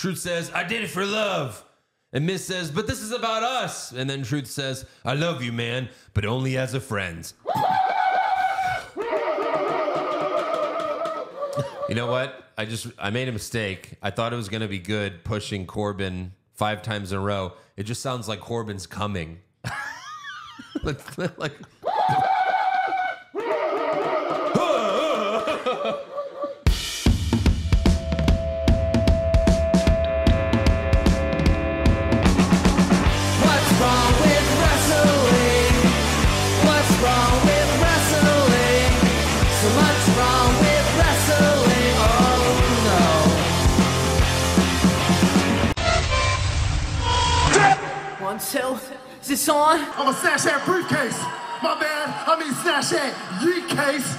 Truth says, I did it for love. And Miz says, but this is about us. And then Truth says, I love you, man, but only as a friend. You know what? I made a mistake. I thought it was going to be good pushing Corbin 5 times in a row. It just sounds like Corbin's coming. like Two. Is this on? I'm gonna snatch that briefcase. My man, snatch that yeet case.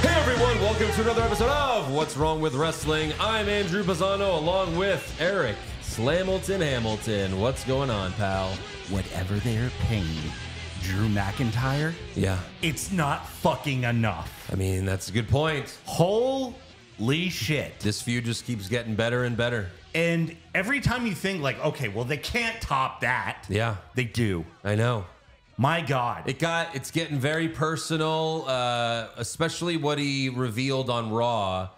Hey everyone, welcome to another episode of What's Wrong with Wrestling. I'm Andrew Bazzano along with Eric Slamilton-Hamilton. What's going on, pal? Whatever they're paying Drew McIntyre, Yeah. it's not fucking enough. I mean, that's a good point. Holy shit. This feud just keeps getting better and better. And every time you think like, okay, well, they can't top that. Yeah. They do. I know. My God. It's getting very personal, especially what he revealed on Raw,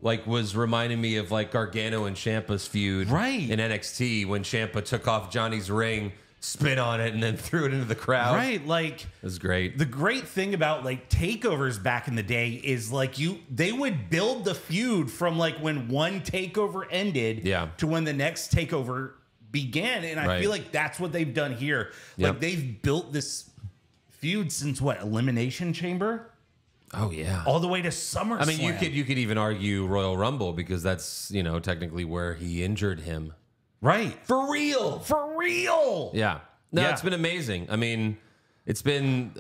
like was reminding me of like Gargano and Ciampa's feud in NXT when Ciampa took off Johnny's ring, spit on it, and then threw it into the crowd. Right, like it was great. The great thing about like takeovers back in the day is like they would build the feud from like when one takeover ended to when the next takeover began, and I feel like that's what they've done here. Like they've built this feud since what, Elimination Chamber? Oh yeah, all the way to SummerSlam. I mean, you could even argue Royal Rumble because that's technically where he injured him. Right. For real. Yeah. No, it's been amazing. I mean, it's been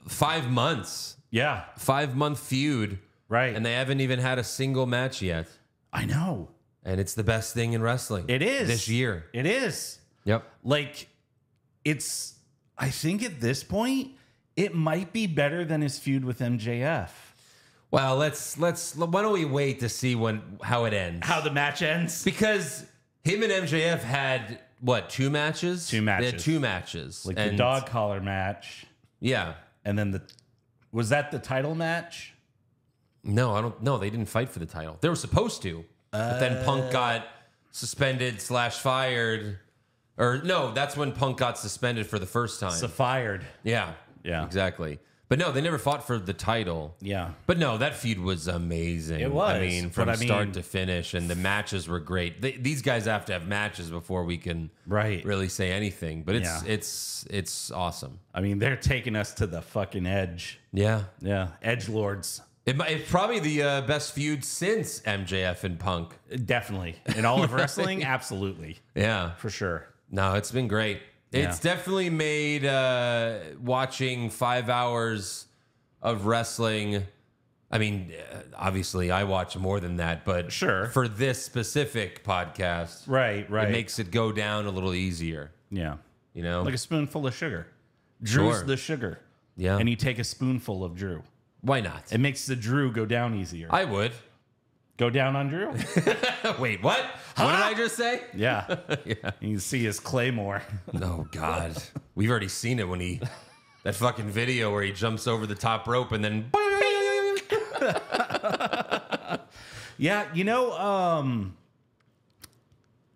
5 months. Yeah. 5-month feud. Right. And they haven't even had a single match yet. I know. And it's the best thing in wrestling. It is. This year. It is. Yep. Like, I think at this point, it might be better than his feud with MJF. Well, why don't we wait to see how it ends? How the match ends? Because him and MJF had, what, 2 matches? 2 matches. They had 2 matches. Like the dog collar match. Yeah. And then was that the title match? No, they didn't fight for the title. They were supposed to. But then Punk got suspended / fired. Or no, that's when Punk got suspended for the first time. So fired. Yeah. Yeah. Exactly. But no, they never fought for the title. Yeah. But no, that feud was amazing. It was. I mean, from start to finish, and the matches were great. These guys have to have matches before we can really say anything. But it's awesome. I mean, they're taking us to the fucking edge. Yeah. Yeah. Edgelords. It's probably the best feud since MJF and Punk. Definitely. In all of wrestling, absolutely. Yeah. For sure. No, it's been great. It's definitely made watching 5 hours of wrestling. I mean, obviously, I watch more than that, but for this specific podcast, right, it makes it go down a little easier. Yeah, like a spoonful of sugar. Drew's the sugar. Yeah, and you take a spoonful of Drew. Why not? It makes the Drew go down easier. I would go down on Drew. Wait, what? Huh? What did I just say? Yeah. You can see his claymore. Oh, God. We've already seen it when that fucking video where he jumps over the top rope and then... Yeah,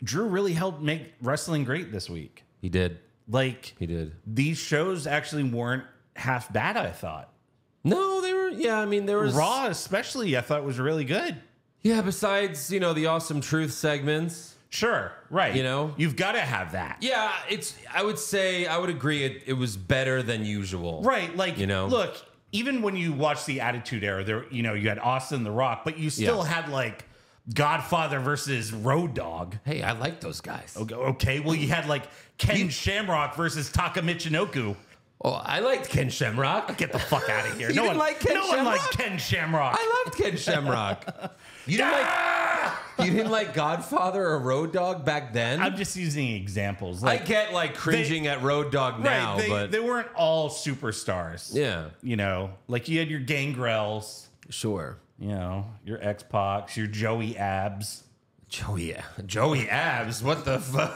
Drew really helped make wrestling great this week. He did. He did. These shows actually weren't half bad, I thought. No, they were... Yeah, I mean, there was... Raw especially, I thought was really good. Yeah, besides, the Awesome Truth segments. Sure, right. You've got to have that. Yeah, I would agree it was better than usual. Right, look, even when you watch the Attitude Era, there, you had Austin The Rock, but you still had like Godfather versus Road Dogg. Hey, I like those guys. Okay, well, you had like Ken Shamrock versus Taka Michinoku. Oh, I liked Ken Shamrock. Get the fuck out of here. No one liked Ken Shamrock? No one liked Ken Shamrock. I loved Ken Shamrock. You didn't like Godfather or Road Dogg back then? I'm just using examples. I get like cringing at Road Dogg now, but they weren't all superstars. Yeah. Like you had your Gangrels. Sure. You know, your X-Pacs, your Joey abs. Joey abs? What the fuck?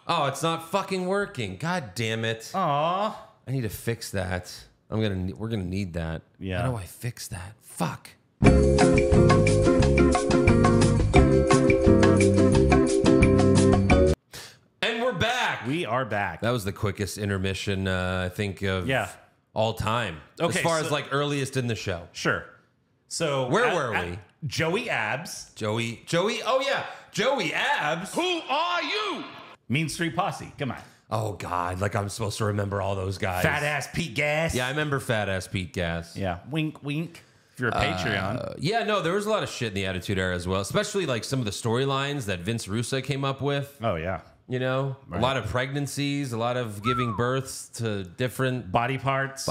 Oh, it's not fucking working. God damn it. Aw. I need to fix that. We're gonna need that. Yeah. How do I fix that? Fuck. And we're back. We are back. That was the quickest intermission, I think, of all time. Okay, as far as like earliest in the show. Sure. So where were we? Joey abs. Joey. Oh yeah, Joey abs. Who are you? Mean Street Posse. Come on. Oh God, like I'm supposed to remember all those guys. Fat ass Pete Gas. Yeah, I remember Fat Ass Pete Gas. Yeah. Wink, wink. If you're a Patreon. Yeah, no, there was a lot of shit in the Attitude Era as well, especially like some of the storylines that Vince Russo came up with. Oh yeah. You know, a lot of pregnancies, a lot of giving births to different body parts.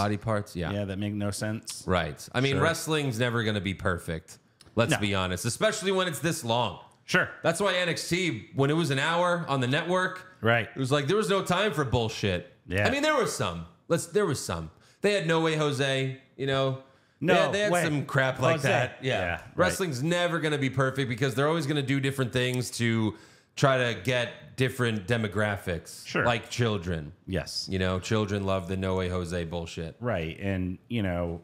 Yeah. Yeah, that make no sense. Right. I mean, wrestling's never going to be perfect. Let's be honest, especially when it's this long. Sure. That's why NXT, when it was an hour on the network, right, it was like there was no time for bullshit. Yeah. I mean, there was some. There was some. They had No Way Jose, you know. No, they had some crap like that. Yeah. Wrestling's never going to be perfect because they're always going to do different things to try to get different demographics. Sure. Like children. Yes. You know, children love the No Way Jose bullshit. Right. And, you know,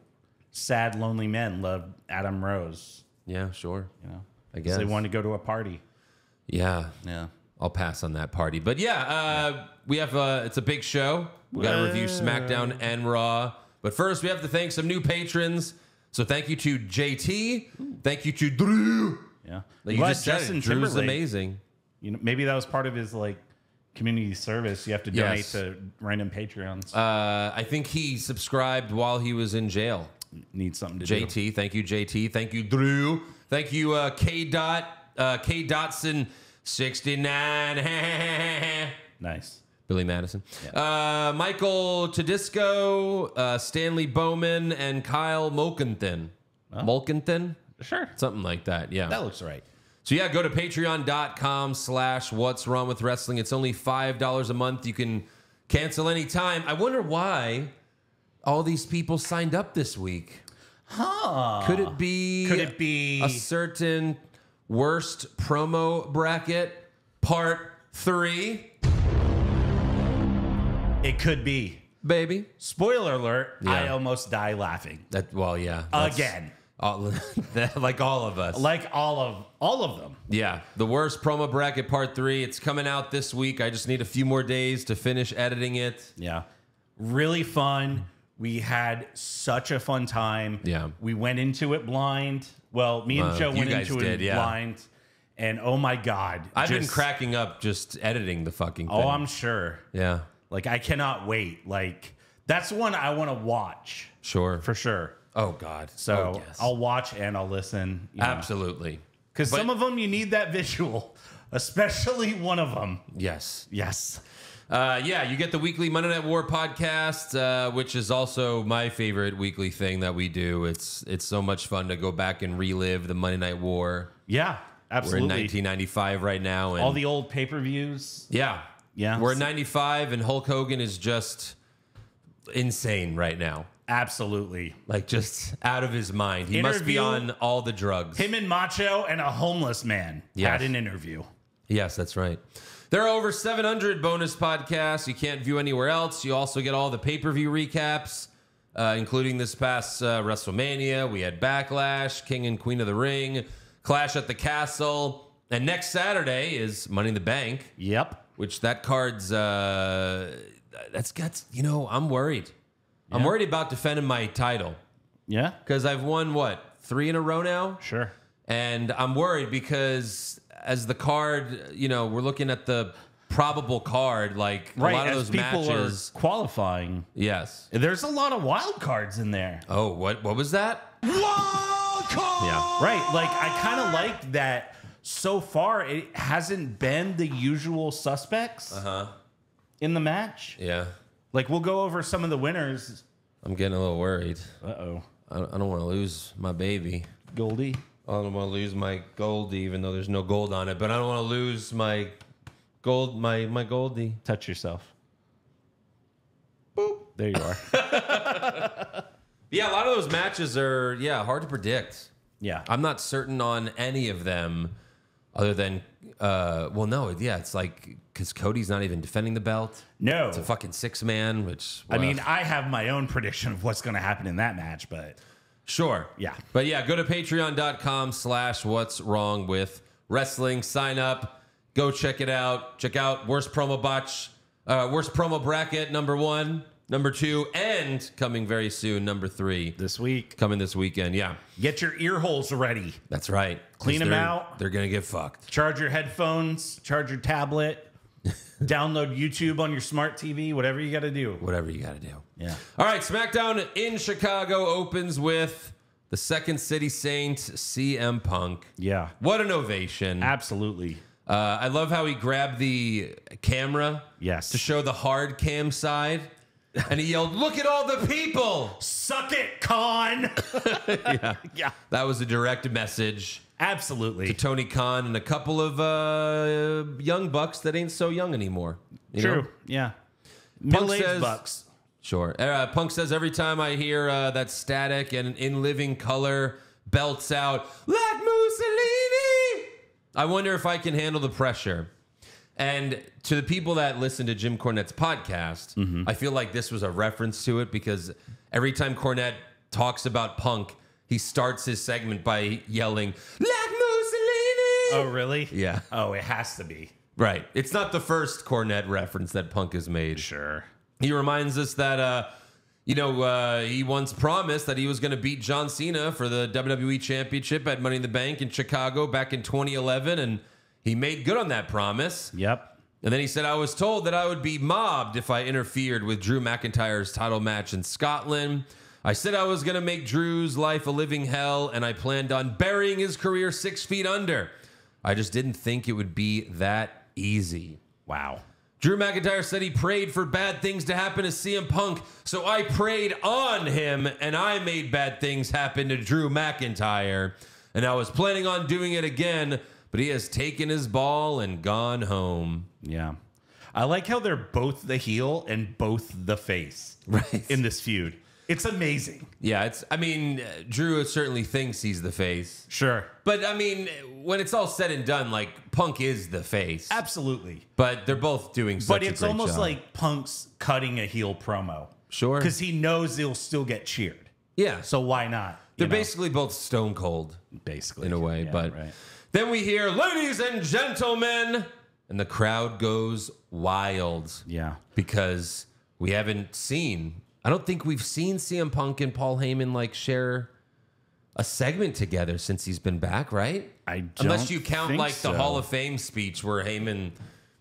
sad, lonely men love Adam Rose. Yeah, sure. You know, I guess. They want to go to a party. Yeah. Yeah. I'll pass on that party. But yeah, we have it's a big show. We got to review SmackDown and Raw. But first, we have to thank some new patrons. So thank you to JT. Thank you to Drew. Yeah. Like you just said it. Drew's amazing. You know, maybe that was part of his like community service. You have to donate to random Patreons. I think he subscribed while he was in jail. Need something to do. JT, thank you, JT. Thank you, Drew. Thank you, K. Dotson 69. Nice. Billy Madison. Yeah. Michael Tedisco, Stanley Bowman, and Kyle Mulkenthin. Oh. Mulkenthin? Sure. Something like that, yeah. That looks right. So yeah, go to patreon.com/what's wrong with wrestling. It's only $5 a month. You can cancel anytime. I wonder why all these people signed up this week. Huh. Could it be a certain worst promo bracket part 3? It could be. Baby. Spoiler alert, Yeah. I almost die laughing. Yeah. Again. Like all of us. Like all of them. Yeah. The worst promo bracket part 3. It's coming out this week. I just need a few more days to finish editing it. Yeah. Really fun. We had such a fun time. Yeah. We went into it blind. Well, me and Joe went into it blind. And oh my God. I've been cracking up just editing the fucking thing. Oh, I'm sure. Yeah. Like, I cannot wait. Like, that's one I want to watch. Sure. For sure. Oh, God. So I'll watch and I'll listen. Absolutely. Because some of them, you need that visual. Especially one of them. Yes. Yes. Yeah, you get the weekly Monday Night War podcast, which is also my favorite weekly thing that we do. It's so much fun to go back and relive the Monday Night War. Yeah, absolutely. We're in 1995 right now. And all the old pay-per-views. Yeah. Yeah. We're in 95, and Hulk Hogan is just insane right now. Absolutely. Like, just out of his mind. He must be on all the drugs. Him and Macho and a homeless man had an interview. Yes, that's right. There are over 700 bonus podcasts you can't view anywhere else. You also get all the pay-per-view recaps, including this past WrestleMania. We had Backlash, King and Queen of the Ring, Clash at the Castle. And next Saturday is Money in the Bank. Yep. Which that card's, that's you know, I'm worried. Yeah. I'm worried about defending my title. Yeah. Because I've won, 3 in a row now? Sure. And I'm worried because as the card, you know, we're looking at the probable card, like a lot of those people matches are qualifying. Yes. There's a lot of wild cards in there. Oh, what was that? Wild card! Yeah. Right. Like, I kind of like that so far it hasn't been the usual suspects in the match. Yeah. Like, we'll go over some of the winners. I'm getting a little worried. Uh-oh. I don't want to lose my baby. Goldie. I don't want to lose my Goldie, even though there's no gold on it. But I don't want to lose my gold, my Goldie. Touch yourself. Boop. There you are. Yeah, a lot of those matches are, hard to predict. Yeah. I'm not certain on any of them other than, it's like, because Cody's not even defending the belt. No. It's a fucking 6-man, which... I mean, I have my own prediction of what's going to happen in that match, but... Sure. Yeah. But yeah, go to patreon.com/what's wrong with wrestling. Sign up. Go check it out. Check out worst promo bracket number 1, number 2, and coming very soon, number 3. This week. Coming this weekend, yeah. Get your ear holes ready. That's right. Clean them out. They're going to get fucked. Charge your headphones. Charge your tablet. Download YouTube on your smart TV. Whatever you got to do. Whatever you got to do. Yeah. All right, SmackDown in Chicago opens with the Second City Saint, CM Punk. Yeah. What an ovation. Absolutely. I love how he grabbed the camera to show the hard cam side. And he yelled, "Look at all the people! Suck it, Khan!" Yeah. That was a direct message. Absolutely. To Tony Khan and a couple of young bucks that ain't so young anymore. True. Know? Yeah. Middle-aged bucks. Sure. Punk says, every time I hear that static and in living color belts out, like Mussolini, I wonder if I can handle the pressure. And to the people that listen to Jim Cornette's podcast, I feel like this was a reference to it because every time Cornette talks about Punk, he starts his segment by yelling, like Mussolini. Oh, really? Yeah. Oh, it has to be. Right. It's not the first Cornette reference that Punk has made. Sure. He reminds us that, he once promised that he was going to beat John Cena for the WWE Championship at Money in the Bank in Chicago back in 2011, and he made good on that promise. Yep. And then he said, I was told that I would be mobbed if I interfered with Drew McIntyre's title match in Scotland. I said I was going to make Drew's life a living hell, and I planned on burying his career 6 feet under. I just didn't think it would be that easy. Wow. Drew McIntyre said he prayed for bad things to happen to CM Punk, so I prayed on him, and I made bad things happen to Drew McIntyre. And I was planning on doing it again, but he has taken his ball and gone home. Yeah. I like how they're both the heel and both the face in this feud. It's amazing. Yeah, Drew certainly thinks he's the face. Sure. But, when it's all said and done, like, Punk is the face. Absolutely. But they're both doing such a great job. But it's almost like Punk's cutting a heel promo. Sure. Because he knows he'll still get cheered. Yeah. So why not? They're basically both stone cold. Basically. In a way. Yeah, but right. Then we hear, ladies and gentlemen, and the crowd goes wild. Yeah. Because we haven't seen... I don't think we've seen CM Punk and Paul Heyman share a segment together since he's been back, right? Unless you count the Hall of Fame speech where Heyman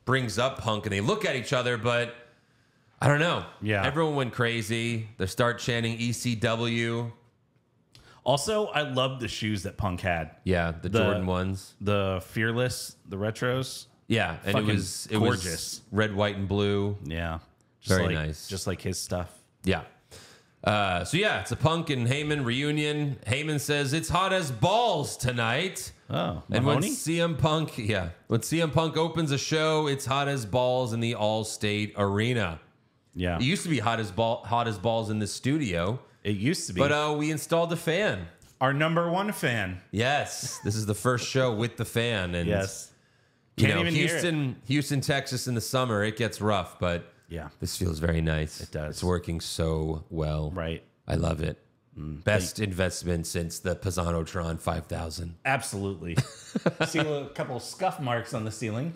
brings up Punk and they look at each other, but I don't know. Yeah. Everyone went crazy. They start chanting ECW. Also, I love the shoes that Punk had. Yeah, the Jordan ones. The Fearless, the retros. Yeah, and it was gorgeous. Red, white, and blue. Yeah. Very nice. Just like his stuff. Yeah. It's a Punk and Heyman reunion. Heyman says it's hot as balls tonight. Oh, and when Mahoney? CM Punk opens a show, it's hot as balls in the Allstate Arena. Yeah. It used to be hot as balls in this studio. It used to be. But we installed a fan. Our number one fan. Yes. This is the first show with the fan. And yes. Houston, Texas in the summer, it gets rough, but yeah, this feels very nice. It does. It's working so well. Right. I love it. Best investment since the Pisano-tron 5000. Absolutely. See a couple of scuff marks on the ceiling.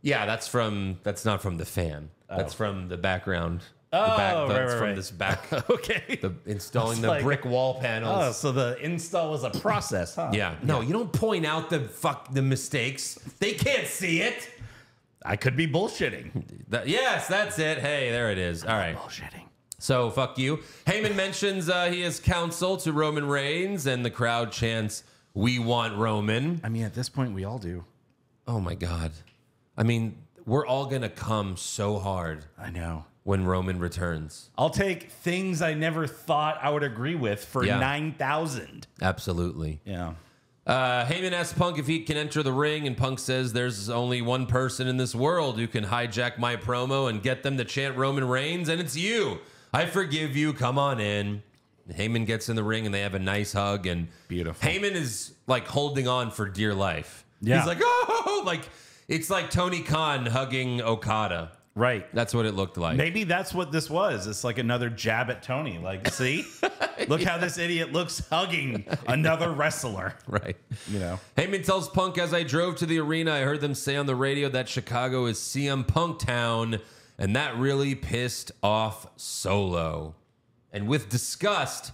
Yeah, that's not from the fan. That's from the background. From this back. Okay. Installing the brick wall panels. Oh, so the install was a process, huh? Yeah. No, you don't point out the mistakes. They can't see it. I could be bullshitting. Yes, that's it. Hey, there it is. All right. Bullshitting. So, fuck you. Heyman mentions he is counsel to Roman Reigns, and the crowd chants, "We want Roman." At this point, we all do. Oh, my God. We're all going to come so hard. I know. When Roman returns. I'll take things I never thought I would agree with for 9,000. Absolutely. Yeah. Heyman asks Punk if he can enter the ring, and Punk says there's only one person in this world who can hijack my promo and get them to chant Roman Reigns, and it's you. I forgive you. Come on in. Heyman gets in the ring and they have a nice hug. And beautiful. Heyman is like holding on for dear life. Yeah. He's like, oh, like it's like Tony Khan hugging Okada. Right. That's what it looked like. Maybe that's what this was. It's like another jab at Tony. Like, see? Look how this idiot looks hugging another wrestler. Right. You know. Heyman tells Punk, as I drove to the arena, I heard them say on the radio that Chicago is CM Punk town, and that really pissed off Solo. And with disgust,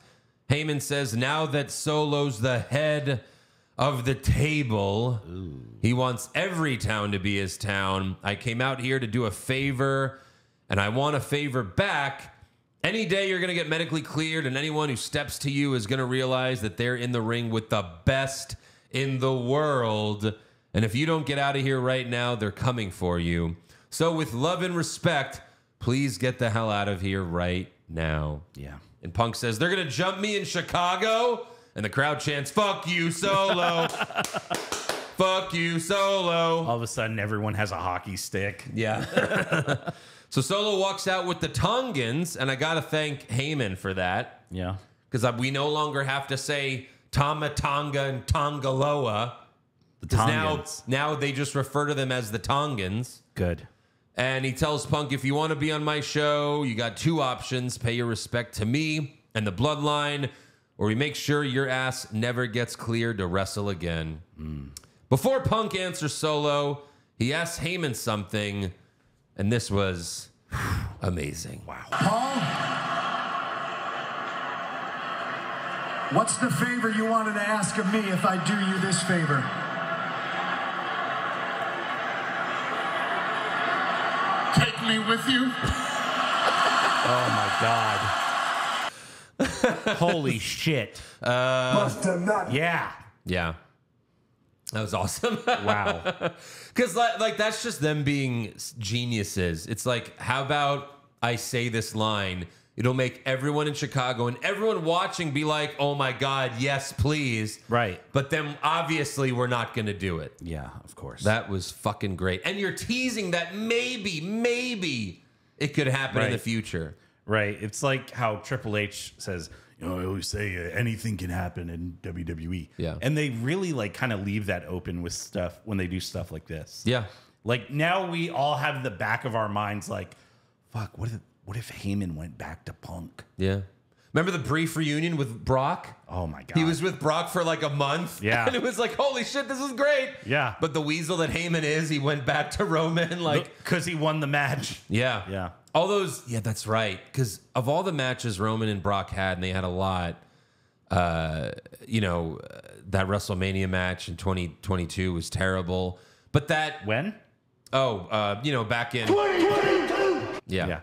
Heyman says now that Solo's the head of the table, he wants every town to be his town. I came out here to do a favor, and I want a favor back. Any day you're going to get medically cleared, and anyone who steps to you is going to realize that they're in the ring with the best in the world. And if you don't get out of here right now, they're coming for you. So with love and respect, please get the hell out of here right now. Yeah. And Punk says, they're going to jump me in Chicago? And the crowd chants, fuck you, Solo. Fuck you, Solo. All of a sudden, everyone has a hockey stick. Yeah. So Solo walks out with the Tongans, and I got to thank Heyman for that. Yeah. Because we no longer have to say Tama Tonga and Tongaloa. The Tongans. Now they just refer to them as the Tongans. Good. And he tells Punk, if you want to be on my show, you got two options. Pay your respect to me and the Bloodline, or we make sure your ass never gets cleared to wrestle again. Before Punk answers Solo, he asks Heyman something, and this was amazing. Wow. Paul, what's the favor you wanted to ask of me if I do you this favor? Take me with you? Oh, my God. Holy shit. Must have not. Yeah. Yeah. That was awesome. Wow. Because like that's just them being geniuses. It's like, how about I say this line? It'll make everyone in Chicago and everyone watching be like, oh my God, yes, please. Right. But then obviously we're not going to do it. Yeah, of course. That was fucking great. And you're teasing that maybe it could happen in the future. Right. It's like how Triple H says, you know, I always say anything can happen in WWE. Yeah. And they really like kind of leave that open with stuff when they do stuff like this. Yeah. Like now we all have in the back of our minds like, fuck, what if Heyman went back to Punk? Yeah. Remember the brief reunion with Brock? Oh my God. He was with Brock for like a month. Yeah. And it was like, holy shit, this is great. Yeah. But the weasel that Heyman is, he went back to Roman like. Because he won the match. Yeah. Yeah. All those, yeah, that's right. Because of all the matches Roman and Brock had, and they had a lot, you know, that WrestleMania match in 2022 was terrible. But that. When? Oh, you know, back in. 2022! Yeah.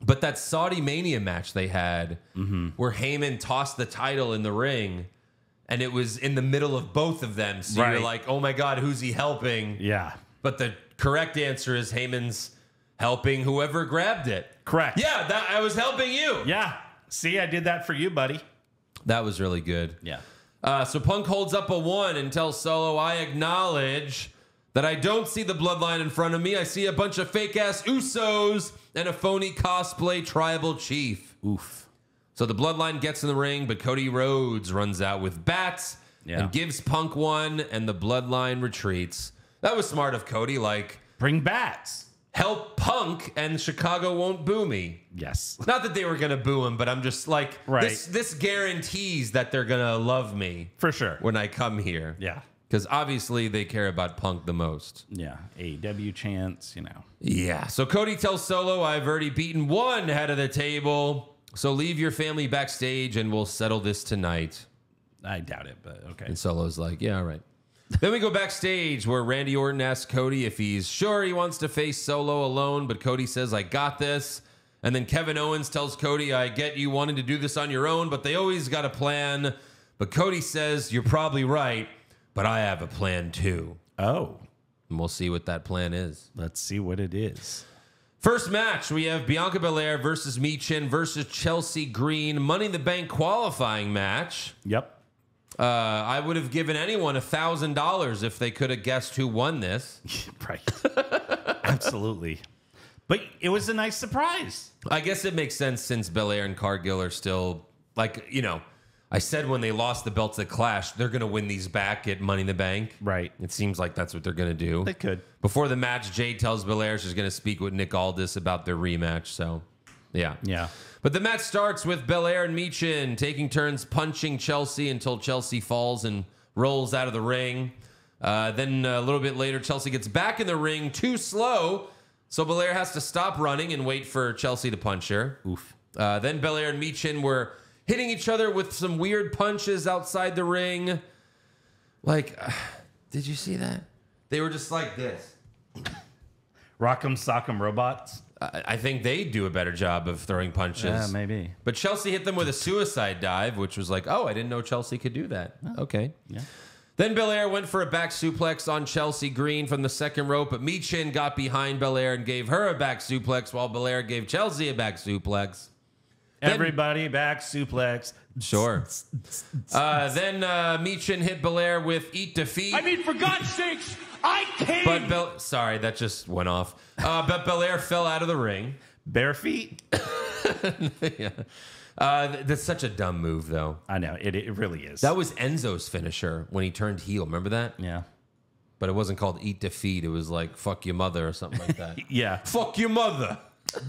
But that Saudi Mania match they had, where Heyman tossed the title in the ring, and it was in the middle of both of them. So you're like, oh my God, who's he helping? Yeah. But the correct answer is Heyman's helping whoever grabbed it. Correct. Yeah, I was helping you. Yeah. See, I did that for you, buddy. That was really good. Yeah. So Punk holds up a 1 and tells Solo, I acknowledge that I don't see the bloodline in front of me. I see a bunch of fake-ass Usos and a phony cosplay tribal chief. Oof. So the bloodline gets in the ring, but Cody Rhodes runs out with bats and gives Punk 1, and the bloodline retreats. That was smart of Cody, like... Bring bats. Help Punk, and Chicago won't boo me. Yes. Not that they were going to boo him, but I'm just like, right. This guarantees that they're going to love me. For sure. When I come here. Yeah. Because obviously they care about Punk the most. Yeah. AEW chants, you know. Yeah. So Cody tells Solo, I've already beaten 1 head of the table. So leave your family backstage and we'll settle this tonight. I doubt it, but okay. And Solo's like, yeah, all right. Then we go backstage where Randy Orton asks Cody if he's sure he wants to face Solo alone, but Cody says, I got this. And then Kevin Owens tells Cody, I get you wanting to do this on your own, but they always got a plan. But Cody says, you're probably right, but I have a plan too. Oh. And we'll see what that plan is. Let's see what it is. First match, we have Bianca Belair versus Michin versus Chelsea Green. Money in the Bank qualifying match. Yep. I would have given anyone $1,000 if they could have guessed who won this. Right. Absolutely. But it was a nice surprise. I guess it makes sense since Belair and Cargill are still like, you know, I said when they lost the belts at Clash, they're going to win these back at Money in the Bank. Right. It seems like that's what they're going to do. They could. Before the match, Jade tells Belair she's going to speak with Nick Aldis about their rematch. So, yeah. Yeah. But the match starts with Belair and Michin taking turns punching Chelsea until Chelsea falls and rolls out of the ring. Then a little bit later, Chelsea gets back in the ring too slow. So Belair has to stop running and wait for Chelsea to punch her. Oof. Then Belair and Michin were hitting each other with some weird punches outside the ring. Like, did you see that? They were just like this. Rock'em Sock'em Robots. I think they do a better job of throwing punches. Yeah, maybe. But Chelsea hit them with a suicide dive, which was like, oh, I didn't know Chelsea could do that. Oh. Okay. Yeah. Then Belair went for a back suplex on Chelsea Green from the second rope, but Michin got behind Belair and gave her a back suplex while Belair gave Chelsea a back suplex. Everybody back suplex. Sure. Then Michin hit Belair with Eat Defeat. I mean, for God's sakes, I came. But sorry, that just went off. But Belair fell out of the ring. Bare feet. Yeah. That's such a dumb move, though. I know. It really is. That was Enzo's finisher when he turned heel. Remember that? Yeah. But it wasn't called Eat Defeat. It was like, fuck your mother or something like that. Yeah. Fuck your mother.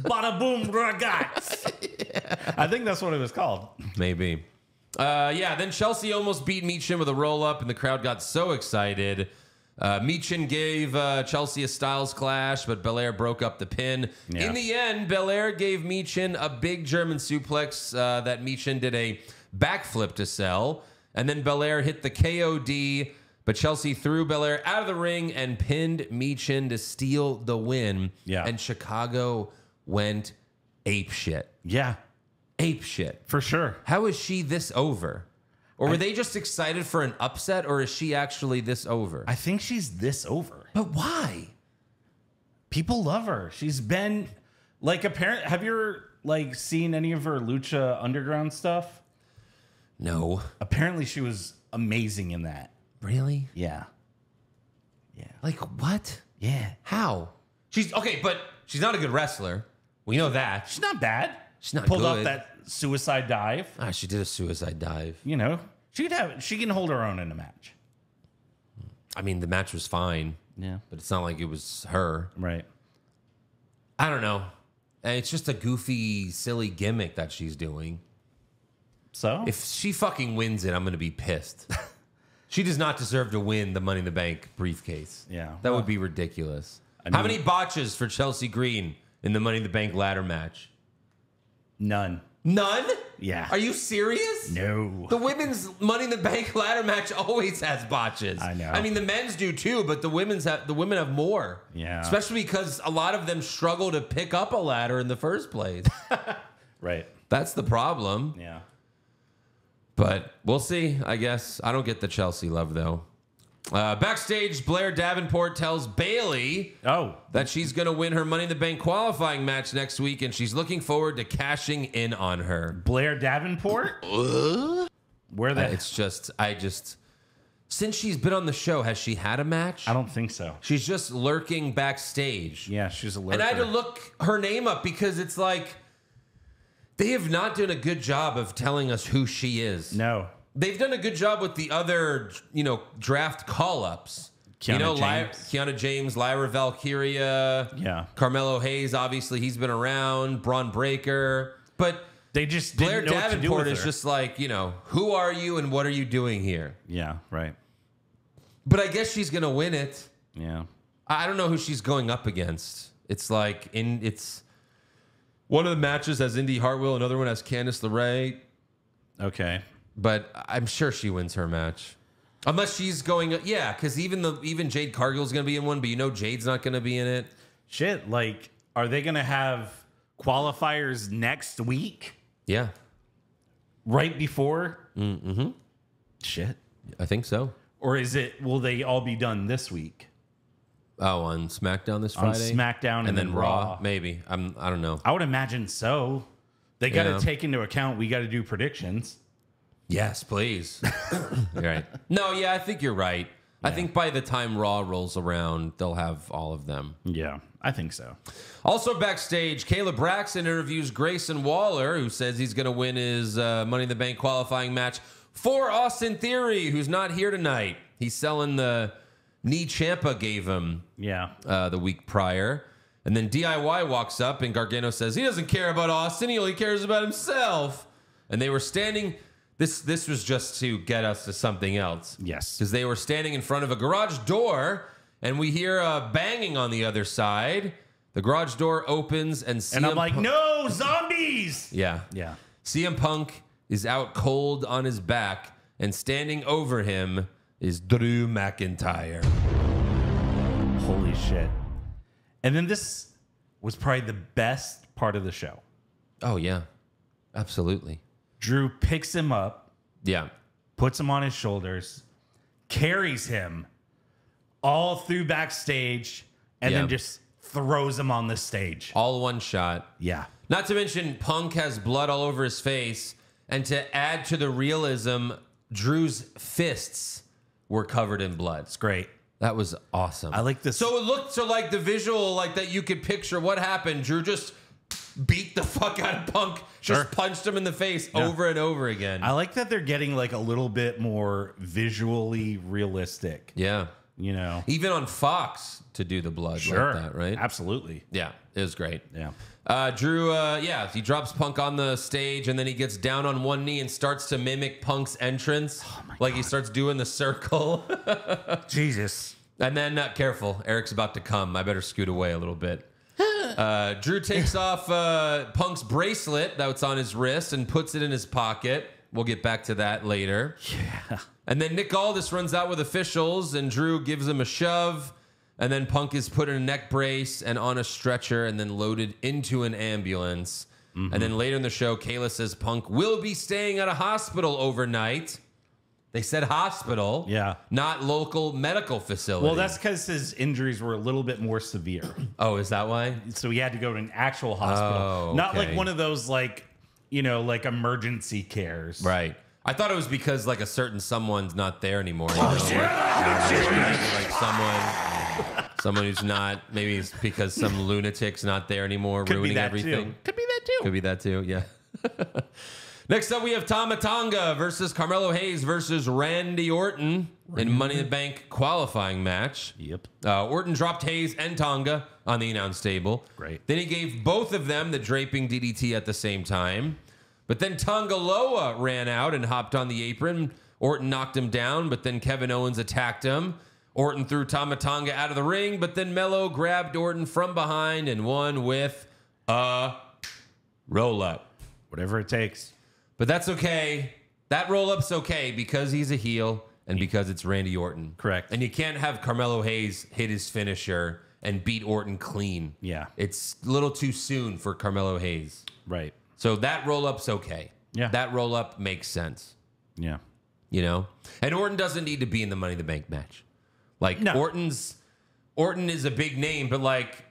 Bada boom ragazz. Yeah. I think that's what it was called. Maybe. Yeah, then Chelsea almost beat Michin with a roll-up, and the crowd got so excited. Michin gave Chelsea a Styles Clash, but Belair broke up the pin. Yeah. In the end, Belair gave Michin a big German suplex that Michin did a backflip to sell. And then Belair hit the KOD, but Chelsea threw Belair out of the ring and pinned Michin to steal the win. Yeah. And Chicago went ape shit. Yeah. Ape shit. For sure. How is she this over? Or were they just excited for an upset, or is she actually this over? I think she's this over. But why? People love her. She's been like apparent. Have you ever like seen any of her Lucha Underground stuff? No. Apparently, she was amazing in that. Really? Yeah. Yeah. Like what? Yeah. How? She's okay, but she's not a good wrestler. We know that. She's not bad. She's not pulled good. off that suicide dive. Ah, she did a suicide dive. You know, she can hold her own in a match. I mean, the match was fine. Yeah. But it's not like it was her. Right. I don't know. It's just a goofy, silly gimmick that she's doing. So? If she fucking wins it, I'm going to be pissed. She does not deserve to win the Money in the Bank briefcase. Yeah. That would be ridiculous. I mean, how many botches for Chelsea Green in the Money in the Bank ladder match? None. None? Yeah. Are you serious? No. The women's Money in the Bank ladder match always has botches. I know. I mean, the men's do too, but the women have more. Yeah. Especially because a lot of them struggle to pick up a ladder in the first place. Right. That's the problem. Yeah. But we'll see, I guess. I don't get the Chelsea love, though. Backstage, Blair Davenport tells Bayley that she's going to win her Money in the Bank qualifying match next week, and she's looking forward to cashing in on her. Blair Davenport? Where the... Since she's been on the show, has she had a match? I don't think so. She's just lurking backstage. Yeah, she's a lurker. And I had to look her name up because it's like... They have not done a good job of telling us who she is. No. They've done a good job with the other, draft call-ups. Kiana James, Lyra Valkyria. Yeah. Carmelo Hayes, obviously, he's been around. Braun Breaker. But they just Blair Davenport is just like, who are you and what are you doing here? Yeah, right. But I guess she's going to win it. Yeah. I don't know who she's going up against. It's like, it's... One of the matches has Indy Hartwell, another one has Candice LeRae. Okay. But I'm sure she wins her match. Unless she's going... Yeah, because even Jade Cargill's going to be in one, but Jade's not going to be in it. Shit, like, are they going to have qualifiers next week? Yeah. Right before? Mm-hmm. Shit. I think so. Or will they all be done this week? Oh, on SmackDown this Friday? On SmackDown and then Raw? Maybe. I don't know. I would imagine so. They got to take into account we got to do predictions. Yes, please. You're right. No, yeah, I think you're right. I think by the time Raw rolls around, they'll have all of them. Yeah, I think so. Also backstage, Caleb Braxton interviews Grayson Waller, who says he's going to win his Money in the Bank qualifying match for Austin Theory, who's not here tonight. He's selling the knee Ciampa gave him the week prior. And then DIY walks up, and Gargano says he doesn't care about Austin. He only cares about himself. And they were standing... This was just to get us to something else. Yes. Because they were standing in front of a garage door, and we hear banging on the other side. The garage door opens, and I'm like, no, zombies! Yeah. Yeah. CM Punk is out cold on his back, and standing over him is Drew McIntyre. Holy shit. And then this was probably the best part of the show. Oh, yeah. Absolutely. Drew picks him up. Yeah. Puts him on his shoulders. Carries him all through backstage. And then just throws him on the stage. All one shot. Yeah. Not to mention, Punk has blood all over his face. And to add to the realism, Drew's fists were covered in blood. It's great. That was awesome. I like this. So it looked like the visual, like that you could picture what happened. Drew just beat the fuck out of Punk, just punched him in the face over and over again. I like that they're getting like a little bit more visually realistic. Yeah. You know, even on Fox to do the blood like that, right? Absolutely. Yeah, it was great. Yeah. Drew, he drops Punk on the stage, and then he gets down on one knee and starts to mimic Punk's entrance. Oh my God. He starts doing the circle. Jesus. And then, careful, Eric's about to come. I better scoot away a little bit. Drew takes off Punk's bracelet that's on his wrist and puts it in his pocket. We'll get back to that later. Yeah. And then Nick Aldis runs out with officials, and Drew gives him a shove. And then Punk is put in a neck brace and on a stretcher and then loaded into an ambulance. Mm-hmm. And then later in the show, Kayla says Punk will be staying at a hospital overnight. They said hospital, not local medical facility. Well, that's because his injuries were a little bit more severe. Oh, is that why? So he had to go to an actual hospital. Oh, okay. Not like one of those, like, you know, like emergency cares. Right. I thought it was because, like, a certain someone's not there anymore. You know? Like someone who's not, maybe it's because some lunatic's not there anymore, Could ruining be that everything. Too. Could be that too. Could be that too, yeah. Next up, we have Tama Tonga versus Carmelo Hayes versus Randy Orton in Money in the Bank qualifying match. Yep. Orton dropped Hayes and Tonga on the announce table. Great. Then he gave both of them the draping DDT at the same time. But then Tonga Loa ran out and hopped on the apron. Orton knocked him down, but then Kevin Owens attacked him. Orton threw Tama Tonga out of the ring, but then Melo grabbed Orton from behind and won with a roll-up. Whatever it takes. But that's okay. That roll-up's okay because he's a heel and because it's Randy Orton. Correct. And you can't have Carmelo Hayes hit his finisher and beat Orton clean. Yeah. It's a little too soon for Carmelo Hayes. Right. So that roll-up's okay. Yeah. That roll-up makes sense. Yeah. You know? And Orton doesn't need to be in the Money in the Bank match. Like, no. Orton is a big name, but, like,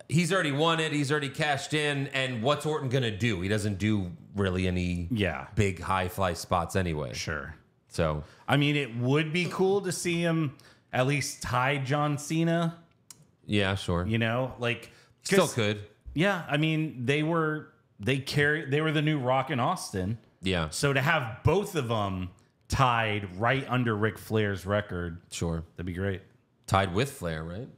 he's already won it. He's already cashed in. And what's Orton going to do? He doesn't do really any big high-fly spots anyway. Sure. So, I mean, it would be cool to see him at least tie John Cena. Yeah, sure. You know, like... Still could. Yeah, I mean, they were the new Rock and Austin. Yeah. So to have both of them tied right under Ric Flair's record. Sure. That'd be great. Tied with Flair, right?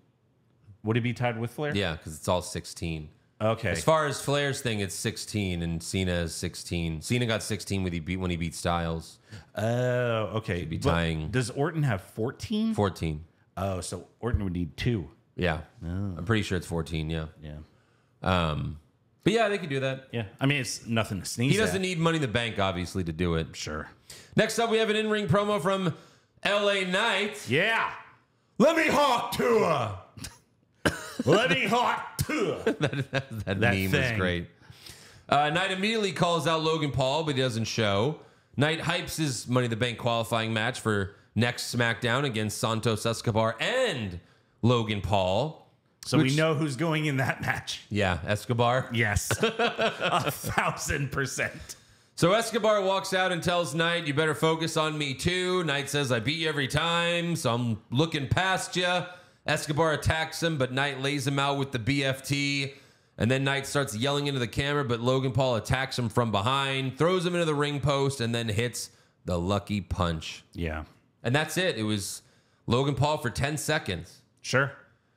Would it be tied with Flair? Yeah, because it's all 16. Okay. As far as Flair's thing, it's 16, and Cena is 16. Cena got 16 when he beat Styles. Oh, okay. He'd be tying. Does Orton have 14? 14. Oh, so Orton would need 2. Yeah. Oh. I'm pretty sure it's 14, yeah. Yeah. But yeah, they could do that. Yeah. I mean, it's nothing to sneeze at. He doesn't need Money in the Bank, obviously, to do it. Sure. Next Next up, we have an in-ring promo from LA Knight. Yeah. Let me hawk to her. Let me hawk to her. that meme thing. was great. Knight immediately calls out Logan Paul, but he doesn't show. Knight hypes his Money in the Bank qualifying match for next SmackDown against Santos Escobar and Logan Paul. So we know who's going in that match. Yeah, Escobar. Yes. 1,000%. So Escobar walks out and tells Knight, you better focus on me too. Knight says, I beat you every time, so I'm looking past you. Escobar attacks him, but Knight lays him out with the BFT. And then Knight starts yelling into the camera, but Logan Paul attacks him from behind, throws him into the ring post, and then hits the lucky punch. Yeah. And that's it. It was Logan Paul for 10 seconds. Sure.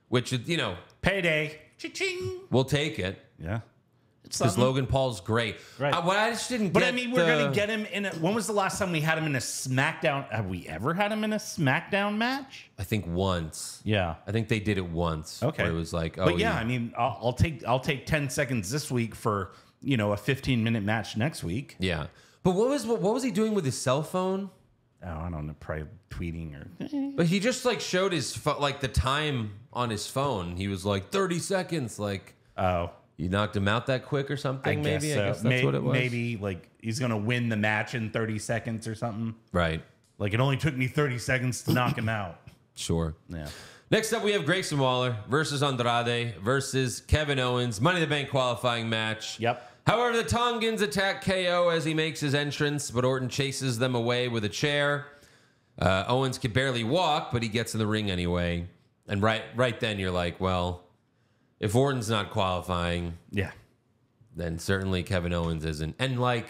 Which, you know. Payday. Cha-ching. We'll take it. Yeah. Because Logan Paul's great. Right. I just didn't But get I mean, we're going to get him in when was the last time we had him in a SmackDown? Have we ever had him in a SmackDown match? I think once. Yeah. I think they did it once. Okay. Where it was like, oh, but yeah, I mean, I'll take 10 seconds this week for, a 15-minute match next week. Yeah. But what was he doing with his cell phone? Oh, I don't know, probably tweeting or. But he just like showed his the time on his phone. He was like 30 seconds. Like, oh, you knocked him out that quick or something. I I guess guess that's what it was. Maybe like he's gonna win the match in 30 seconds or something. Right. Like it only took me 30 seconds to knock him out. Sure. Yeah. Next up, we have Grayson Waller versus Andrade versus Kevin Owens. Money in the Bank qualifying match. Yep. However, the Tongans attack KO as he makes his entrance, but Orton chases them away with a chair. Owens can barely walk, but he gets in the ring anyway. And right then, you're like, well, if Orton's not qualifying, yeah, then certainly Kevin Owens isn't. And like,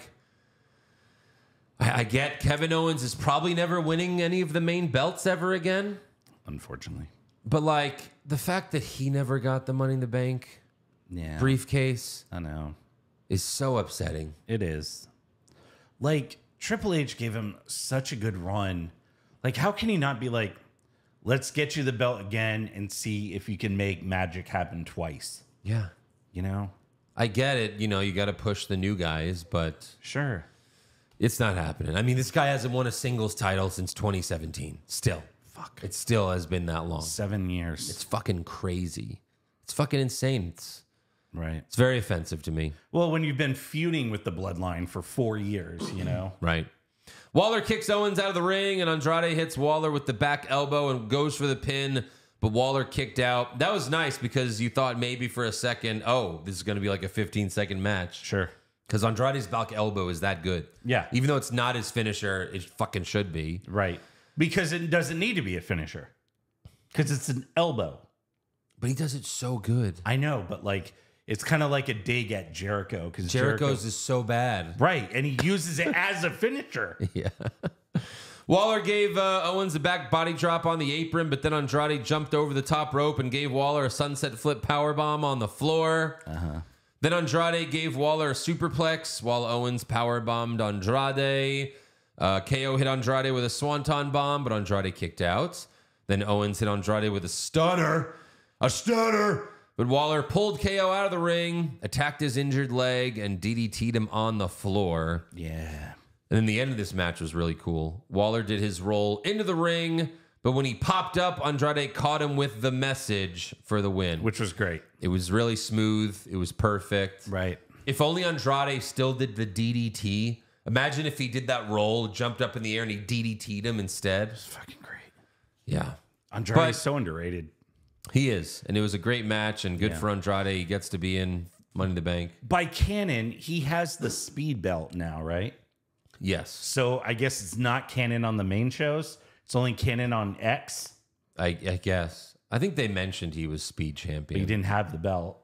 I get Kevin Owens is probably never winning any of the main belts ever again. Unfortunately. But like, the fact that he never got the Money in the Bank briefcase, I know, is so upsetting. It is. Like, Triple H gave him such a good run. Like, how can he not be like, let's get you the belt again and see if you can make magic happen twice? Yeah. I get it. You got to push the new guys, but sure, it's not happening. I mean, this guy hasn't won a singles title since 2017. Still. Fuck. It still has been that long. 7 years. It's fucking crazy. It's fucking insane. Right. It's very offensive to me. Well, when you've been feuding with the Bloodline for 4 years, Right. Waller kicks Owens out of the ring, and Andrade hits Waller with the back elbow and goes for the pin, but Waller kicked out. That was nice because you thought maybe for a second, oh, this is going to be like a 15-second match. Sure. Because Andrade's back elbow is that good. Yeah. Even though it's not his finisher, it fucking should be. Right. Because it doesn't need to be a finisher. Because it's an elbow. But he does it so good. I know, but like, it's kind of like a dig at Jericho. Because Jericho's is so bad. Right. And he uses it as a finisher. Yeah. Waller gave Owens a back body drop on the apron, but then Andrade jumped over the top rope and gave Waller a sunset flip powerbomb on the floor. Then Andrade gave Waller a superplex while Owens powerbombed Andrade. KO hit Andrade with a swanton bomb, but Andrade kicked out. Then Owens hit Andrade with a stunner. But Waller pulled KO out of the ring, attacked his injured leg, and DDT'd him on the floor. Yeah. And then the end of this match was really cool. Waller did his roll into the ring, but when he popped up, Andrade caught him with the message for the win. Which was great. It was really smooth. It was perfect. Right. If only Andrade still did the DDT. Imagine if he did that roll, jumped up in the air, and he DDT'd him instead. It's fucking great. Yeah. Andrade is so underrated. He is. And it was a great match and good for Andrade. He gets to be in Money in the Bank. By canon, he has the speed belt now, right? Yes. So I guess it's not canon on the main shows. It's only canon on X. I guess. I think they mentioned he was speed champion. But he didn't have the belt.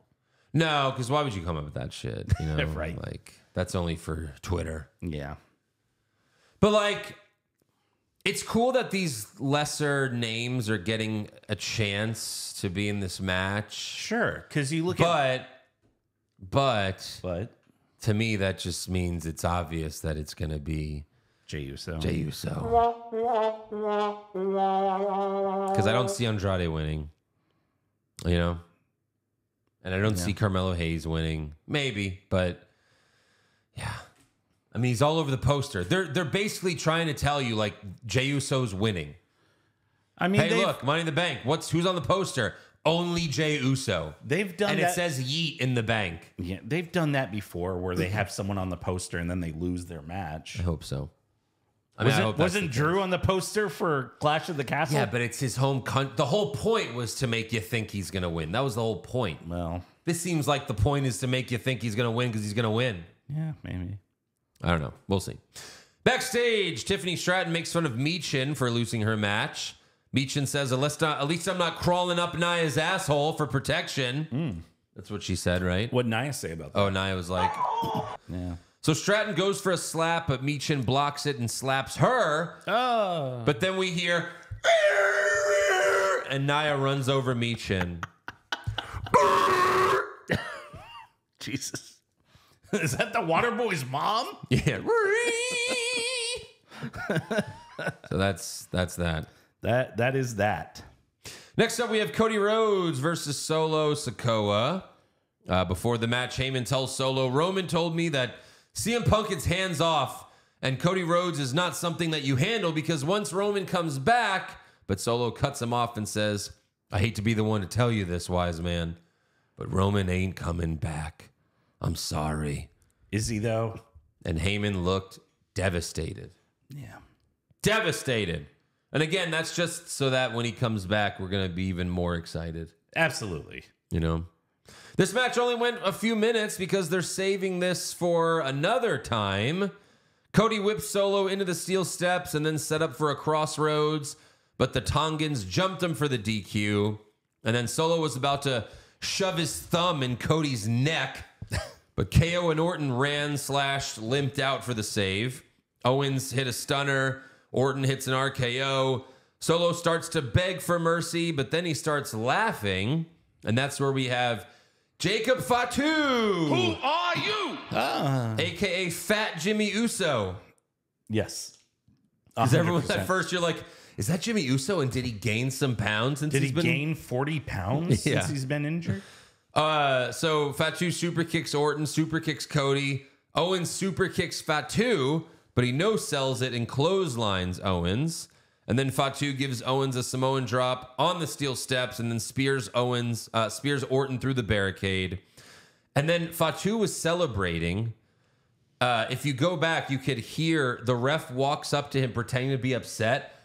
No, because why would you come up with that shit? Right. Like, that's only for Twitter. Yeah. But like, it's cool that these lesser names are getting a chance to be in this match. Sure, because you look at... But to me, that just means it's obvious that it's going to be Jey Uso. Because I don't see Andrade winning, and I don't see Carmelo Hayes winning. Maybe, but yeah. I mean, he's all over the poster. They're basically trying to tell you like Jey Uso's winning. I mean, hey, look, Money in the Bank. Who's on the poster? Only Jey Uso. They've done and that. It says Yeet in the bank. Yeah, they've done that before where they have someone on the poster and then they lose their match. I hope so. I hope wasn't Drew on the poster for Clash of the Castle? Yeah, but it's his home country. The whole point was to make you think he's going to win. That was the whole point. Well, this seems like the point is to make you think he's going to win because he's going to win. Yeah, maybe. I don't know. We'll see. Backstage, Tiffany Stratton makes fun of Michin for losing her match. Michin says, at least I'm not crawling up Nia's asshole for protection. That's what she said, right? What'd Nia say about that? Oh, Nia was like... Yeah. So Stratton goes for a slap, but Michin blocks it and slaps her. Oh. But then we hear... And Nia runs over Michin. Jesus. Is that the Waterboy's mom? Yeah. So that's that. That is that. Next up, we have Cody Rhodes versus Solo Sikoa. Before the match, Heyman tells Solo, Roman told me that CM Punk gets hands off, and Cody Rhodes is not something that you handle because once Roman comes back, but Solo cuts him off and says, I hate to be the one to tell you this, wise man, but Roman ain't coming back. I'm sorry. Is he, though? And Heyman looked devastated. Yeah. Devastated. And again, that's just so that when he comes back, we're going to be even more excited. Absolutely. You know? This match only went a few minutes because they're saving this for another time. Cody whipped Solo into the steel steps and then set up for a crossroads, but the Tongans jumped him for the DQ. And then Solo was about to shove his thumb in Cody's neck, but KO and Orton ran/limped out for the save. Owens hit a stunner. Orton hits an RKO. Solo starts to beg for mercy, but then he starts laughing. And that's where we have Jacob Fatu. Who are you? A.K.A. Fat Jimmy Uso. Yes. Because everyone at first you're like, is that Jimmy Uso? And did he gain some pounds since Did he gain 40 pounds since he's been injured? So Fatu super kicks Orton, super kicks Cody. Owens super kicks Fatu, but he no-sells it and clotheslines Owens. And then Fatu gives Owens a Samoan drop on the steel steps and then spears Orton through the barricade. And then Fatu was celebrating. If you go back, you could hear the ref walks up to him pretending to be upset.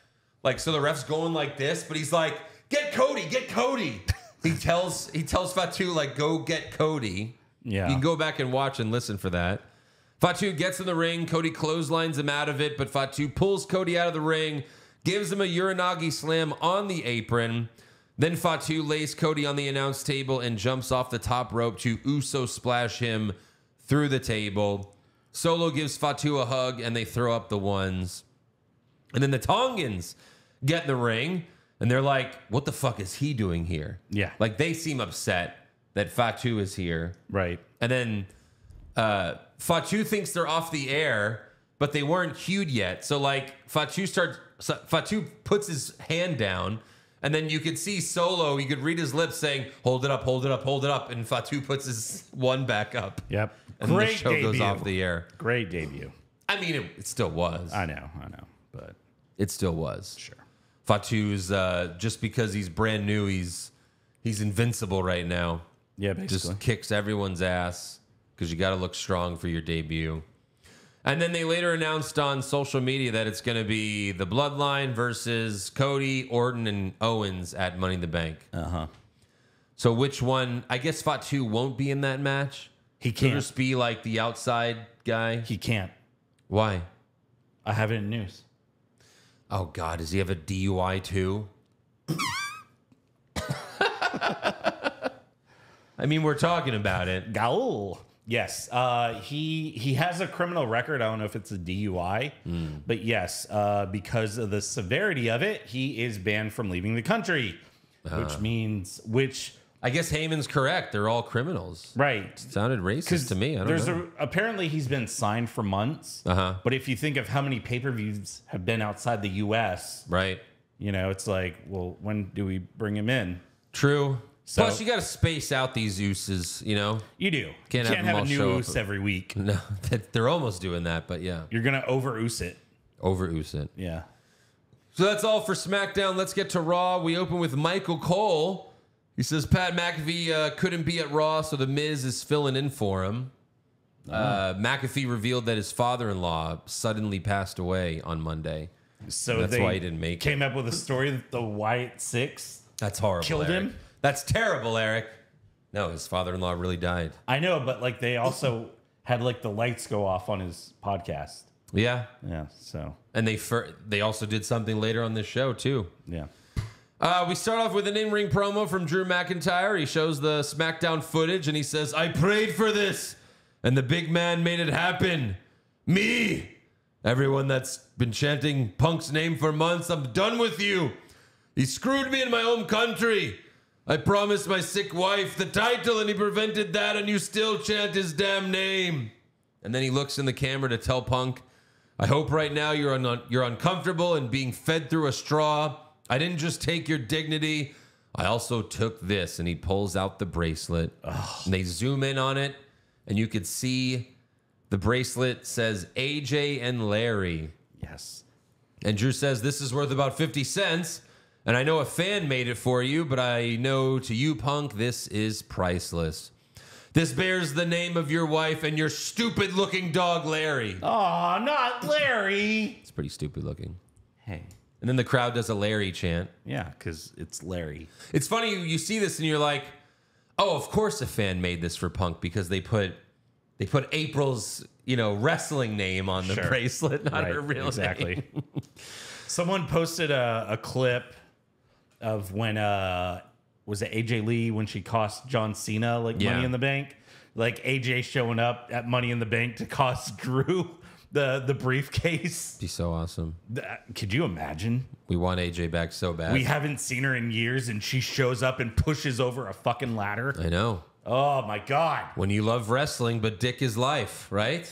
Like, so the ref's going like this, but he's like, get Cody, get Cody. He tells Fatu, like, go get Cody. Yeah. You can go back and watch and listen for that. Fatu gets in the ring. Cody clotheslines him out of it, but Fatu pulls Cody out of the ring, gives him a Uranagi slam on the apron. Then Fatu lays Cody on the announce table and jumps off the top rope to Uso splash him through the table. Solo gives Fatu a hug, and they throw up the ones. And then the Tongans get in the ring, and they're like, what the fuck is he doing here? Yeah. Like, they seem upset that Fatu is here. Right. And then Fatu thinks they're off the air, but they weren't cued yet. So, like, Fatu puts his hand down, and then you could see Solo, you could read his lips saying, hold it up, hold it up, hold it up. And Fatu puts his one back up. Yep. And the show goes off the air. Great debut. I mean, it still was. I know. But it still was. Sure. Fatu's, just because he's brand new, he's invincible right now. Yeah, basically. Just kicks everyone's ass because you got to look strong for your debut. And then they later announced on social media that it's going to be the Bloodline versus Cody, Orton, and Owens at Money in the Bank. Uh-huh. So which one? I guess Fatu won't be in that match. He can't. He'll just be like the outside guy. He can't. Why? I have it in news. Oh, God. Does he have a DUI too? I mean, we're talking about it. Gaul. Yes. He has a criminal record. I don't know if it's a DUI. But yes, because of the severity of it, he is banned from leaving the country. Which I guess Heyman's correct. They're all criminals. Right. It sounded racist to me. I don't know. Apparently he's been signed for months. But if you think of how many pay-per-views have been outside the U.S., right? You know, it's like, well, when do we bring him in? True. So, plus, you got to space out these uses, you know? You do. Can't have a new show oos every week. No, they're almost doing that, but yeah. You're going to over-oos it. Over-oos it. Yeah. So that's all for SmackDown. Let's get to Raw. We open with Michael Cole. He says Pat McAfee couldn't be at Raw, so The Miz is filling in for him. McAfee revealed that his father-in-law suddenly passed away on Monday. So that's why he didn't make it. Came up with a story that the Wyatt Six that's horrible. Killed Eric. him. That's terrible, Eric. No, his father-in-law really died. I know, but like they also had like the lights go off on his podcast. Yeah. Yeah. So. And they also did something later on this show too. Yeah. We start off with an in-ring promo from Drew McIntyre. He shows the SmackDown footage and he says, "I prayed for this, and the big man made it happen. Me. Everyone that's been chanting Punk's name for months, I'm done with you. He screwed me in my home country. I promised my sick wife the title, and he prevented that, and you still chant his damn name." And then he looks in the camera to tell Punk, "I hope right now you're uncomfortable and being fed through a straw. I didn't just take your dignity. I also took this." And he pulls out the bracelet. And they zoom in on it, and you could see the bracelet says AJ and Larry. Yes. And Drew says, "This is worth about 50 cents. And I know a fan made it for you, but I know to you, Punk, this is priceless. This bears the name of your wife and your stupid-looking dog, Larry." Oh, not Larry. It's pretty stupid looking. Hey. And then the crowd does a Larry chant. Yeah, because it's Larry. It's funny, you see this and you're like, oh, of course a fan made this for Punk because they put April's, wrestling name on the bracelet, not her real name. Someone posted a clip of when was it AJ Lee when she cost John Cena Money in the Bank, like AJ showing up at Money in the Bank to cost Drew the briefcase. Be so awesome. Could you imagine? We want AJ back so bad. We haven't seen her in years, and she shows up and pushes over a fucking ladder. I know. Oh my God. When you love wrestling, but dick is life, right?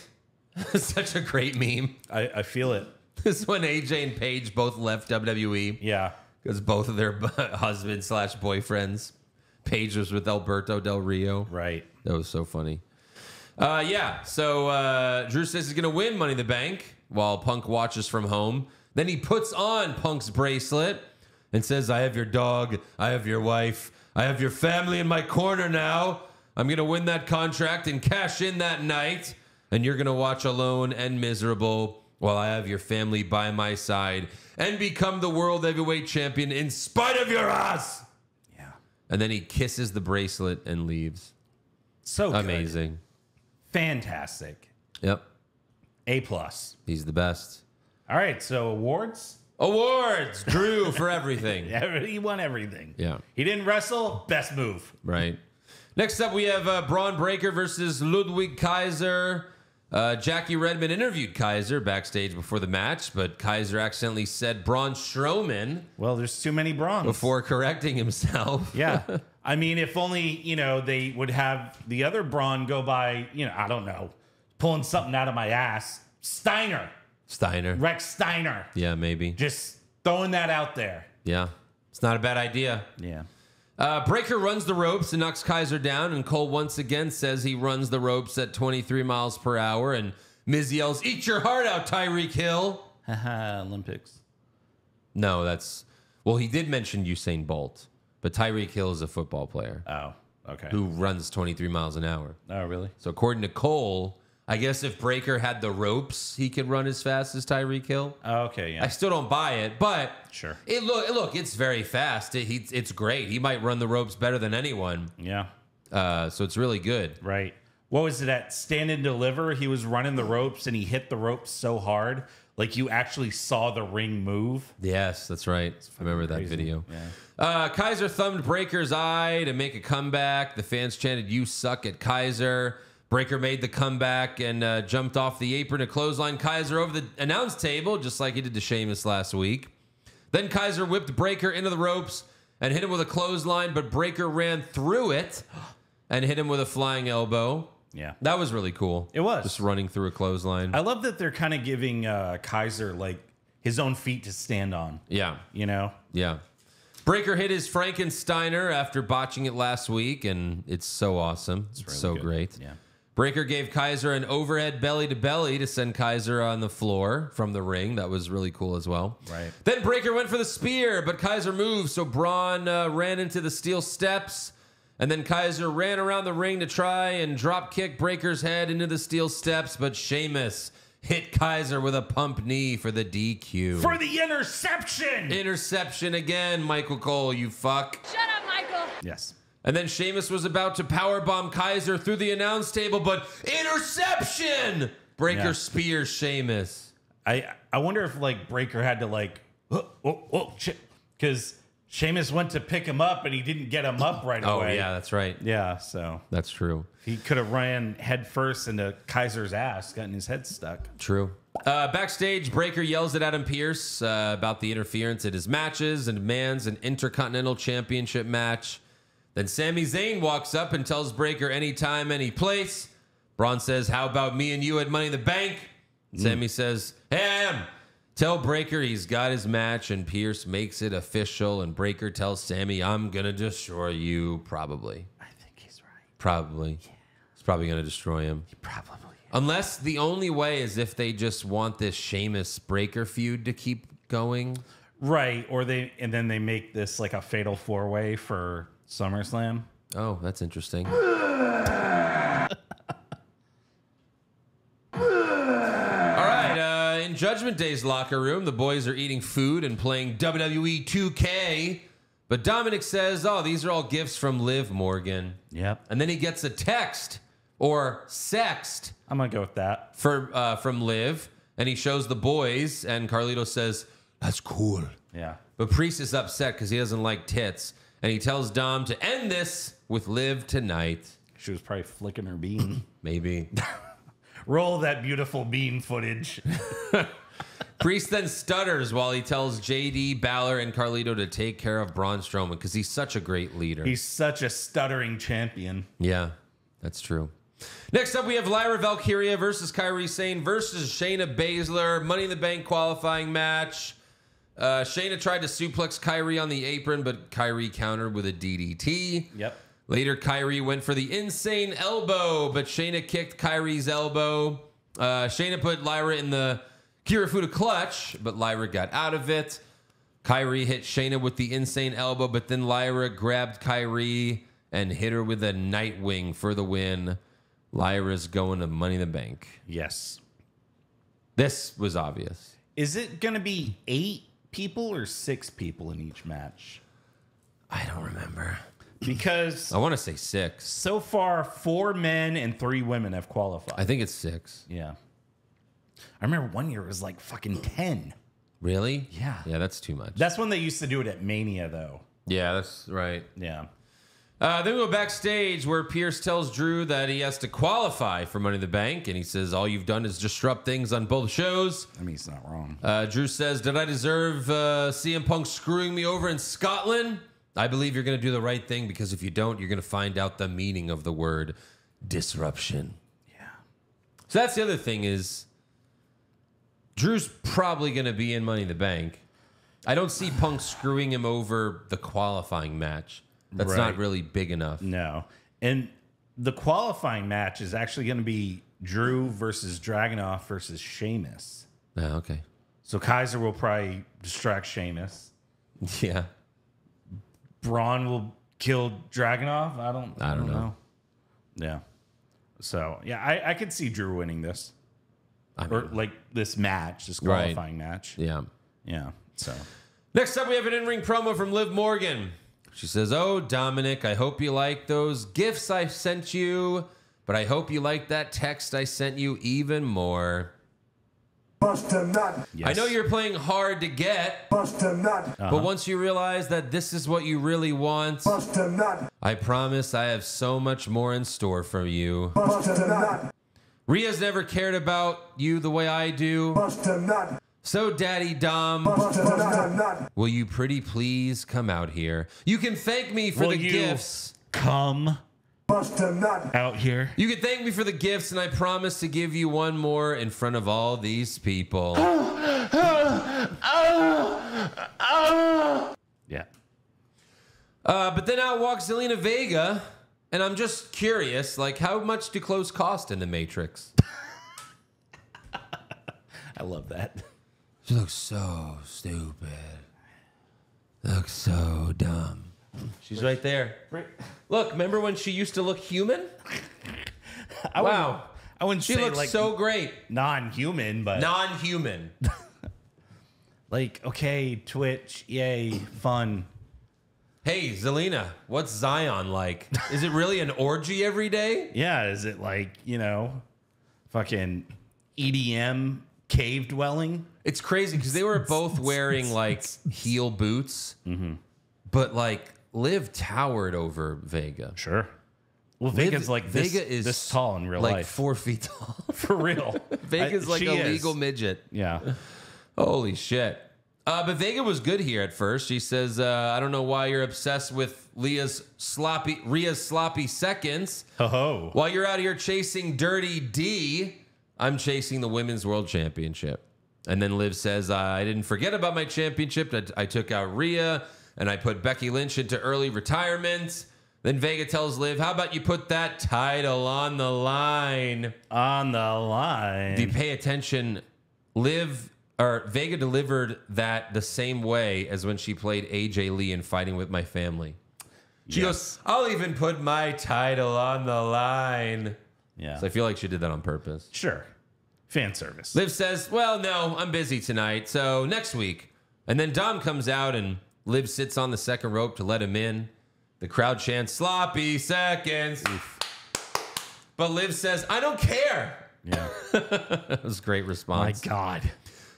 Such a great meme. I feel it. This is when AJ and Paige both left WWE. Yeah. Because both of their husbands/boyfriends. Paige was with Alberto Del Rio. Right. That was so funny. So Drew says he's going to win Money in the Bank while Punk watches from home. Then he puts on Punk's bracelet and says, "I have your dog. I have your wife. I have your family in my corner now. I'm going to win that contract and cash in that night. And you're going to watch alone and miserable while I have your family by my side and become the World Heavyweight Champion in spite of your ass." Yeah. And then he kisses the bracelet and leaves. So good. Amazing. Fantastic. Yep. A+. He's the best. All right, so awards? Awards. Drew for everything. He won everything. Yeah. He didn't wrestle. Best move. Right. Next up, we have Braun Breaker versus Ludwig Kaiser. Jackie Redmond interviewed Kaiser backstage before the match, but Kaiser accidentally said Braun Strowman. Well, there's too many Brauns. Before correcting himself. Yeah. I mean, if only, they would have the other Braun go by, I don't know, pulling something out of my ass. Steiner. Rex Steiner. Yeah, maybe. Just throwing that out there. Yeah. It's not a bad idea. Yeah. Breaker runs the ropes and knocks Kaiser down, and Cole once again says he runs the ropes at 23 miles per hour, and Miz yells, "Eat your heart out, Tyreek Hill." Haha, Olympics. No, well, he did mention Usain Bolt, but Tyreek Hill is a football player. Oh, okay. Who runs 23 miles an hour. Oh, really? So according to Cole, I guess if Breaker had the ropes, he could run as fast as Tyreek Hill. Oh, okay, yeah. I still don't buy it, but sure. Look, it's very fast. It's great. He might run the ropes better than anyone. Yeah. So it's really good. Right. What was it at Stand and Deliver? He was running the ropes and he hit the ropes so hard, like you actually saw the ring move. Yes, that's right. I remember that video. Yeah. Kaiser thumbed Breaker's eye to make a comeback. The fans chanted, "You suck" at Kaiser. Breaker made the comeback and jumped off the apron to clothesline Kaiser over the announce table, just like he did to Sheamus last week. Then Kaiser whipped Breaker into the ropes and hit him with a clothesline, but Breaker ran through it and hit him with a flying elbow. Yeah. That was really cool. It was. Just running through a clothesline. I love that they're kind of giving Kaiser, his own feet to stand on. Yeah. Yeah. Breaker hit his Frankensteiner after botching it last week, and it's so awesome. It's really so great. Yeah. Breaker gave Kaiser an overhead belly-to-belly to send Kaiser on the floor from the ring. That was really cool as well. Right. Then Breaker went for the spear, but Kaiser moved, so Braun ran into the steel steps, and then Kaiser ran around the ring to try and drop kick Breaker's head into the steel steps, but Sheamus hit Kaiser with a pump knee for the DQ. For the interception! Interception again, Michael Cole, you fuck. Shut up, Michael. Yes. And then Sheamus was about to powerbomb Kaiser through the announce table, but interception! Breaker spears Sheamus. I wonder if like Breaker had to like, shit, because Sheamus went to pick him up and he didn't get him up right away. Oh yeah, that's right. Yeah, so that's true. He could have ran head first into Kaiser's ass, gotten his head stuck. True. Backstage, Breaker yells at Adam Pearce about the interference at his matches and demands an Intercontinental Championship match. Then Sami Zayn walks up and tells Breaker anytime, any place. Braun says, how about me and you at Money in the Bank? Sami says, hey, Adam, tell Breaker he's got his match, and Pearce makes it official, and Breaker tells Sami, I'm going to destroy you, probably. I think he's right. Probably. Yeah. He's probably going to destroy him. He probably is. Unless the only way is if they just want this Sheamus Breaker feud to keep going. Right, or then they make this like a fatal 4-way for SummerSlam. Oh, that's interesting. In Judgment Day's locker room, the boys are eating food and playing WWE 2K. But Dominic says, oh, these are all gifts from Liv Morgan. Yep. And then he gets a text or sext. I'm going to go with that. From Liv. And he shows the boys. And Carlito says, that's cool. Yeah. But Priest is upset because he doesn't like tits. And he tells Dom to end this with Liv tonight. She was probably flicking her bean. Maybe. Roll that beautiful bean footage. Priest then stutters while he tells JD, Balor, and Carlito to take care of Braun Strowman because he's such a great leader. He's such a stuttering champion. Yeah, that's true. Next up, we have Lyra Valkyria versus Kairi Sane versus Shayna Baszler. Money in the Bank qualifying match. Shayna tried to suplex Kairi on the apron, but Kairi countered with a DDT. Yep. Later, Kairi went for the insane elbow, but Shayna kicked Kairi's elbow. Shayna put Lyra in the Kirifuda clutch, but Lyra got out of it. Kairi hit Shayna with the insane elbow, but then Lyra grabbed Kairi and hit her with a Nightwing for the win. Lyra's going to Money in the Bank. Yes. This was obvious. Is it going to be 8 people or 6 people in each match? I don't remember. Because I want to say 6. So far, 4 men and 3 women have qualified. I think it's 6. Yeah. I remember one year it was like fucking 10. Really? Yeah. Yeah, that's too much. That's when they used to do it at Mania, though. Yeah, that's right. Yeah. Then we go backstage where Pierce tells Drew that he has to qualify for Money in the Bank, and he says, all you've done is disrupt things on both shows. I mean, he's not wrong. Drew says, did I deserve CM Punk screwing me over in Scotland? I believe you're going to do the right thing because if you don't, you're going to find out the meaning of the word disruption. Yeah. So that's the other thing is Drew's probably going to be in Money in the Bank. I don't see Punk screwing him over the qualifying match. That's not really big enough. No. And the qualifying match is actually going to be Drew versus Dragunov versus Sheamus. Oh, okay. So Kaiser will probably distract Sheamus. Yeah. Braun will kill Dragunov. I don't know. Yeah. So, yeah, I could see Drew winning this. Or like this match, this qualifying match. Yeah. Yeah. So next up, we have an in-ring promo from Liv Morgan. She says, oh, Dominic, I hope you like those gifts I sent you, but I hope you like that text I sent you even more. Bust a nut. Yes. I know you're playing hard to get, Bust a nut. But once you realize that this is what you really want, Bust a nut. I promise I have so much more in store for you. Bust a nut. Rhea's never cared about you the way I do. Bust a nut. So, Daddy Dom, Bust a nut. will you pretty please come out here? You can thank me for the gifts. Come Bust a nut. out here. You can thank me for the gifts, and I promise to give you one more in front of all these people. Yeah. But then out walks Zelina Vega, and I'm just curious, like, how much do clothes cost in The Matrix? I love that. She looks so stupid. Looks so dumb. She's right there. Look, remember when she used to look human? Wow. I wouldn't She say looks like so great. non-human, but Non-human. like, okay, Twitch, yay, fun. Hey, Zelina, what's Zion like? Is it really an orgy every day? Yeah, is it like, fucking EDM cave dwelling? It's crazy because they were both wearing like heel boots, but like Liv towered over Vega. Sure. Well, Vega's like this, Vega is this tall in real like life. 4 feet tall. For real. Vega's like a legal midget. Yeah. Holy shit. But Vega was good here at first. She says, I don't know why you're obsessed with Rhea's sloppy seconds. Ho-ho. While you're out here chasing Dirty D, I'm chasing the Women's World Championship. And then Liv says, I didn't forget about my championship. I took out Rhea, and I put Becky Lynch into early retirement. Then Vega tells Liv, how about you put that title on the line? On the line. If you pay attention, Vega delivered that the same way as when she played AJ Lee in Fighting With My Family. She goes, I'll even put my title on the line. Yeah. So I feel like she did that on purpose. Sure. Fan service. Liv says, well, no, I'm busy tonight, so next week. And then Dom comes out and Liv sits on the second rope to let him in. The crowd chants, sloppy seconds. Oof. But Liv says, I don't care. Yeah. That was a great response. My God.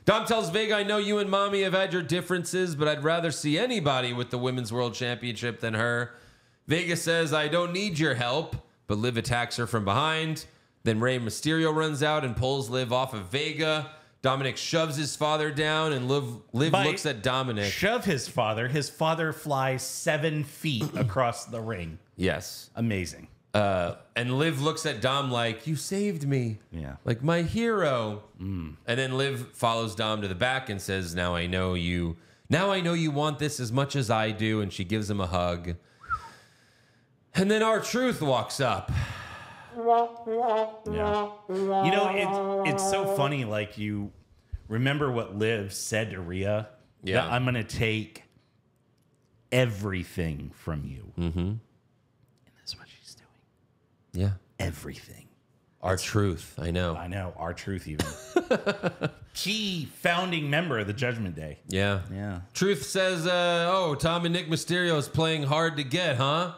Dom tells Vega, I know you and Mommy have had your differences, but I'd rather see anybody with the Women's World Championship than her. Vega says, I don't need your help, but Liv attacks her from behind. Then Rey Mysterio runs out and pulls Liv off of Vega. Dominic shoves his father down, and Liv looks at Dominic. Shove his father. His father flies 7 feet across the ring. Yes. Amazing. And Liv looks at Dom like, you saved me. Yeah. Like my hero. And then Liv follows Dom to the back and says, now I know you want this as much as I do. And she gives him a hug. And then R-Truth walks up. Yeah. It's so funny. Like, you remember what Liv said to Rhea? Yeah. That I'm going to take everything from you. Mm-hmm. And that's what she's doing. Yeah. Everything. R-Truth. I know. R-Truth even. Key founding member of the Judgment Day. Yeah. Yeah. Truth says, Tom and Nick Mysterio is playing hard to get, huh?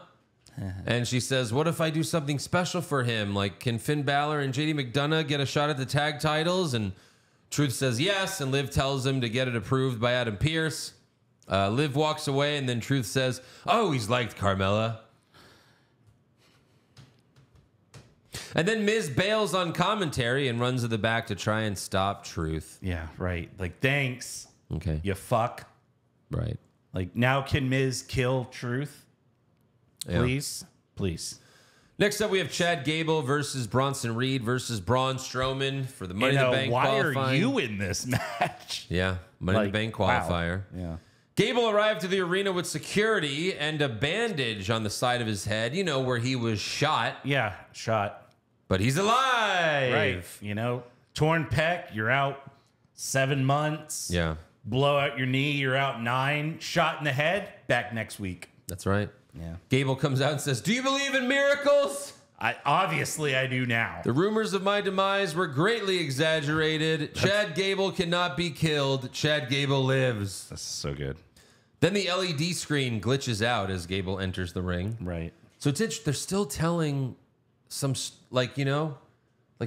And she says, what if I do something special for him? Like, can Finn Balor and JD McDonough get a shot at the tag titles? And Truth says yes, and Liv tells him to get it approved by Adam Pearce. Liv walks away, and then Truth says, oh, he's liked Carmella. And then Miz bails on commentary and runs to the back to try and stop Truth. Yeah, right. Like, thanks. Okay. You fuck. Right. Like, now can Miz kill Truth? Please? Yeah. Please. Next up, we have Chad Gable versus Bronson Reed versus Braun Strowman for the Money in the Bank qualifying. Why are you in this match? Yeah, Money in the Bank qualifier. Wow. Yeah. Gable arrived to the arena with security and a bandage on the side of his head, where he was shot. Yeah, shot. But he's alive. Right. Torn pec, you're out 7 months. Yeah. Blow out your knee, you're out 9. Shot in the head, back next week. That's right. Yeah. Gable comes out and says, do you believe in miracles? Obviously I do now. The rumors of my demise were greatly exaggerated. Chad Gable cannot be killed. Chad Gable lives. That's so good. Then the LED screen glitches out as Gable enters the ring. Right. So they're still telling some,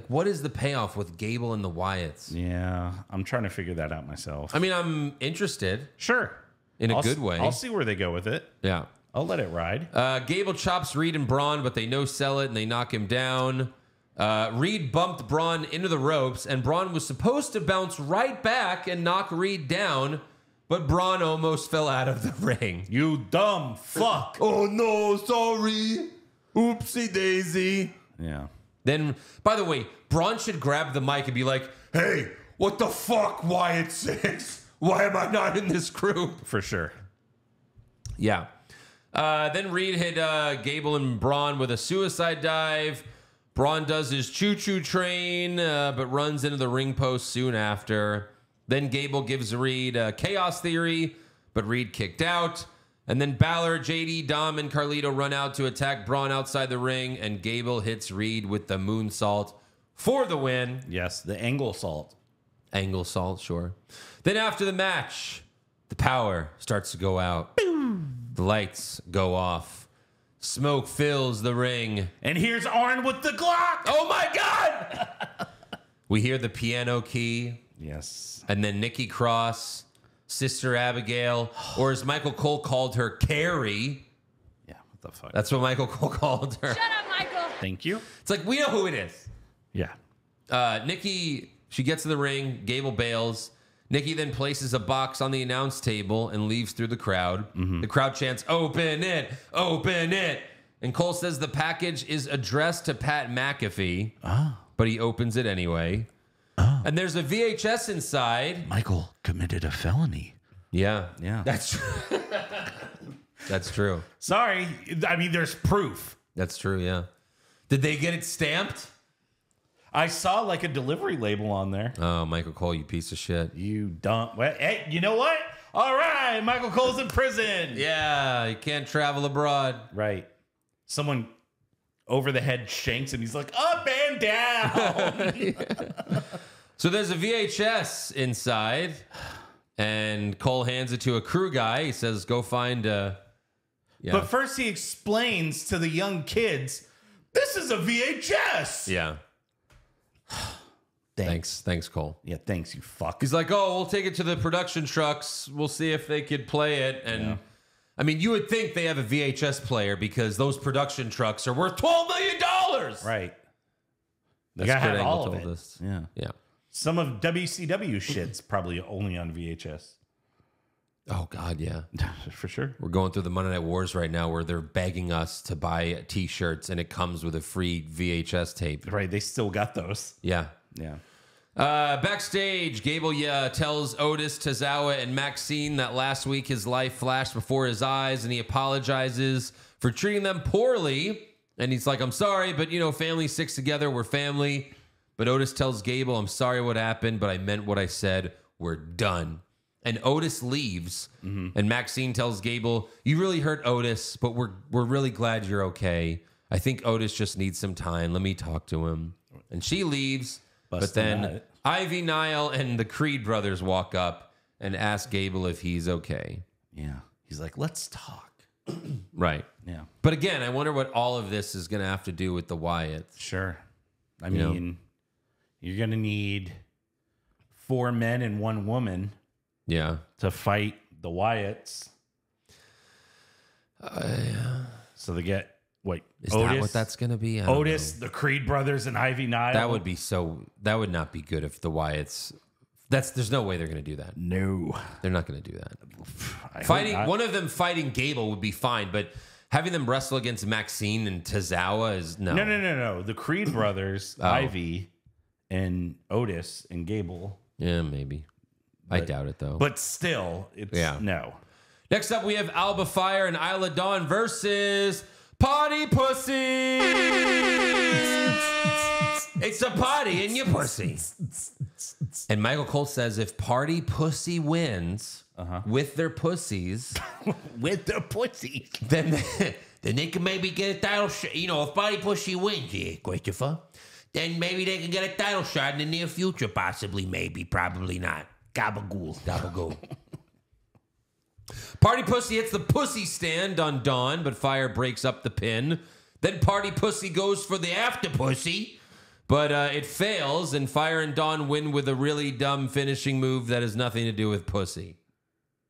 what is the payoff with Gable and the Wyatts? Yeah. I'm trying to figure that out myself. I mean, I'm interested. Sure. In a good way. I'll see where they go with it. Yeah. I'll let it ride. Gable chops Reed and Braun, but they no-sell it, and they knock him down. Reed bumped Braun into the ropes, and Braun was supposed to bounce right back and knock Reed down, but Braun almost fell out of the ring. You dumb fuck. Oh, no, sorry. Oopsie daisy. Yeah. Then, by the way, Braun should grab the mic and be like, hey, what the fuck, Wyatt Six? Why am I not in this group? For sure. Yeah. Then Reed hit Gable and Braun with a suicide dive. Braun does his choo-choo train, but runs into the ring post soon after. Then Gable gives Reed a chaos theory, but Reed kicked out. And then Balor, JD, Dom, and Carlito run out to attack Braun outside the ring, and Gable hits Reed with the moonsault for the win. Yes, the angle salt. Angle salt, sure. Then after the match, the power starts to go out. Boom. The lights go off. Smoke fills the ring. And here's Arn with the Glock. Oh, my God. We hear the piano key. Yes. And then Nikki Cross, Sister Abigail, or as Michael Cole called her, Carrie. Yeah, what the fuck? That's what Michael Cole called her. Shut up, Michael. Thank you. It's like, we know who it is. Yeah. Nikki, she gets in the ring. Gable bails. Nikki then places a box on the announce table and leaves through the crowd. The crowd chants, "Open it! Open it!" And Cole says the package is addressed to Pat McAfee, but he opens it anyway. And there's a VHS inside. Michael committed a felony. Yeah. Yeah. That's true. That's true. Sorry. I mean, there's proof. That's true, yeah. Did they get it stamped? I saw like a delivery label on there. Oh, Michael Cole, you piece of shit. You don't. Well, hey, you know what? All right, Michael Cole's in prison. Yeah, you can't travel abroad. Right. Someone over the head shanks him. He's like, up and down. So there's a VHS inside, and Cole hands it to a crew guy. He says, go find a... Yeah. But first he explains to the young kids, this is a VHS. Yeah. Thanks, Cole. Yeah, thanks, you fuck. He's like, oh, we'll take it to the production trucks. We'll see if they could play it. And I mean, you would think they have a VHS player because those production trucks are worth $12 million. Right. That's gotta Kurt have Angle all of told it. us. Yeah. Yeah. Some of WCW shit's probably only on VHS. Oh, God, yeah. For sure. We're going through the Monday Night Wars right now where they're begging us to buy T-shirts and it comes with a free VHS tape. Right, they still got those. Yeah. Yeah. Backstage, Gable tells Otis, Tozawa, and Maxine that last week his life flashed before his eyes and he apologizes for treating them poorly. And he's like, I'm sorry, but, you know, family sticks together. We're family. But Otis tells Gable, I'm sorry what happened, but I meant what I said. We're done. And Otis leaves. And Maxine tells Gable, you really hurt Otis, but we're really glad you're okay. I think Otis just needs some time. Let me talk to him. And she leaves. But then Ivy Nile and the Creed brothers walk up and ask Gable if he's okay. Yeah. He's like, let's talk. Right. Yeah. But again, I wonder what all of this is going to have to do with the Wyatts. Sure. I mean, you're going to need 4 men and 1 woman. Yeah. To fight the Wyatts. So they get, wait, Is Otis, that what that's going to be? I don't Otis, know. the Creed brothers, and Ivy Nile. That would not be good if the Wyatts. There's no way they're going to do that. No. They're not going to do that. Fighting One of them fighting Gable would be fine, but having them wrestle against Maxine and Tozawa is no. No. The Creed brothers, Ivy, and Otis, and Gable. Yeah, maybe. I doubt it, though. But still, it's no. Next up, we have Alba Fire and Isla Dawn versus Potty Pussy. It's a potty in your pussy. And Michael Cole says if Party Pussy wins with their pussies, then they can maybe get a title shot. You know, if Party Pussy wins, Christopher, then maybe they can get a title shot in the near future. Possibly, maybe, probably not. Gabagool. Party Pussy hits the pussy stand on Dawn, but Fire breaks up the pin. Then Party Pussy goes for the after pussy, but it fails, and Fire and Dawn win with a really dumb finishing move that has nothing to do with pussy.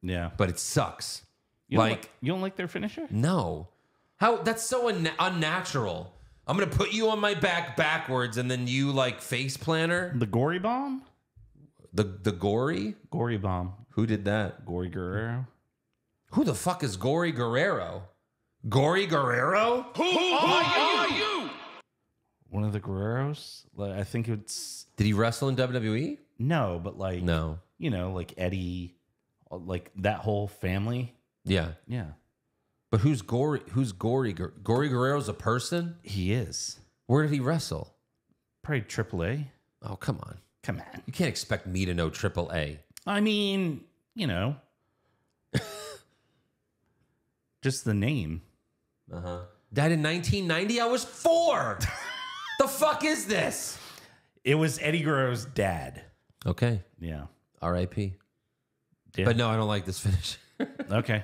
Yeah. But it sucks. You don't like their finisher? No. How? That's so unnatural. I'm going to put you on my back backwards, and then you, face planner? The Gory Bomb? The Gory? Gory Bomb. Who did that? Gory Guerrero. Who the fuck is Gory Guerrero? Gory Guerrero? Who are you? One of the Guerreros? I think it's... Did he wrestle in WWE? No, but No. You know, Eddie, that whole family. Yeah. Yeah. But who's Gory? Gory Guerrero's a person? He is. Where did he wrestle? Probably AAA. Oh, come on. Come on. You can't expect me to know AAA. I mean, you know. Just the name. Died in 1990? I was 4. The fuck is this? It was Eddie Guerrero's dad. Okay. Yeah. R.I.P. Yeah. But no, I don't like this finish. Okay.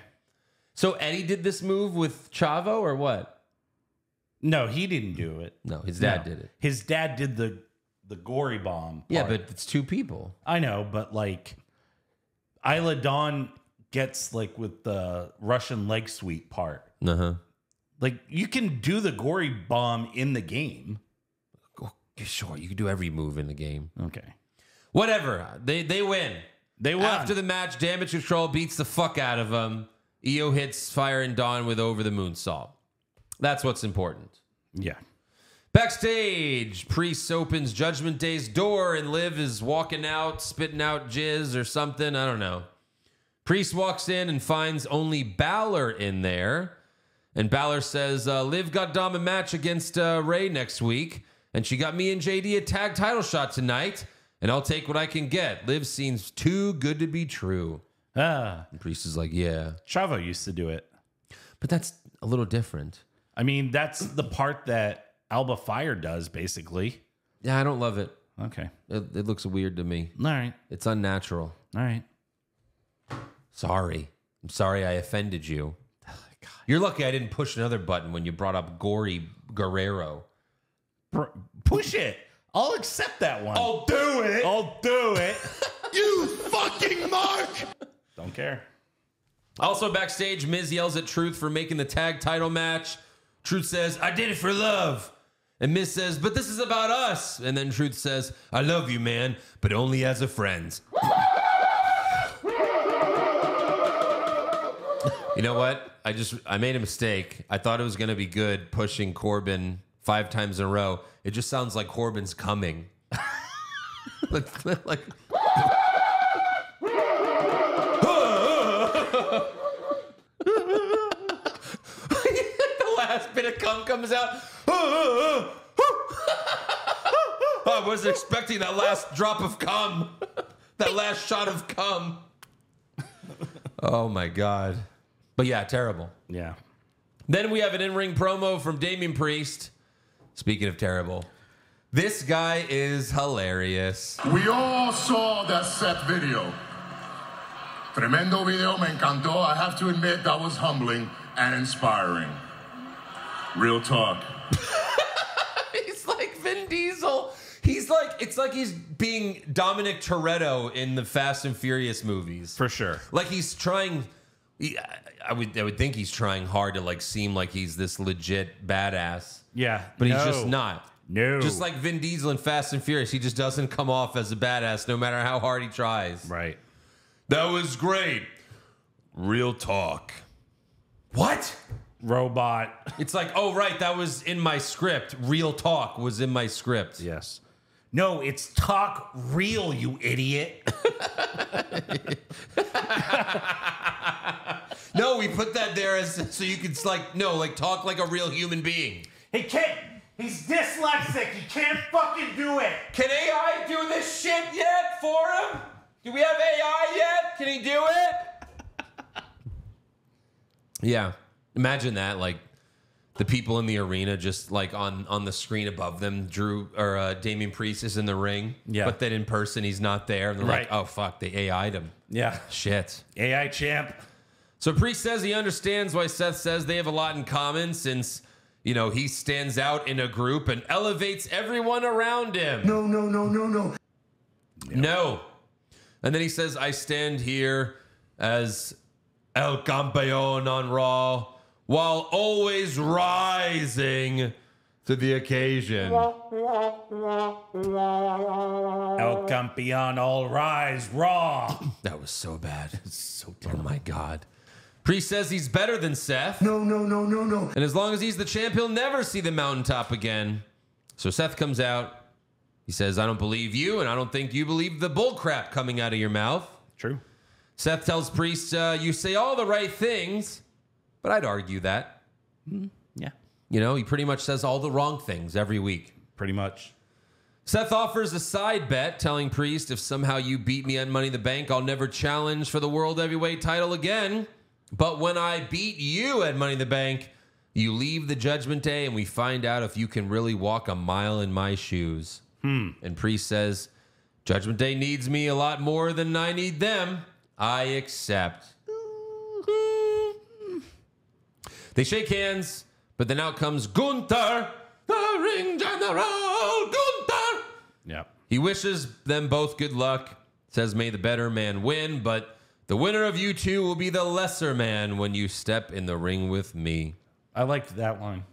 So Eddie did this move with Chavo or what? No, he didn't do it. No, his dad did it. His dad did the gory bomb part. Yeah, but it's 2 people. I know, but like Isla Dawn gets like with the Russian leg sweep part. Uh-huh. Like you can do the gory bomb in the game. Sure, you can do every move in the game. Okay. Whatever. They win. They won. After the match, Damage Control beats the fuck out of them. Io hits Fire and Dawn with Over the Moonsault. That's what's important. Yeah. Backstage, Priest opens Judgment Day's door and Liv is walking out, spitting out jizz or something. I don't know. Priest walks in and finds only Balor in there. And Balor says, Liv got Dom a match against Ray next week. And she got me and JD a tag title shot tonight. And I'll take what I can get. Liv seems too good to be true. And Priest is like, yeah. Chavo used to do it. But that's a little different. I mean, that's the part that Alba Fire does, basically. Yeah, I don't love it. Okay. It looks weird to me. All right. It's unnatural. All right. Sorry. I'm sorry I offended you. Oh, God. You're lucky I didn't push another button when you brought up Gory Guerrero. Push it. I'll accept that one. I'll do it. I'll do it. You fucking mark! Don't care. Also backstage, Miz yells at Truth for making the tag title match. Truth says, I did it for love. And Miz says, but this is about us. And then Truth says, I love you, man, but only as a friend. You know what? I made a mistake. I thought it was going to be good pushing Corbin 5 times in a row. It just sounds like Corbin's coming. like the last bit of cum comes out. I wasn't expecting that last drop of cum. That last shot of cum. Oh my God. But yeah, terrible. Yeah. Then we have an in-ring promo from Damian Priest. Speaking of terrible, this guy is hilarious. We all saw that Seth video. Tremendo video, me encantó. I have to admit that was humbling and inspiring. Real talk. He's like Vin Diesel. He's like, it's like he's being Dominic Toretto in the Fast and Furious movies. For sure. Like he's trying, I would think he's trying hard to like seem like he's this legit badass. Yeah. But he's just not. No. Just like Vin Diesel in Fast and Furious, he just doesn't come off as a badass no matter how hard he tries. Right. That was great. Real talk. What? Robot. It's like, oh, right, that was in my script. Real talk was in my script. Yes. No, it's talk real, you idiot. No, we put that there as so you could like talk like a real human being. He can't. He's dyslexic. He can't fucking do it. Can AI do this shit yet for him? Do we have AI yet? Can he do it? Yeah. Imagine that, like the people in the arena just like on the screen above them, Damian Priest is in the ring. Yeah. But then in person he's not there. And they're like, oh fuck, they AI'd him. Yeah. Shit. AI champ. So Priest says he understands why Seth says they have a lot in common since, you know, he stands out in a group and elevates everyone around him. No. No. And then he says, I stand here as El Campeón on Raw while always rising to the occasion. El Campeón, all rise, Raw. That was so bad. So terrible. Oh my God. Priest says he's better than Seth. No. And as long as he's the champ, he'll never see the mountaintop again. So Seth comes out. He says, I don't believe you, and I don't think you believe the bull crap coming out of your mouth. True. Seth tells Priest, you say all the right things, but I'd argue that. Yeah. You know, he pretty much says all the wrong things every week. Pretty much. Seth offers a side bet, telling Priest, if somehow you beat me on Money in the Bank, I'll never challenge for the World Heavyweight title again. But when I beat you at Money in the Bank, you leave the Judgment Day and we find out if you can really walk a mile in my shoes. And Priest says, Judgment Day needs me a lot more than I need them. I accept. They shake hands, but then out comes Gunther, the ring general, Gunther. Yeah. He wishes them both good luck, says may the better man win, but the winner of you two will be the lesser man when you step in the ring with me. I liked that one.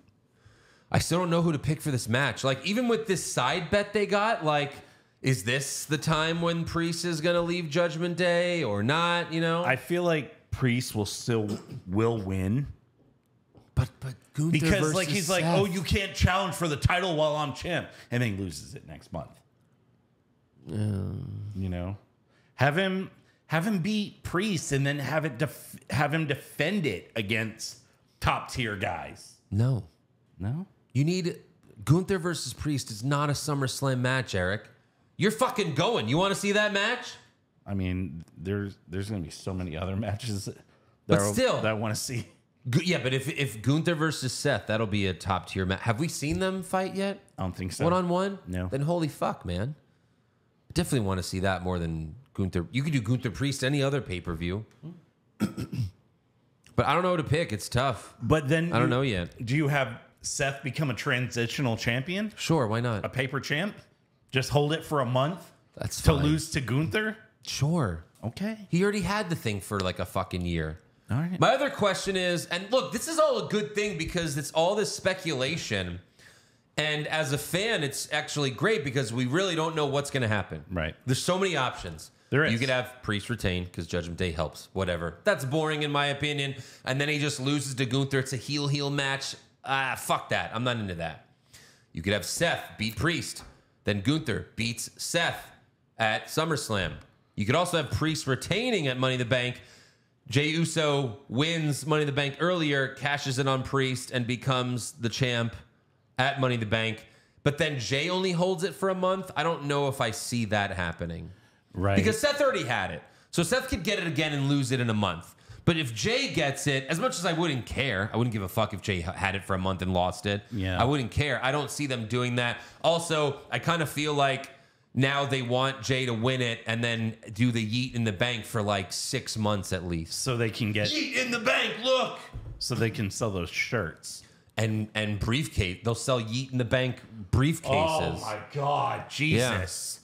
I still don't know who to pick for this match. Like, even with this side bet they got, like, is this the time when Priest is going to leave Judgment Day or not, you know? I feel like Priest will win. But Gunther because like he's Seth. like, oh, you can't challenge for the title while I'm champ, and then he loses it next month. You know, have him beat Priest, and then have him defend it against top tier guys. No, you need Gunther versus Priest is not a SummerSlam match, Eric. You're fucking going. You want to see that match? I mean, there's going to be so many other matches but that still, that I want to see. Yeah, but if Gunther versus Seth, that'll be a top tier match. Have we seen them fight yet? I don't think so. 1-on-1? No. Then holy fuck, man. Definitely want to see that more than Gunther. You could do Gunther Priest any other pay-per-view. But I don't know who to pick. It's tough. But then I don't know yet. Do you have Seth become a transitional champion? Sure, why not? A paper champ? Just hold it for a month? That's to fine. lose to Gunther? Sure. Okay. He already had the thing for like a fucking year. All right. My other question is, and look, this is all a good thing because it's all this speculation. And as a fan, it's actually great because we really don't know what's going to happen. Right. There's so many options. There is. You could have Priest retain because Judgment Day helps. Whatever. That's boring in my opinion. And then he just loses to Gunther. It's a heel match. Fuck that. I'm not into that. You could have Seth beat Priest. Then Gunther beats Seth at SummerSlam. You could also have Priest retaining at Money in the Bank. Jey Uso wins Money in the Bank earlier, cashes in on Priest, and becomes the champ at Money in the Bank. But then Jey only holds it for a month. I don't know if I see that happening. Right. Because Seth already had it. So Seth could get it again and lose it in a month. But if Jey gets it, as much as I wouldn't care, I wouldn't give a fuck if Jey had it for a month and lost it. Yeah. I wouldn't care. I don't see them doing that. Also, I kind of feel like now they want Jey to win it and then do the Yeet in the Bank for like 6 months at least. So they can get Yeet in the Bank, look! So they can sell those shirts. And briefcase. They'll sell Yeet in the Bank briefcases. Oh my God, Jesus!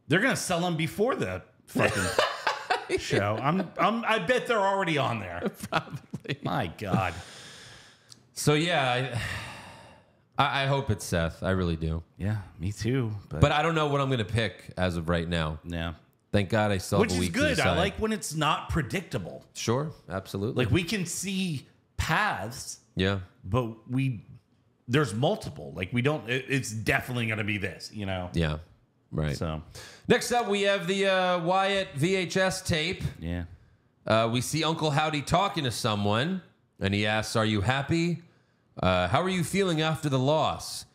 They're gonna sell them before the fucking show. I bet they're already on there. Probably. My God. So yeah, I hope it's Seth. I really do. Yeah, me too. But I don't know what I'm gonna pick as of right now. Yeah. Thank God I still have Which a is week to good. decide. I like when it's not predictable. Sure, absolutely. Like we can see paths. Yeah. But there's multiple. Like we don't. It's definitely gonna be this. You know. Yeah. Right. So next up, we have the Wyatt VHS tape. Yeah. We see Uncle Howdy talking to someone, and he asks, "Are you happy? How are you feeling after the loss?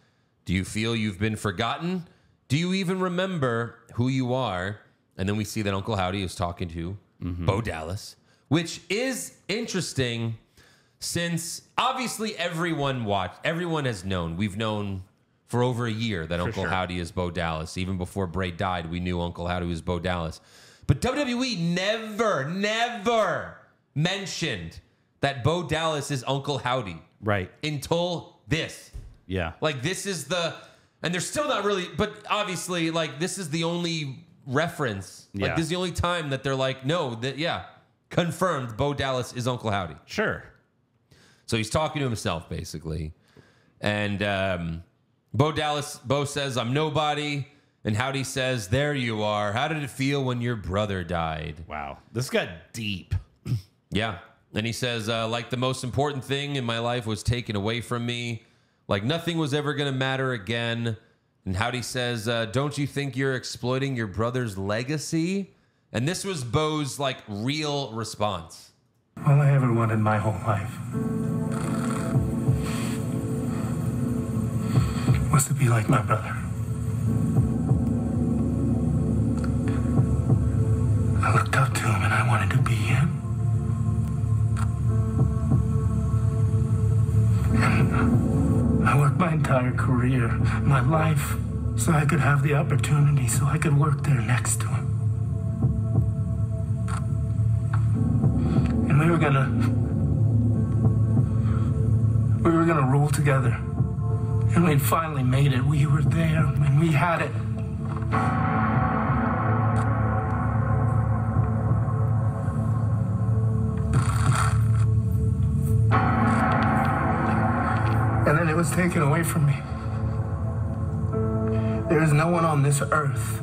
Do you feel you've been forgotten? Do you even remember who you are?" And then we see that Uncle Howdy is talking to Bo Dallas, which is interesting since obviously everyone has known. We've known for over a year that Uncle Howdy is Bo Dallas. Even before Bray died, we knew Uncle Howdy was Bo Dallas. But WWE never mentioned that Bo Dallas is Uncle Howdy. Right. Until this. Yeah. Like this is and they're still not really, but obviously like this is the only reference. Like Yeah. this is the only time that they're like, no, confirmed Bo Dallas is Uncle Howdy. Sure. So he's talking to himself basically. And Bo says, "I'm nobody." And Howdy says, "There you are. How did it feel when your brother died?" Wow. This got deep. Yeah. And he says, like the most important thing in my life was taken away from me. Like nothing was ever going to matter again. And Howdy says, don't you think you're exploiting your brother's legacy? And this was Bo's like real response. All I ever wanted my whole life was to be like my brother. I looked up to him and I wanted to be him. And I worked my entire career, my life, so I could have the opportunity, so I could work there next to him. And we were We were gonna rule together. And we'd finally made it. We were there and we had it. And then it was taken away from me. There is no one on this earth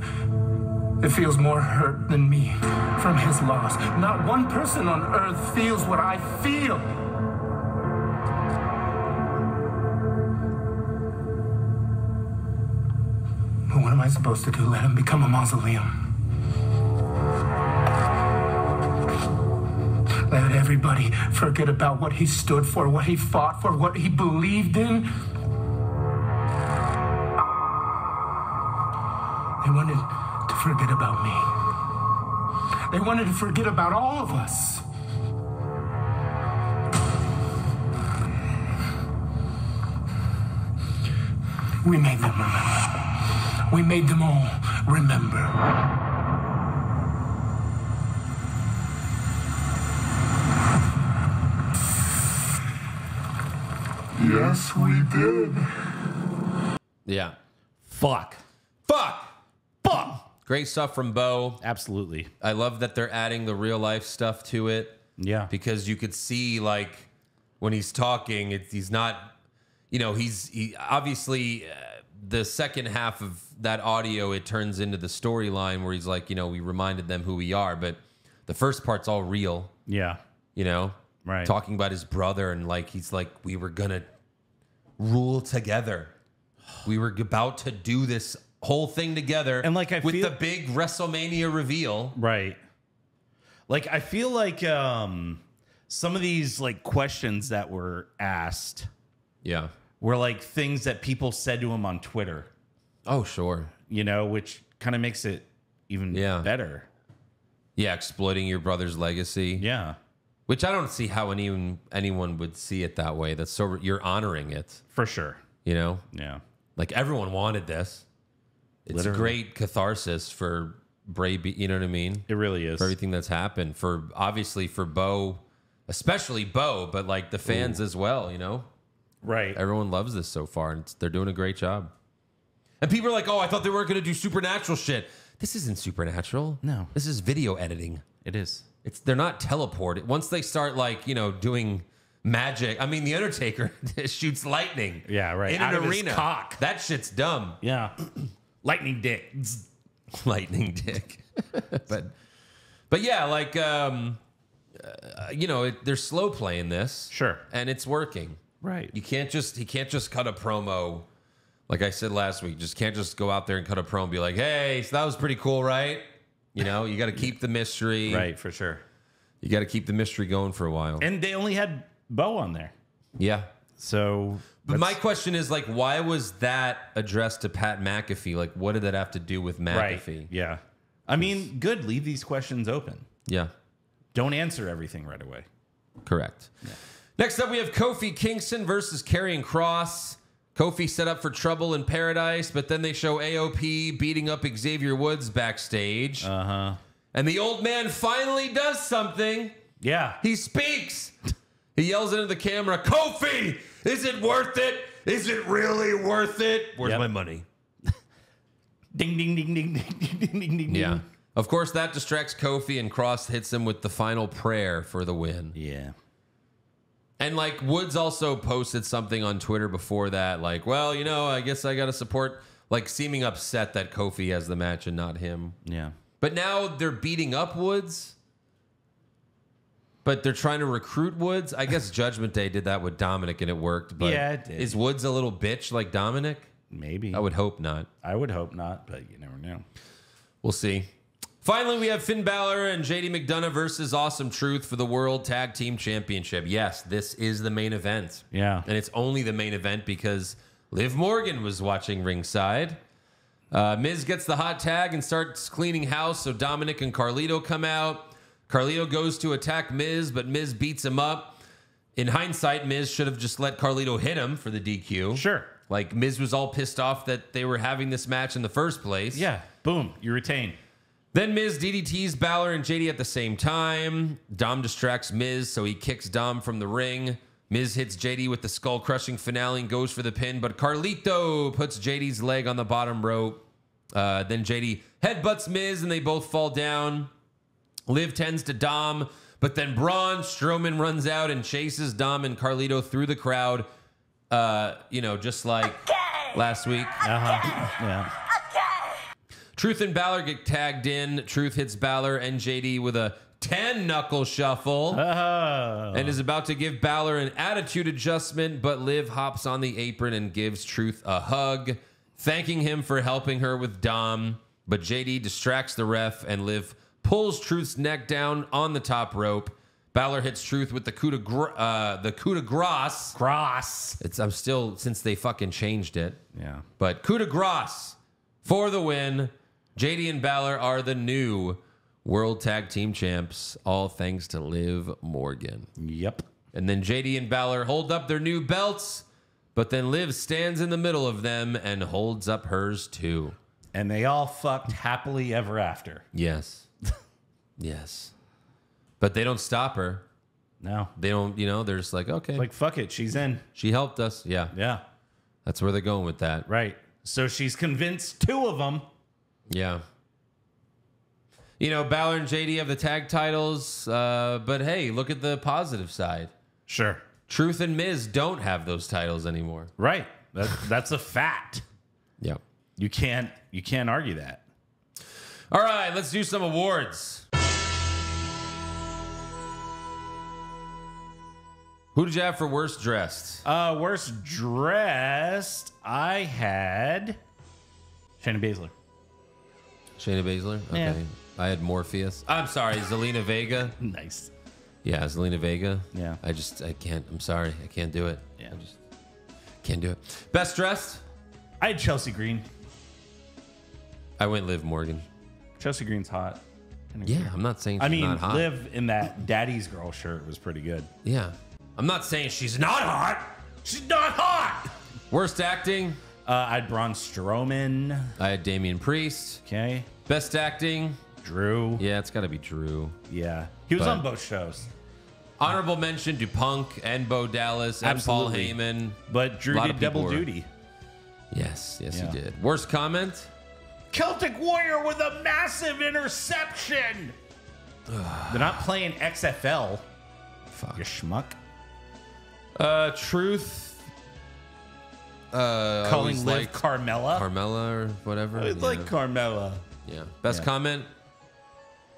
that feels more hurt than me from his loss. Not one person on earth feels what I feel. But what am I supposed to do? Let him become a mausoleum? Let everybody forget about what he stood for, what he fought for, what he believed in. They wanted to forget about me. They wanted to forget about all of us. We made them remember. We made them all remember. Yes, we did. Yeah. Fuck. Great stuff from Bo. Absolutely. I love that they're adding the real life stuff to it. Yeah. Because you could see, like, when he's talking, he's not, you know, he obviously the second half of that audio, it turns into the storyline where he's like, you know, we reminded them who we are. But the first part's all real. Yeah. You know? Right. Talking about his brother and, like, he's like, we were going to rule together. We were about to do this whole thing together, and like with the big WrestleMania reveal, right? Like I feel like some of these like questions that were asked, yeah, were like things that people said to him on Twitter. Oh, sure, you know, which kind of makes it even better. Yeah, exploiting your brother's legacy. Yeah, which I don't see how anyone would see it that way. That's so you're honoring it for sure. You know, yeah, like everyone wanted this. It's literally. A great catharsis for Bray, you know what I mean? It really is. For everything that's happened. For obviously for Bo, especially Bo, but like the fans as well, you know? Right. Everyone loves this so far, and they're doing a great job. And people are like, oh, I thought they weren't going to do supernatural shit. This isn't supernatural. No. This is video editing. It is. They're not teleported. Once they start like, you know, doing magic. I mean, The Undertaker shoots lightning. Yeah, right. In Out an of arena. His cock. That shit's dumb. Yeah. Lightning dick. Lightning dick. but yeah, like, you know, they're slow playing this. Sure. And it's working. Right. He can't just cut a promo. Like I said last week, just can't just go out there and cut a promo and be like, hey, so that was pretty cool, right? You know, you got to keep the mystery. Right, for sure. You got to keep the mystery going for a while. And they only had Bo on there. Yeah. So, but my question is, like, why was that addressed to Pat McAfee? Like, what did that have to do with McAfee? Right. Yeah. I mean, good. Leave these questions open. Yeah. Don't answer everything right away. Correct. Yeah. Next up, we have Kofi Kingston versus Karrion Kross. Kofi set up for trouble in paradise, but then they show AOP beating up Xavier Woods backstage. Uh-huh. And the old man finally does something. Yeah. He speaks. He yells into the camera, Kofi, is it worth it? Is it really worth it? Where's my money? Ding, ding, ding, ding, ding, ding, ding, ding. Yeah. Of course, that distracts Kofi, and Kross hits him with the final prayer for the win. Yeah. And, like, Woods also posted something on Twitter before that, like, well, you know, I guess I got to support, like, seeming upset that Kofi has the match and not him. Yeah. But now they're beating up Woods, but they're trying to recruit Woods. I guess Judgment Day did that with Dominic, and it worked. But yeah, it did. Is Woods a little bitch like Dominic? Maybe. I would hope not. I would hope not, but you never know. We'll see. Finally, we have Finn Balor and JD McDonough versus Awesome Truth for the World Tag Team Championship. Yes, this is the main event. Yeah. And it's only the main event because Liv Morgan was watching ringside. Miz gets the hot tag and starts cleaning house, so Dominic and Carlito come out. Carlito goes to attack Miz, but Miz beats him up. In hindsight, Miz should have just let Carlito hit him for the DQ. Sure. Like, Miz was all pissed off that they were having this match in the first place. Yeah. Boom. You retain. Then Miz DDTs Balor and JD at the same time. Dom distracts Miz, so he kicks Dom from the ring. Miz hits JD with the skull-crushing finale and goes for the pin, but Carlito puts JD's leg on the bottom rope. Then JD headbutts Miz, and they both fall down. Liv tends to Dom, but then Braun Strowman runs out and chases Dom and Carlito through the crowd, just like last week. Yeah. Truth and Balor get tagged in. Truth hits Balor and JD with a 10-knuckle shuffle and is about to give Balor an attitude adjustment, but Liv hops on the apron and gives Truth a hug, thanking him for helping her with Dom. But JD distracts the ref and Liv pulls Truth's neck down on the top rope. Balor hits Truth with the coup de grace. I'm still, since they fucking changed it. Yeah. But coup de grace for the win. JD and Balor are the new World Tag Team Champs, all thanks to Liv Morgan. Yep. And then JD and Balor hold up their new belts, but then Liv stands in the middle of them and holds up hers too. And they all fucked happily ever after. Yes. Yes. But they don't stop her. No. They don't, they're just like, okay. Like, fuck it. She's in. She helped us. Yeah. Yeah. That's where they're going with that. Right. So she's convinced two of them. Yeah. Balor and JD have the tag titles, but hey, look at the positive side. Sure. Truth and Miz don't have those titles anymore. Right. That's a fact. Yeah. You can't argue that. All right, let's do some awards. Who did you have for worst dressed? Worst dressed, I had Shayna Baszler. Shayna Baszler? Okay. Yeah. I had Morpheus. I'm sorry, Zelina Vega. Nice. Yeah, Zelina Vega. Yeah. I can't. I'm sorry. I can't do it. Yeah. I just can't do it. Best dressed? I had Chelsea Green. I went Liv Morgan. Chelsea Green's hot. Yeah, I'm not saying she's not hot. Liv in that Daddy's Girl shirt was pretty good. Yeah. I'm not saying she's not hot. She's not hot. Worst acting? I had Braun Strowman. I had Damian Priest. Okay. Best acting? Drew. Yeah, it's got to be Drew. Yeah. He was on both shows. Honorable mention to Punk and Bo Dallas and Absolutely. Paul Heyman. But Drew did double duty. Yes, Yeah. he did. Worst comment? Celtic Warrior with a massive interception. They're not playing XFL. Fuck. You schmuck. Truth. Calling Liv Carmella. Carmella or whatever. I like Carmella. Yeah. Best comment?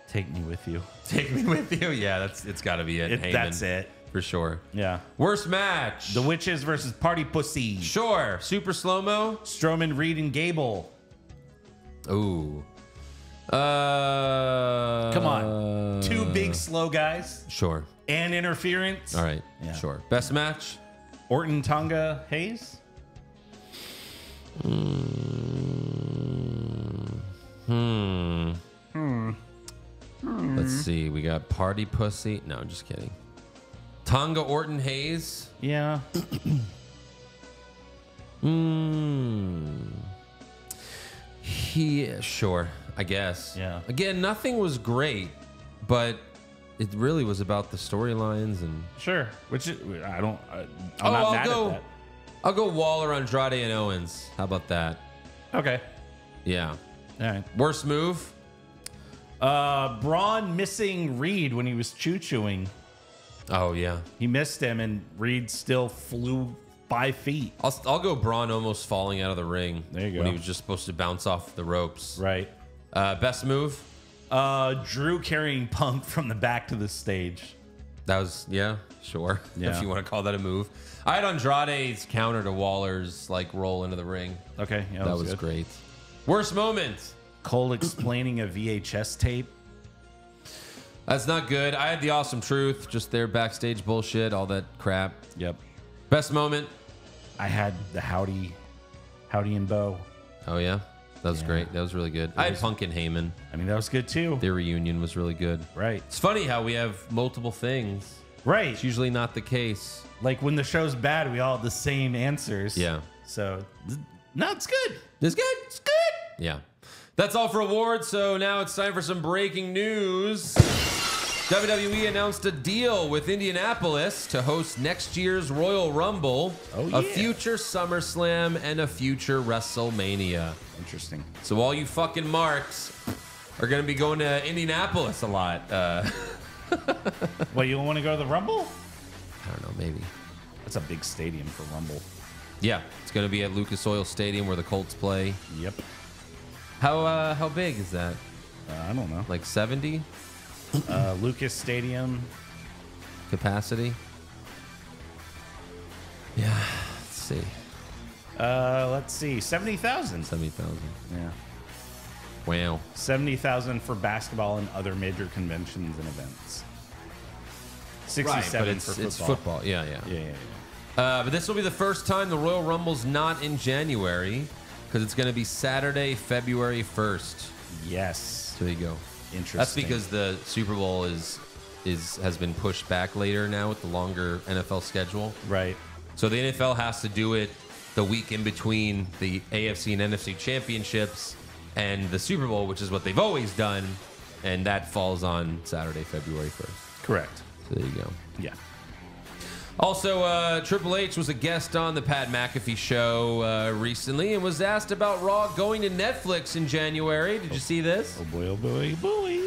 Take me with you. Take me with you. Yeah, it's got to be it. Heyman, That's it. for sure. Yeah. Worst match? The Witches versus Party Pussy. Sure. Super slow mo. Strowman, Reed, and Gable. Ooh. Come on. Two big slow guys. Sure. And interference. All right. Yeah. Sure. Best match? Orton, Tonga, Hayes. Let's see. We got Party Pussy. No, I'm just kidding. Tonga, Orton, Hayes. Yeah. Sure. I guess. Yeah. Again, nothing was great, but it really was about the storylines and. Sure. Which is, I'm not mad at that. I'll go Waller, Andrade, and Owens. How about that? Okay. Yeah. All right. Worst move? Braun missing Reed when he was choo-chooing. Oh, yeah. He missed him, and Reed still flew 5 feet. I'll go Braun almost falling out of the ring. There you go. When he was just supposed to bounce off the ropes. Right. Best move? Drew carrying Punk from the back to the stage. That was, yeah, sure. Yeah. If you want to call that a move. I had Andrade's counter to Waller's roll into the ring. Okay. Yeah, that was good. great. Worst moment? Cole explaining a VHS tape. That's not good. I had the Awesome Truth, just their backstage bullshit, all that crap. Yep. Best moment? I had the Howdy and Bo. Oh, yeah? That was great. That was really good. I had Punk and Heyman. I mean, that was good too. Their reunion was really good. Right. It's funny how we have multiple things. Right. It's usually not the case. Like when the show's bad, we all have the same answers. Yeah. So, no, it's good. It's good. It's good. Yeah. That's all for awards. So now it's time for some breaking news. WWE announced a deal with Indianapolis to host next year's Royal Rumble, a future SummerSlam, and a future WrestleMania. Interesting. So all you fucking marks are going to be going to Indianapolis a lot. Well, you want to go to the Rumble? I don't know, maybe. That's a big stadium for Rumble. Yeah, it's going to be at Lucas Oil Stadium where the Colts play. Yep. How big is that? I don't know. Like 70? Lucas Stadium. Capacity? Yeah, let's see. Let's see. 70,000. 70,000. Yeah. Wow. 70,000 for basketball and other major conventions and events. 67 but for football. It's football. Yeah. But this will be the first time the Royal Rumble's not in January because it's going to be Saturday, February 1st. Yes. So there you go. Interesting. That's because the Super Bowl has been pushed back later now with the longer NFL schedule. Right. So the NFL has to do it the week in between the AFC and NFC championships and the Super Bowl, which is what they've always done, and that falls on Saturday, February 1st. Correct. So there you go. Yeah. Also, Triple H was a guest on the Pat McAfee show recently and was asked about Raw going to Netflix in January. Did you see this? Oh boy, oh boy, oh boy.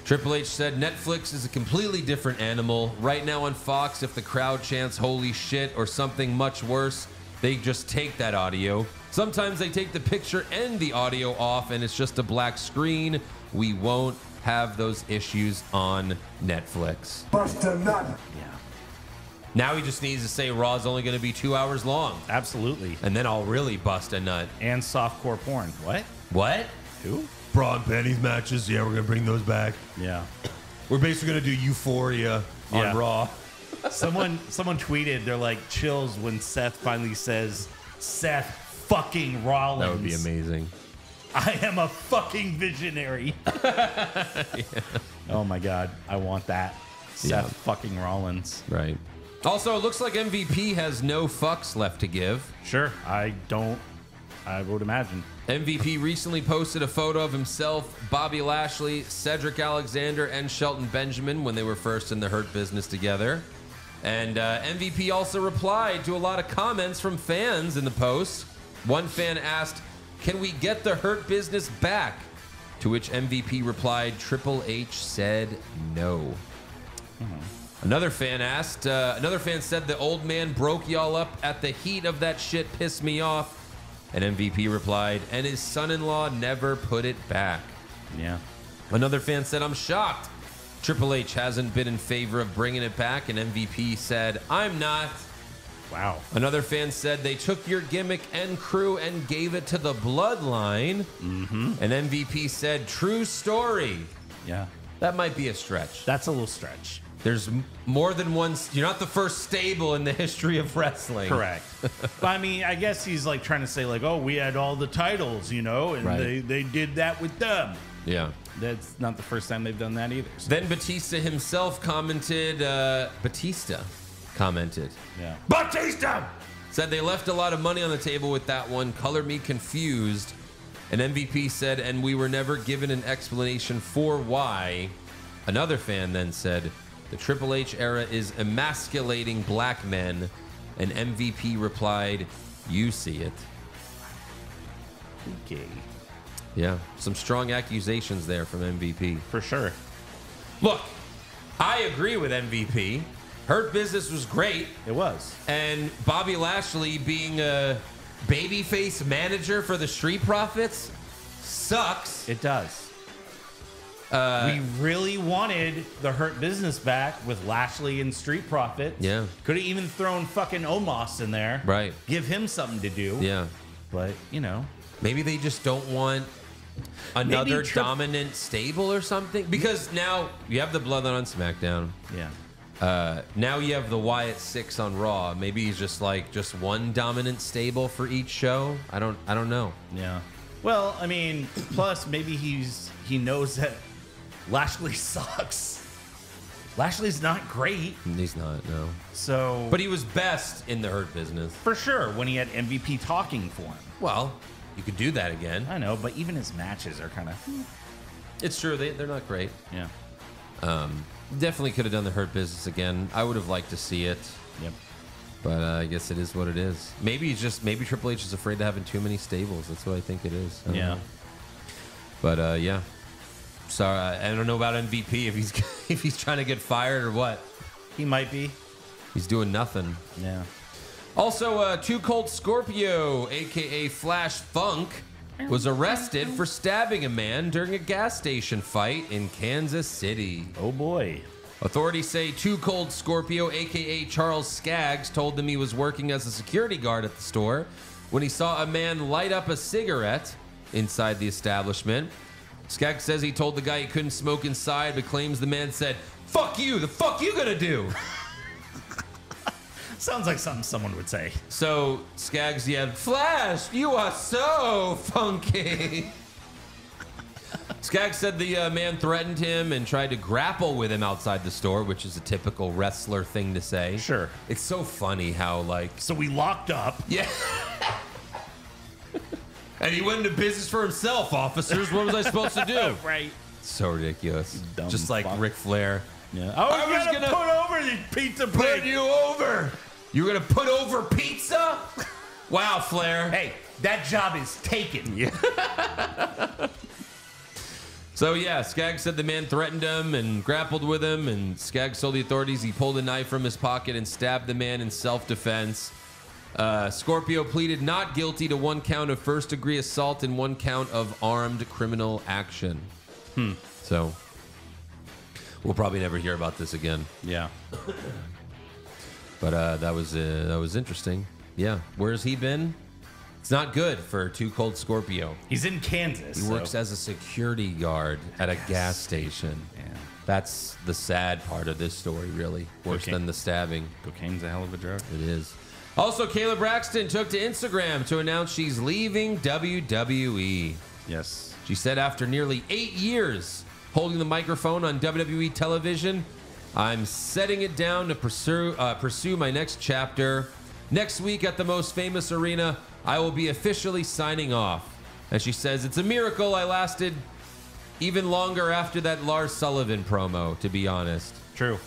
Triple H said Netflix is a completely different animal. Right now on Fox, if the crowd chants holy shit or something much worse, they just take that audio. Sometimes they take the picture and the audio off and it's just a black screen. We won't have those issues on Netflix. Bust a nut. Yeah. Now he just needs to say Raw's only going to be 2 hours long. Absolutely. And then I'll really bust a nut. And softcore porn. What? What? Who? Bra and panties matches. Yeah, we're going to bring those back. Yeah. We're basically going to do Euphoria Yeah. on Raw. Someone tweeted, they're like, chills when Seth finally says, Seth fucking Rollins. That would be amazing. I am a fucking visionary. Yeah. Oh my God. I want that. Seth fucking Rollins. Right. Also, it looks like MVP has no fucks left to give. Sure. I would imagine. MVP recently posted a photo of himself, Bobby Lashley, Cedric Alexander, and Shelton Benjamin when they were first in the Hurt Business together. And MVP also replied to a lot of comments from fans in the post. One fan asked, "Can we get the Hurt Business back?" To which MVP replied, "Triple H said no." Another fan said, "The old man broke y'all up at the heat of that shit, pissed me off." And MVP replied, "And his son-in-law never put it back." Yeah. Another fan said, "I'm shocked. Triple H hasn't been in favor of bringing it back." And MVP said, "I'm not." Wow. Another fan said, "They took your gimmick and crew and gave it to the Bloodline." Mm-hmm. And MVP said, "True story." Yeah. That might be a stretch. That's a little stretch. There's more than one. You're not the first stable in the history of wrestling. Correct. But I mean, I guess he's like trying to say like, oh, we had all the titles, you know, and Right. they did that with them. Yeah. That's not the first time they've done that either. So. Then Batista himself commented. Yeah. Batista! Said they left a lot of money on the table with that one. Color me confused. And MVP said, "And we were never given an explanation for why." Another fan then said, "The Triple H era is emasculating black men." And MVP replied, "You see it." Okay. Yeah, some strong accusations there from MVP. For sure. Look, I agree with MVP. Hurt Business was great. It was. And Bobby Lashley being a babyface manager for the Street Profits sucks. It does. We really wanted the Hurt Business back with Lashley and Street Profits. Yeah. Could have even thrown fucking Omos in there. Right. Give him something to do. Yeah. But, you know. Maybe they just don't want another dominant stable or something. Because now you have the Bloodline on SmackDown. Yeah. Now you have the Wyatt Six on Raw. Maybe he's just one dominant stable for each show. I don't know. Yeah. Well, I mean, plus maybe he knows that Lashley sucks. Lashley's not great. He's not, no. So, but he was best in the Hurt Business. For sure, when he had MVP talking for him. Well, you could do that again. I know, but even his matches are kind of... It's true, they're not great. Yeah. Definitely could have done the Hurt Business again. I would have liked to see it. Yep. But I guess it is what it is. Maybe Triple H is afraid of having too many stables. That's what I think it is. I don't know. But yeah. Sorry, I don't know about MVP if he's trying to get fired or what. He might be. He's doing nothing. Yeah. Also, Too Cold Scorpio, a.k.a. Flash Funk, was arrested for stabbing a man during a gas station fight in Kansas City. Oh, boy. Authorities say Too Cold Scorpio, a.k.a. Charles Skaggs, told them he was working as a security guard at the store when he saw a man light up a cigarette inside the establishment. Skaggs says he told the guy he couldn't smoke inside, but claims the man said, "Fuck you, the fuck you gonna do?" Sounds like something someone would say. So Skaggs yelled, "Flash, you are so funky." Skaggs said the man threatened him and tried to grapple with him outside the store, which is a typical wrestler thing to say. Sure. It's so funny how, like... So we locked up. Yeah. And he went into business for himself, officers. What was I supposed to do? Right. So ridiculous. Just like fuck. Ric Flair. Yeah. I was gonna put over the pizza put pig. you over. You're gonna put over pizza? Wow, Flair. Hey, that job is taken. Yeah. So yeah, Skaggs said the man threatened him and grappled with him, and Skaggs told the authorities he pulled a knife from his pocket and stabbed the man in self-defense. Scorpio pleaded not guilty to 1 count of first-degree assault and 1 count of armed criminal action. So we'll probably never hear about this again. Yeah. But that was interesting. Yeah, where's he been? It's not good for Too Cold Scorpio. He's in Kansas. He works as a security guard at a gas station. Yeah. That's the sad part of this story, really. Worse than the stabbing. Cocaine's a hell of a drug. It is. Also, Kayla Braxton took to Instagram to announce she's leaving WWE. Yes. She said after nearly 8 years holding the microphone on WWE television, "I'm setting it down to pursue my next chapter. Next week at the Most Famous Arena, I will be officially signing off." And she says, "It's a miracle I lasted even longer after that Lars Sullivan promo, to be honest." True.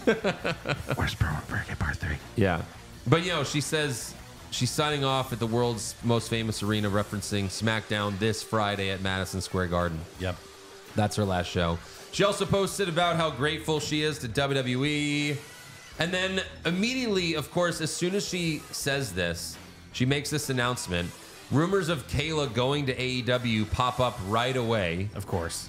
Worst promo for part 3. Yeah. But, you know, she says she's signing off at the world's most famous arena, referencing SmackDown this Friday at Madison Square Garden. Yep. That's her last show. She also posted about how grateful she is to WWE. And then immediately, of course, as soon as she says this, she makes this announcement. Rumors of Kayla going to AEW pop up right away. Of course.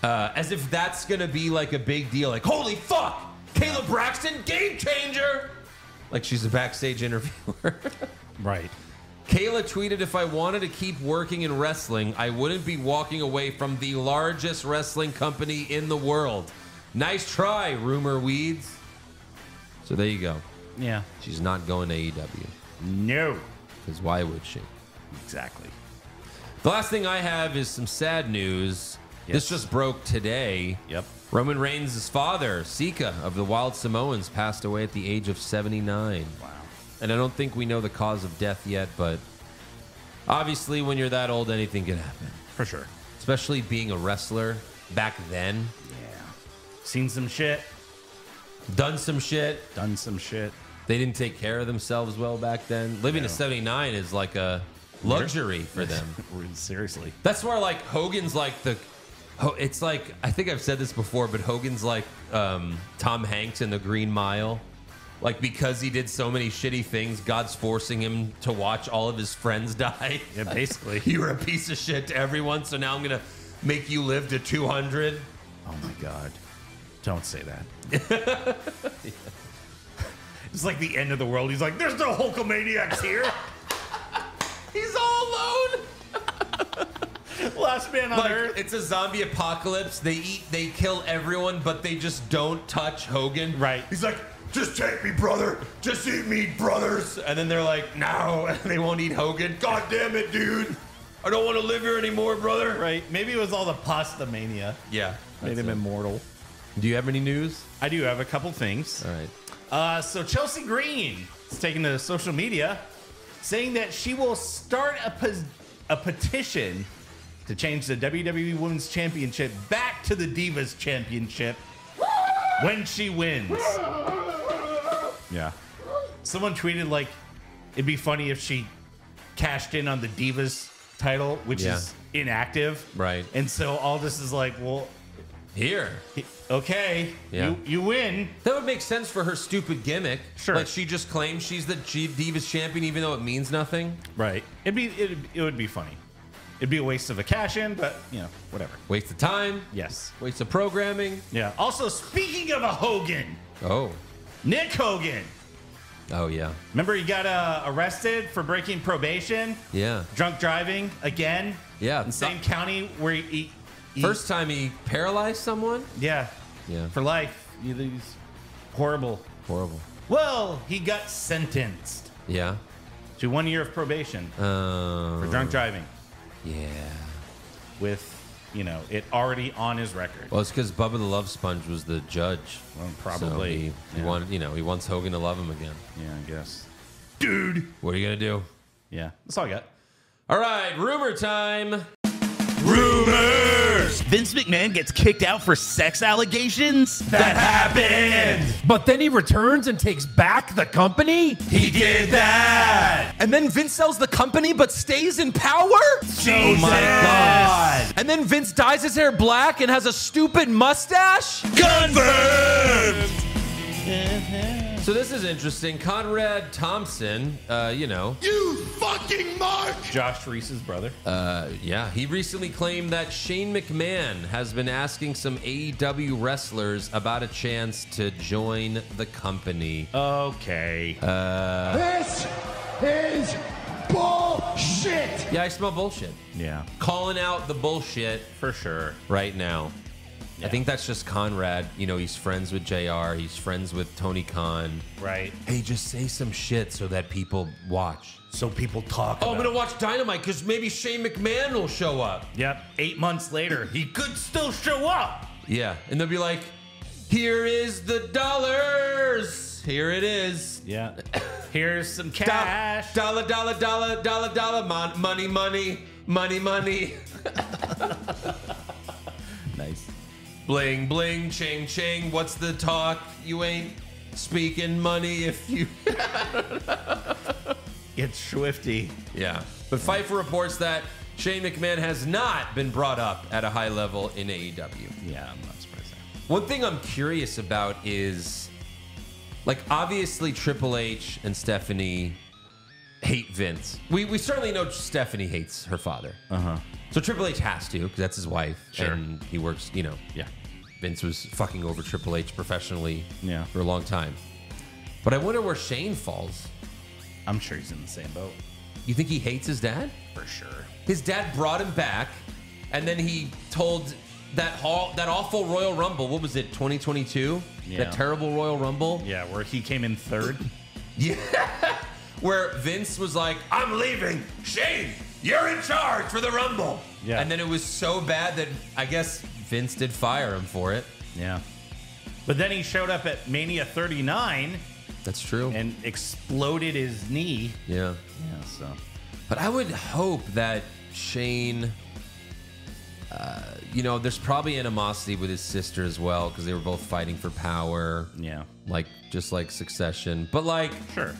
As if that's going to be like a big deal. Like, holy fuck! Kayla Braxton, game changer! Like she's a backstage interviewer. Right. Kayla tweeted, "If I wanted to keep working in wrestling, I wouldn't be walking away from the largest wrestling company in the world. Nice try, rumor weeds." So there you go. Yeah. She's not going to AEW. No. Because why would she? Exactly. The last thing I have is some sad news. Yes. This just broke today. Yep. Roman Reigns' father, Sika of the Wild Samoans, passed away at the age of 79. Wow. And I don't think we know the cause of death yet, but obviously when you're that old, anything can happen. For sure. Especially being a wrestler back then. Yeah. Seen some shit. Done some shit. Done some shit. They didn't take care of themselves well back then. Living to 79 is like a luxury for them. Seriously. That's where like Hogan's like it's like, I think I've said this before, but Hogan's like Tom Hanks in The Green Mile. Like, because he did so many shitty things, God's forcing him to watch all of his friends die. Yeah, basically. You were a piece of shit to everyone, so now I'm going to make you live to 200. Oh, my God. Don't say that. Yeah. It's like the end of the world. He's like, there's no Hulkamaniacs here. He's all alone. Last man on earth. It's a zombie apocalypse. They kill everyone, but they just don't touch Hogan. Right. He's like, just take me, brother. Just eat me, brothers. And then they're like, no, and they won't eat Hogan. God damn it, dude. I don't want to live here anymore, brother. Right. Maybe it was all the pasta mania. Yeah. Made him immortal. Do you have any news? I do have a couple things. All right. So Chelsea Green is taking to social media saying that she will start a petition to change the WWE Women's Championship back to the Divas Championship when she wins. Yeah. Someone tweeted like, it'd be funny if she cashed in on the Divas title, which is inactive. Right. And so Aldis is like, well, here. Okay. Yeah. You win. That would make sense for her stupid gimmick. Sure. Like she just claims she's the Divas champion even though it means nothing. Right. It would be funny. It'd be a waste of a cash in, but whatever. Waste of time. Yes. Waste of programming. Yeah. Also, speaking of a Hogan. Oh. Nick Hogan. Oh, yeah. Remember he got arrested for breaking probation? Yeah. Drunk driving again? Yeah. In the same county where he first time he paralyzed someone? Yeah. Yeah. For life. He's horrible. Horrible. Well, he got sentenced. Yeah. To 1 year of probation. For drunk driving. Yeah. With, it already on his record. Well, it's because Bubba the Love Sponge was the judge. Well, probably. So he wanted, he wants Hogan to love him again. Yeah, I guess. Dude. What are you going to do? Yeah. That's all I got. All right. Rumor time. Rumors! Vince McMahon gets kicked out for sex allegations? That happened! But then he returns and takes back the company? He did that! And then Vince sells the company but stays in power? Jesus! Oh my God. And then Vince dyes his hair black and has a stupid mustache? Confirmed! So this is interesting. Conrad Thompson, You fucking mark! Josh Reese's brother. Yeah, he recently claimed that Shane McMahon has been asking some AEW wrestlers about a chance to join the company. Okay. This is bullshit! Yeah, I smell bullshit. Yeah. Calling out the bullshit For sure. right now. I think that's just Conrad. He's friends with JR. He's friends with Tony Khan. Right. Hey, just say some shit so that people watch. So people talk Oh, I'm about going to watch Dynamite because maybe Shane McMahon will show up. Yep. 8 months later, he could still show up. Yeah. And they'll be like, here is the dollars. Here it is. Yeah. Here's some cash. Dollar, dollar, dollar, dollar, dollar. Money, money, money, money. Nice. Bling, bling, ching, ching. What's the talk? You ain't speaking money if you... It's Swifty. Yeah. But Pfeiffer reports that Shane McMahon has not been brought up at a high level in AEW. Yeah, I'm not surprised. One thing I'm curious about is, obviously Triple H and Stephanie hate Vince. We certainly know Stephanie hates her father. Uh-huh. So Triple H has to, because that's his wife. Sure. And he works, Yeah. Vince was fucking over Triple H professionally for a long time. But I wonder where Shane falls. I'm sure he's in the same boat. You think he hates his dad? For sure. His dad brought him back, and then he told that awful Royal Rumble. What was it, 2022? Yeah. That terrible Royal Rumble? Yeah, where he came in third. Yeah. Where Vince was like, I'm leaving. Shane, you're in charge for the Rumble. Yeah. And then it was so bad that I guess Vince did fire him for it. Yeah. But then he showed up at Mania 39 That's true. and exploded his knee. Yeah. Yeah, so. But I would hope that Shane, there's probably animosity with his sister as well because they were both fighting for power. Yeah. Just like Succession. But Sure.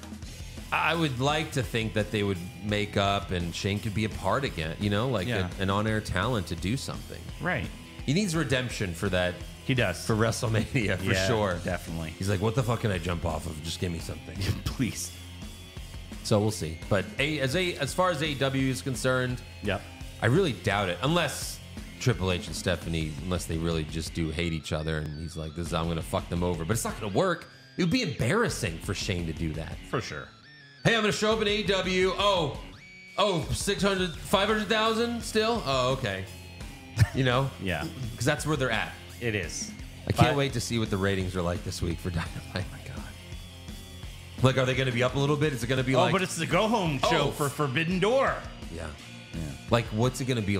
I would like to think that they would make up and Shane could be a part again, an on-air talent to do something. Right. He needs redemption for that. He does. For WrestleMania, for sure. Definitely. He's like, what the fuck can I jump off of? Just give me something. Please. So we'll see. But as far as AEW is concerned, Yep. I really doubt it. Unless Triple H and Stephanie, unless they really just do hate each other and he's like, I'm going to fuck them over. But it's not going to work. It would be embarrassing for Shane to do that. For sure. Hey, I'm going to show up in AEW. Oh, 600, 500,000 still? Oh, okay. Yeah. Because that's where they're at. It is. I can't wait to see what the ratings are like this week for Dynamite. Oh my God. Are they going to be up a little bit? Is it going to be but it's the go-home show for Forbidden Door. Yeah. What's it going to be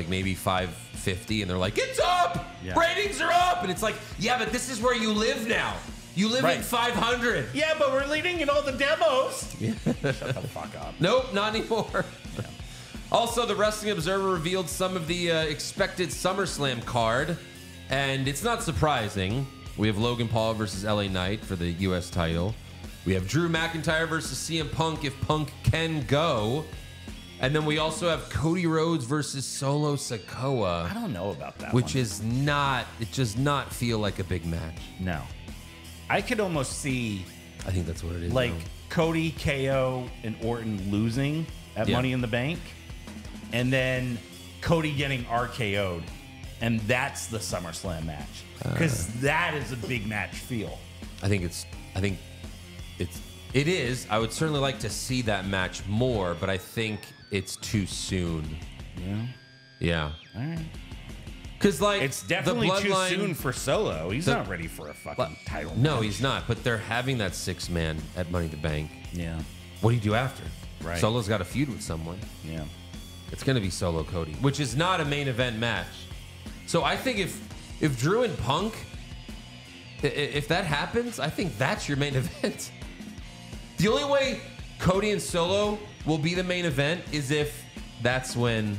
maybe 550? And they're like, it's up! Yeah. Ratings are up! And it's like, yeah, but this is where you live now. You live in 500. Yeah, but we're leading in all the demos. Shut the fuck up. Nope, not anymore. Yeah. Also, the Wrestling Observer revealed some of the expected SummerSlam card. And it's not surprising. We have Logan Paul versus LA Knight for the U.S. title. We have Drew McIntyre versus CM Punk if Punk can go. And then we also have Cody Rhodes versus Solo Sikoa. I don't know about that which one. is not, it does not feel like a big match. No. I could almost see... I think that's what it is. Like now. Cody, KO, and Orton losing at Money in the Bank. And then Cody getting RKO'd. And that's the SummerSlam match. Because that is a big match feel. It is. I would certainly like to see that match more, but I think it's too soon. Yeah. Yeah. All right. Because, like, it's definitely too soon for Solo. He's not ready for a fucking title match. No, he's not. But they're having that 6-man at Money in the Bank. Yeah. What do you do after? Right. Solo's got a feud with someone. Yeah. It's going to be Solo Cody, which is not a main event match. So I think if Drew and Punk, if that happens, I think that's your main event. The only way Cody and Solo will be the main event is if that's when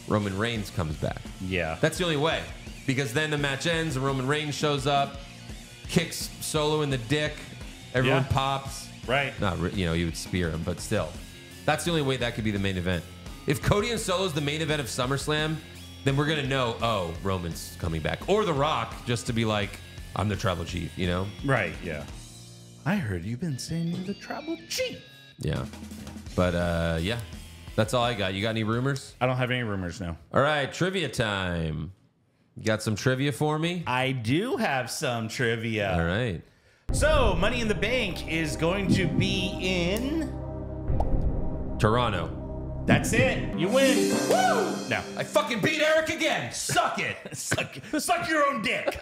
Roman Reigns comes back. Yeah. That's the only way. Because then the match ends and Roman Reigns shows up, kicks Solo in the dick, everyone pops. Right. Not, you would spear him, but still. That's the only way that could be the main event. If Cody and Solo's the main event of SummerSlam, then we're going to know, oh, Roman's coming back. Or The Rock, just to be like, I'm the tribal chief, you know? Right, yeah. I heard you've been saying you're the tribal chief. Yeah. But, yeah. That's all I got. You got any rumors? I don't have any rumors now. All right, trivia time. You got some trivia for me? I do have some trivia. All right. So, Money in the Bank is going to be in... Toronto. That's it. You win. Woo! No. I fucking beat Eric again. Suck it. Suck your own dick.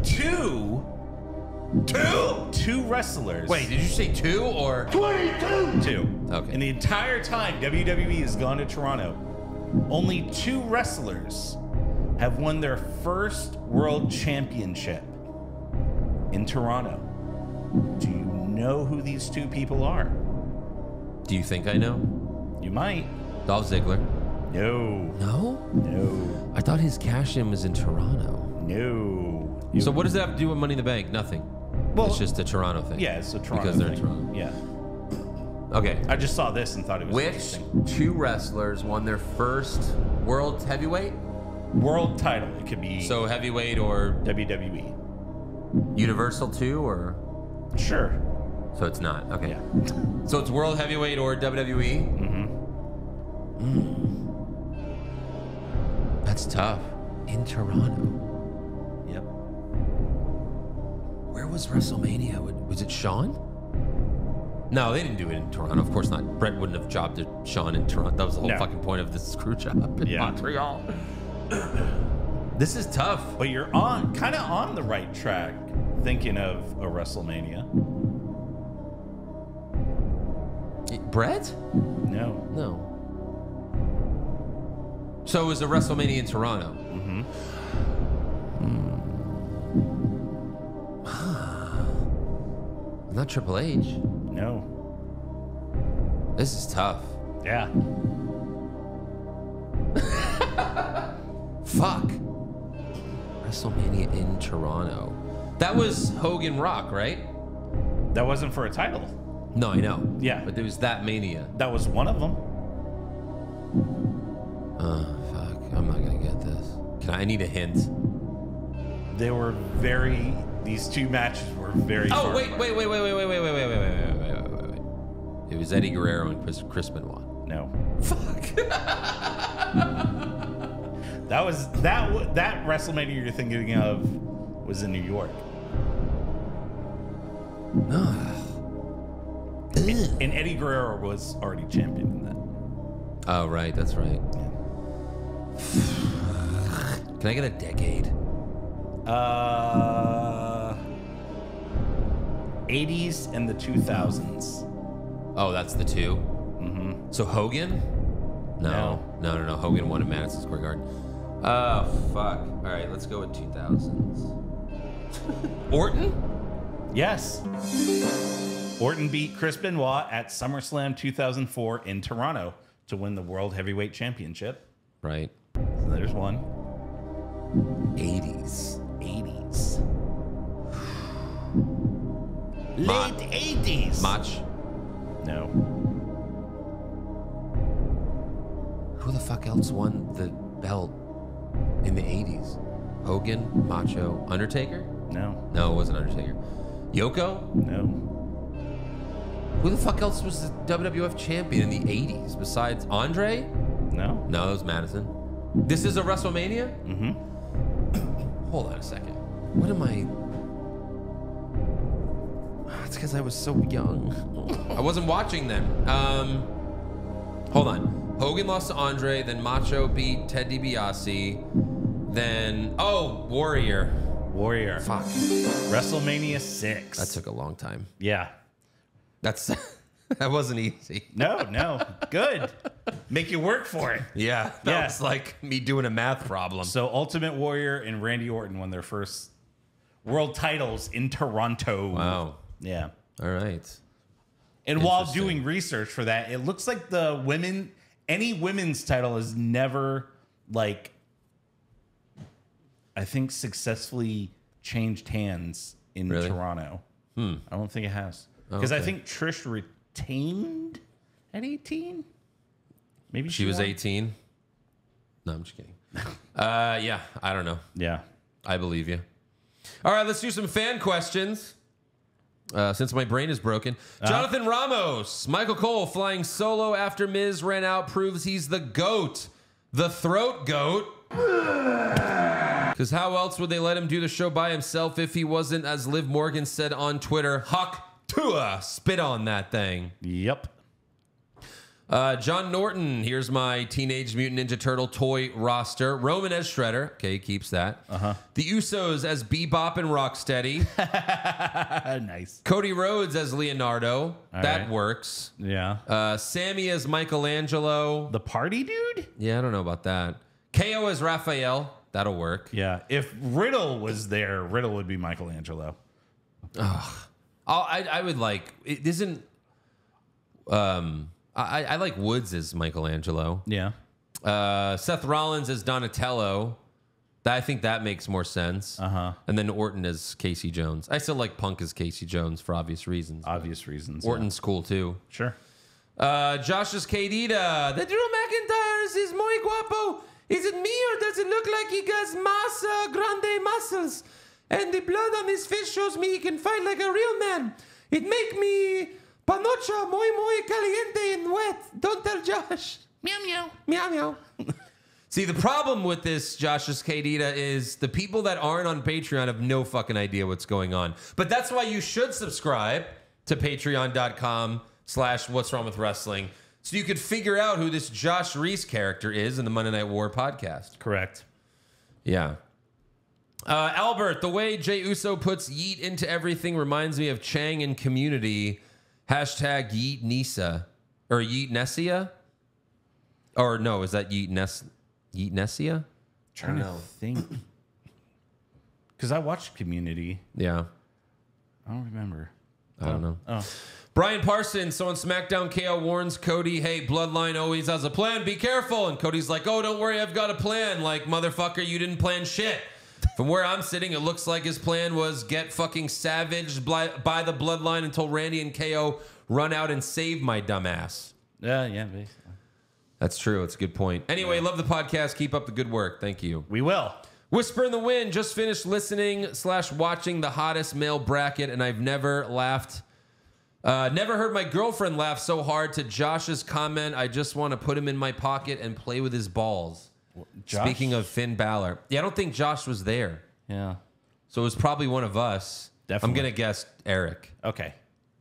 Two wrestlers. Wait, did you say 2 or 22? 2. Okay. In the entire time WWE has gone to Toronto, only 2 wrestlers have won their first world championship in Toronto. Do you know who these 2 people are? Do you think I know? You might. Dolph Ziggler. No. No? No. I thought his cash-in was in Toronto. No. So what does that have to do with Money in the Bank? Nothing. Well, it's just a Toronto thing. Yeah, it's a Toronto because they're thing. in Toronto. Yeah. Okay. I just saw this and thought it was Which interesting. 2 wrestlers won their first world heavyweight? World title. It could be So heavyweight or WWE. Universal too, or? Sure. So it's not. Okay. Yeah. So it's world heavyweight or WWE? That's tough. In Toronto. Yep. Where was WrestleMania? Was it Shawn? No, they didn't do it in Toronto. Of course not. Brett wouldn't have jobbed to Shawn in Toronto. That was the whole fucking point of this screw job in Montreal. This is tough. But you're kind of on the right track thinking of a WrestleMania. Brett? No. No. So it was a WrestleMania in Toronto. Not Triple H. No. This is tough. Yeah. Fuck. WrestleMania in Toronto. That was Hogan Rock, right? That wasn't for a title. No, I know. Yeah. But there was that Mania. That was one of them. Fuck. I'm not going to get this. I need a hint. They were these 2 matches were very Oh, far wait. apart. It was Eddie Guerrero and Chris Benoit. No. Fuck. That WrestleMania you're thinking of was in New York. And Eddie Guerrero was already champion in that. Oh, right. That's right. Can I get a decade? 80s and the 2000s. Oh, that's the 2? So Hogan? No. Hogan won at Madison Square Garden. Oh, fuck. All right, let's go with 2000s. Orton? Yes. Orton beat Chris Benoit at SummerSlam 2004 in Toronto to win the World Heavyweight Championship. Right. So there's one. 80s. 80s. Late 80s. Mach. No. Who the fuck else won the belt in the 80s? Hogan, Macho, Undertaker? No. No, it wasn't Undertaker. Yoko? No. Who the fuck else was the WWF champion in the 80s besides Andre? No. No, it was Madison. This is a WrestleMania? Mm-hmm. Hold on a second. What am I... It's because I was so young. I wasn't watching them. Hold on. Hogan lost to Andre, then Macho beat Ted DiBiase, then... Oh, Warrior. Fuck. WrestleMania 6. That took a long time. Yeah. That wasn't easy. No. Good. Make you work for it. Yeah. That was like me doing a math problem. So Ultimate Warrior and Randy Orton won their first world titles in Toronto. Wow. Yeah. All right. And while doing research for that, it looks like any women's title has never, like, I think successfully changed hands in Toronto. I don't think it has. Because I think Trish retained at 18. Maybe she was 18. No, I'm just kidding. Yeah, I don't know. Yeah. I believe you. All right, let's do some fan questions. Since my brain is broken. Jonathan Ramos. Michael Cole flying solo after Miz ran out proves he's the GOAT. The throat goat. Because how else would they let him do the show by himself if he wasn't, as Liv Morgan said on Twitter, Huck Tua, spit on that thing. Yep. John Norton, here's my Teenage Mutant Ninja Turtle toy roster. Roman as Shredder. Okay, keeps that. The Usos as Bebop and Rocksteady. Nice. Cody Rhodes as Leonardo. That works. Yeah. Sammy as Michelangelo. The party dude? Yeah, I don't know about that. KO as Raphael. That'll work. Yeah. If Riddle was there, Riddle would be Michelangelo. I would like... It isn't... I like Woods as Michelangelo. Yeah. Seth Rollins as Donatello. I think that makes more sense. And then Orton as Casey Jones. I still like Punk as Casey Jones for obvious reasons. Orton's cool too. Sure. Josh as Kadita. The Drew McIntyre is muy guapo. Is it me or does it look like he has masa grande muscles? And the blood on his face shows me he can fight like a real man. It make me... Panocha muy caliente and wet. Don't tell Josh. Meow meow. Meow meow. See, the problem with this, Josh's Kadita, is the people that aren't on Patreon have no fucking idea what's going on. But that's why you should subscribe to patreon.com/What's Wrong with Wrestling, so you could figure out who this Josh Reese character is in the Monday Night War podcast. Correct. Yeah. Albert, the way Jey Uso puts yeet into everything reminds me of Chang in Community. Hashtag Yeet Nisa. Or Yeet Nessia? Or no, is that Yeet Nessia? Trying to think. Because I watched Community. Yeah. I don't remember. I don't know. Oh. Brian Parsons, so on SmackDown, KO warns Cody, hey, Bloodline always has a plan. Be careful. And Cody's like, oh, don't worry, I've got a plan. Like, motherfucker, you didn't plan shit. From where I'm sitting, it looks like his plan was get fucking savaged by the Bloodline until Randy and KO run out and save my dumbass. Yeah, basically. That's true. It's a good point. Anyway, love the podcast. Keep up the good work. Thank you. We will. Whisper in the Wind. Just finished listening/watching the hottest male bracket, and I've never laughed. Never heard my girlfriend laugh so hard to Josh's comment. I just want to put him in my pocket and play with his balls. Josh? Speaking of Finn Balor. Yeah, I don't think Josh was there. Yeah. So it was probably one of us. Definitely. I'm going to guess Eric. Okay.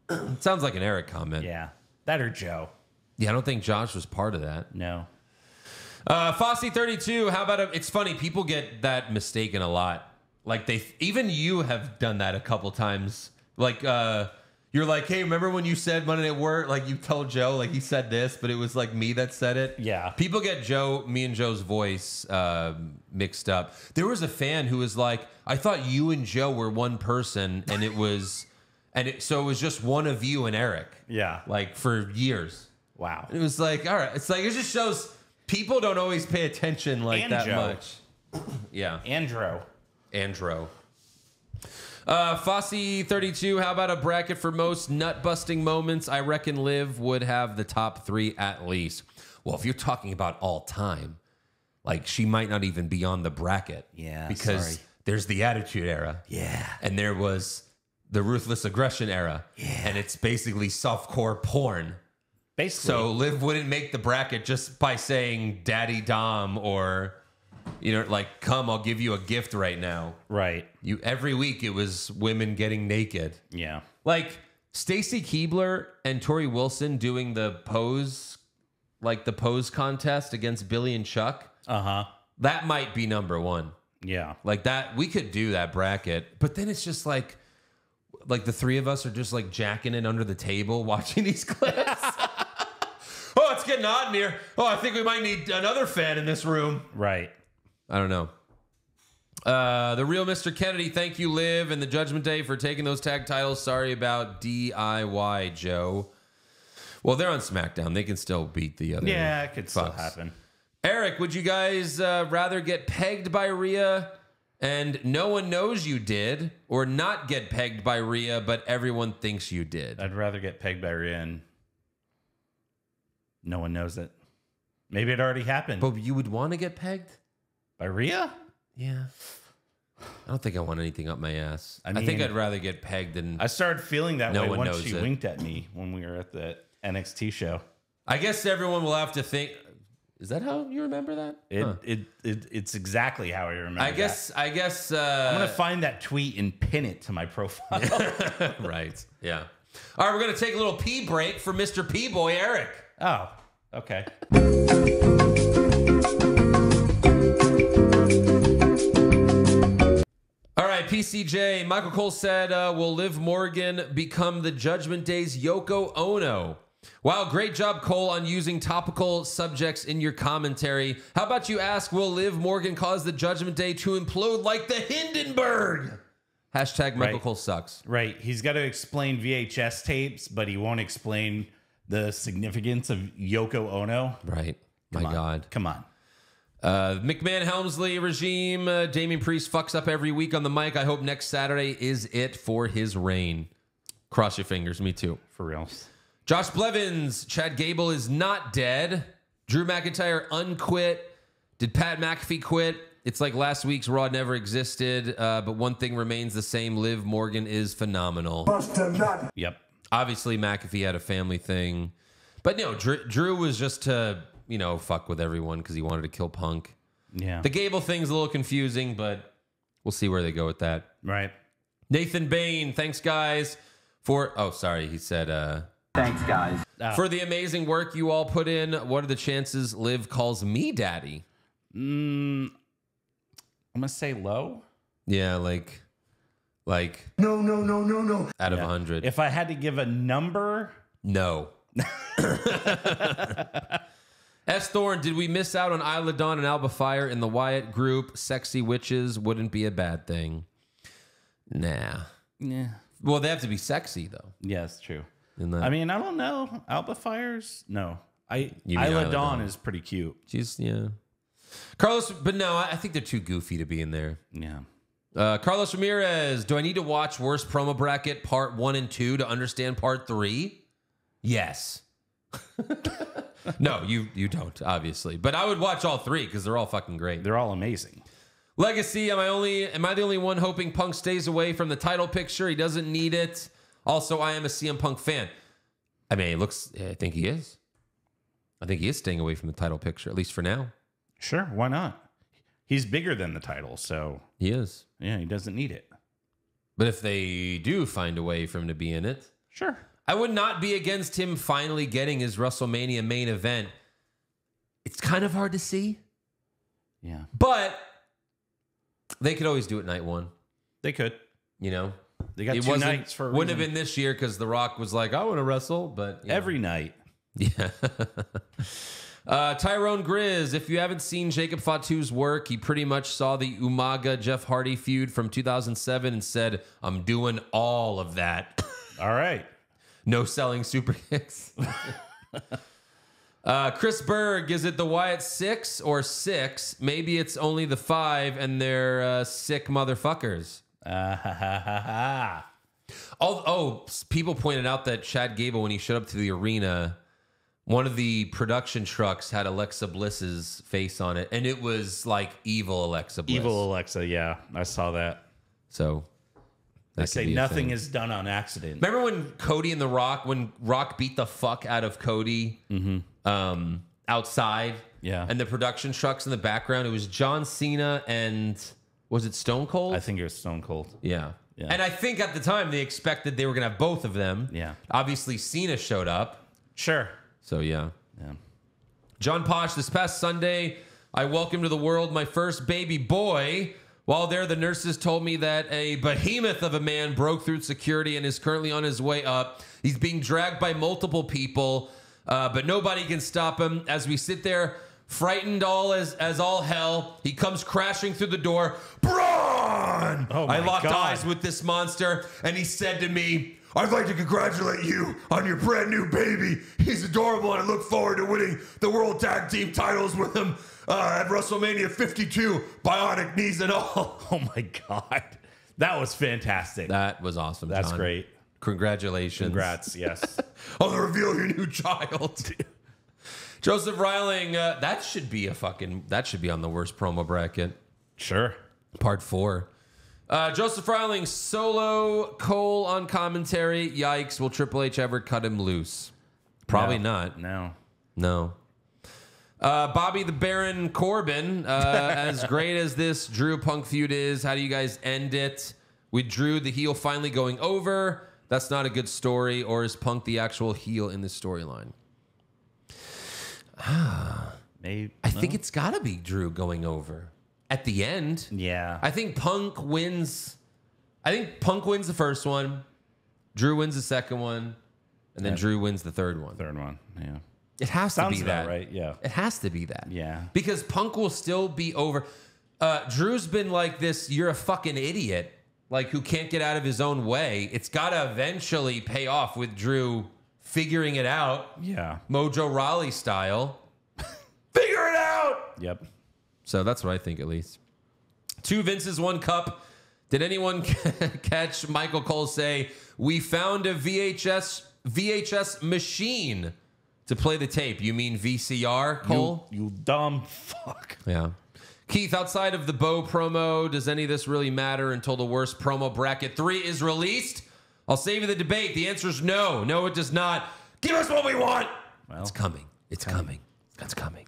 It sounds like an Eric comment. Yeah. That or Joe. Yeah, I don't think Josh was part of that. No. Fossey32, how about it's funny, people get that mistaken a lot. Like even you have done that a couple times. Like you're like, hey, remember when you said Monday Night War? Like you told Joe, like he said this, but it was like me that said it. Yeah. People get me and Joe's voice mixed up. There was a fan who was like, I thought you and Joe were one person, and it was, so it was just one of you and Eric. Yeah. Like for years. Wow. It was like, all right. It's like, it just shows people don't always pay attention like that much. Yeah. Andro. Fossey32, how about a bracket for most nut-busting moments? I reckon Liv would have the top 3 at least. Well, if you're talking about all time, like she might not even be on the bracket. Yeah, because there's the Attitude Era. Yeah. And there was the Ruthless Aggression Era. Yeah. And it's basically softcore porn. Basically. So Liv wouldn't make the bracket just by saying Daddy Dom or... You know, like, come, I'll give you a gift right now. Right. Every week it was women getting naked. Yeah. Like Stacy Keibler and Tori Wilson doing the pose contest against Billy and Chuck. Uh-huh. That might be number 1. Yeah. Like that, we could do that bracket. But then it's just like the 3 of us are just like jacking it under the table watching these clips. Oh, it's getting hot in here. Oh, I think we might need another fan in this room. Right. I don't know. The real Mr. Kennedy, thank you, Liv, and the Judgment Day for taking those tag titles. Sorry about DIY, Joe. Well, they're on SmackDown. They can still beat the other. Yeah, it could still happen. Eric, would you guys rather get pegged by Rhea and no one knows you did, or not get pegged by Rhea but everyone thinks you did? I'd rather get pegged by Rhea and no one knows it. Maybe it already happened. But you would want to get pegged? By Rhea? Yeah. I don't think I want anything up my ass. I think I'd rather get pegged than... I started feeling that way once she it. winked at me when we were at the NXT show. I guess everyone will have to think... Is that how you remember that? It's exactly how I remember I guess I'm going to find that tweet and pin it to my profile. Right. Yeah. All right, we're going to take a little pee break for Mr. P-Boy Eric. Oh, okay. All right, PCJ. Michael Cole said, will Liv Morgan become the Judgment Day's Yoko Ono? Wow, great job, Cole, on using topical subjects in your commentary. How about you ask, will Liv Morgan cause the Judgment Day to implode like the Hindenburg? Hashtag Michael Cole sucks. Right. He's got to explain VHS tapes, but he won't explain the significance of Yoko Ono. Right. My God. Come on. McMahon Helmsley regime. Damian Priest fucks up every week on the mic. I hope next Saturday is it for his reign. Cross your fingers. Me too. For real. Josh Blevins. Chad Gable is not dead. Drew McIntyre unquit. Did Pat McAfee quit? It's like last week's Raw never existed, but one thing remains the same. Liv Morgan is phenomenal. Yep. Obviously, McAfee had a family thing. But no, Drew was just to, fuck with everyone because he wanted to kill Punk. Yeah. The Gable thing's a little confusing, but we'll see where they go with that. Right. Nathan Bain, thanks, guys, for... Oh, sorry. He said... Thanks, guys. For the amazing work you all put in, what are the chances Liv calls me daddy? I'm going to say low. Yeah, like No. out of 100. If I had to give a number... No. S. Thorne, did we miss out on Isla Dawn and Alba Fire in the Wyatt group? Sexy witches wouldn't be a bad thing. Nah. Yeah. Well, they have to be sexy, though. Yeah, it's true. I mean, I don't know. Alba Fires? No. mean Isla Dawn is pretty cute. She's, yeah. Carlos, but no, I think they're too goofy to be in there. Yeah. Carlos Ramirez, do I need to watch Worst Promo Bracket Part 1 and 2 to understand Part 3? Yes. No, you don't, obviously. But I would watch all 3 because they're all fucking great. They're all amazing. Legacy, am I the only one hoping Punk stays away from the title picture? He doesn't need it. Also, I am a CM Punk fan. I mean, I think he is. I think he is staying away from the title picture, at least for now. Sure, why not? He's bigger than the title, so... He is. Yeah, he doesn't need it. But if they do find a way for him to be in it... Sure. I would not be against him finally getting his WrestleMania main event. It's kind of hard to see. Yeah. But they could always do it night 1. They could. They got 2 nights for a reason. Wouldn't have been this year because The Rock was like, I want to wrestle, but... Every night. Yeah. Tyrone Grizz, if you haven't seen Jacob Fatu's work, he pretty much saw the Umaga Jeff Hardy feud from 2007 and said, I'm doing all of that. All right. No selling super kicks. Chris Berg, is it the Wyatt 6 or 6? Maybe it's only the 5 and they're sick motherfuckers. People pointed out that Chad Gable, when he showed up to the arena, one of the production trucks had Alexa Bliss's face on it, and it was like evil Alexa Bliss. Evil Alexa, yeah. I saw that. So they say nothing is done on accident. Remember when Cody and The Rock, when Rock beat the fuck out of Cody outside? Yeah. And the production trucks in the background, it was John Cena and was it Stone Cold? I think it was Stone Cold. Yeah. And I think at the time they expected they were going to have both of them. Yeah. Obviously, Cena showed up. Sure. So, yeah. Yeah. John Posh, this past Sunday, I welcomed to the world my first baby boy. While there, the nurses told me that a behemoth of a man broke through security and is currently on his way up. He's being dragged by multiple people, but nobody can stop him. As we sit there, frightened as all hell, he comes crashing through the door. Braun! Oh I locked eyes with this monster, and he said to me, I'd like to congratulate you on your brand new baby. He's adorable, and I look forward to winning the World Tag Team titles with him at WrestleMania 52, bionic knees and all. Oh my God. That was fantastic. That was awesome, That's John. great. Congratulations. Congrats, yes. On the reveal of your new child. Joseph Riling, that should be on the worst promo bracket. Sure. Part 4. Joseph Riling, solo Cole on commentary. Yikes. Will Triple H ever cut him loose? Probably not. No. Bobby the Baron Corbin, as great as this Drew Punk feud is, how do you guys end it? With Drew, the heel, finally going over. That's not a good story. Or is Punk the actual heel in this storyline? Maybe. I think it's got to be Drew going over. At the end. Yeah. I think Punk wins. I think Punk wins the first one. Drew wins the second one. And then Drew wins the third one. Yeah. It has to be that. Right, yeah. It has to be that. Yeah. Because Punk will still be over. Drew's been like this, you're a fucking idiot, like who can't get out of his own way. It's got to eventually pay off with Drew figuring it out. Yeah. Mojo Rawley style. Figure it out! Yep. So that's what I think, at least. 2 Vinces, 1 cup. Did anyone catch Michael Cole say, we found a VHS machine to play the tape? You mean VCR, Cole? You dumb fuck. Yeah. Keith, outside of the Bo promo, does any of this really matter until the worst promo bracket 3 is released? I'll save you the debate. The answer is no. No, it does not. Give us what we want. Well, it's coming. It's coming. It's coming.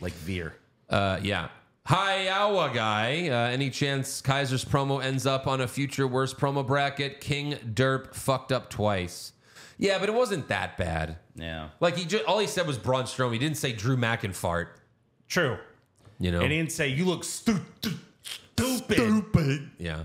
Like Veer. Yeah. Hi, Awa guy. Any chance Kaiser's promo ends up on a future worst promo bracket? King Derp fucked up twice. Yeah, but it wasn't that bad. Yeah. Like all he said was Braun Strowman. He didn't say Drew McIntyre. True. You know. And he didn't say you look stupid. Yeah.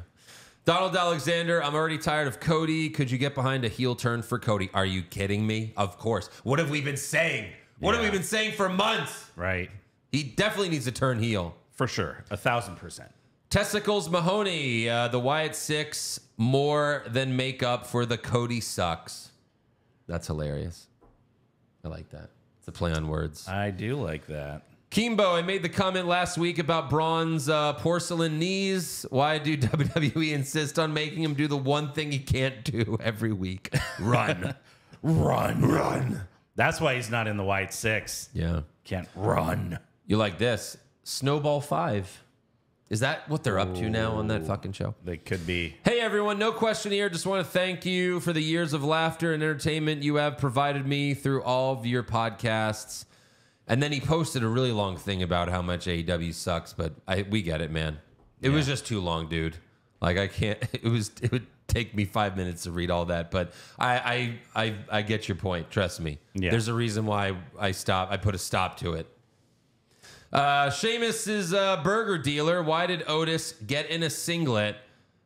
Donald Alexander, I'm already tired of Cody. Could you get behind a heel turn for Cody? Are you kidding me? Of course. What have we been saying? What have we been saying for months? Right. He definitely needs to turn heel. For sure. 1,000%. Testicles Mahoney, the Wyatt 6, more than make up for the Cody sucks. That's hilarious. I like that. It's a play on words. I do like that. Kimbo, I made the comment last week about Braun's porcelain knees. Why do WWE insist on making him do the one thing he can't do every week? Run. Run. That's why he's not in the White 6. Yeah. Can't run. You like this? Snowball 5. Is that what they're up to now on that fucking show? They could be. Hey, everyone. No question here. Just want to thank you for the years of laughter and entertainment you have provided me through all of your podcasts. And then he posted a really long thing about how much AEW sucks, but we get it, man. It was just too long, dude. Like, I can't. It would take me 5 minutes to read all that, but I get your point. Trust me. Yeah. There's a reason why I put a stop to it. Sheamus is a burger dealer. Why did Otis get in a singlet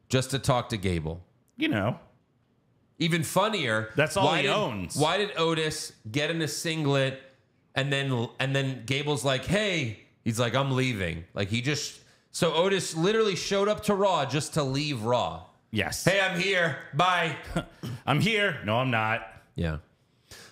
just to talk to Gable? You know. Even funnier. That's all he owns. Why did Otis get in a singlet and then Gable's like, hey, he's like, I'm leaving. Like so Otis literally showed up to Raw just to leave Raw. Yes. Hey, I'm here. Bye. I'm here. No, I'm not. Yeah.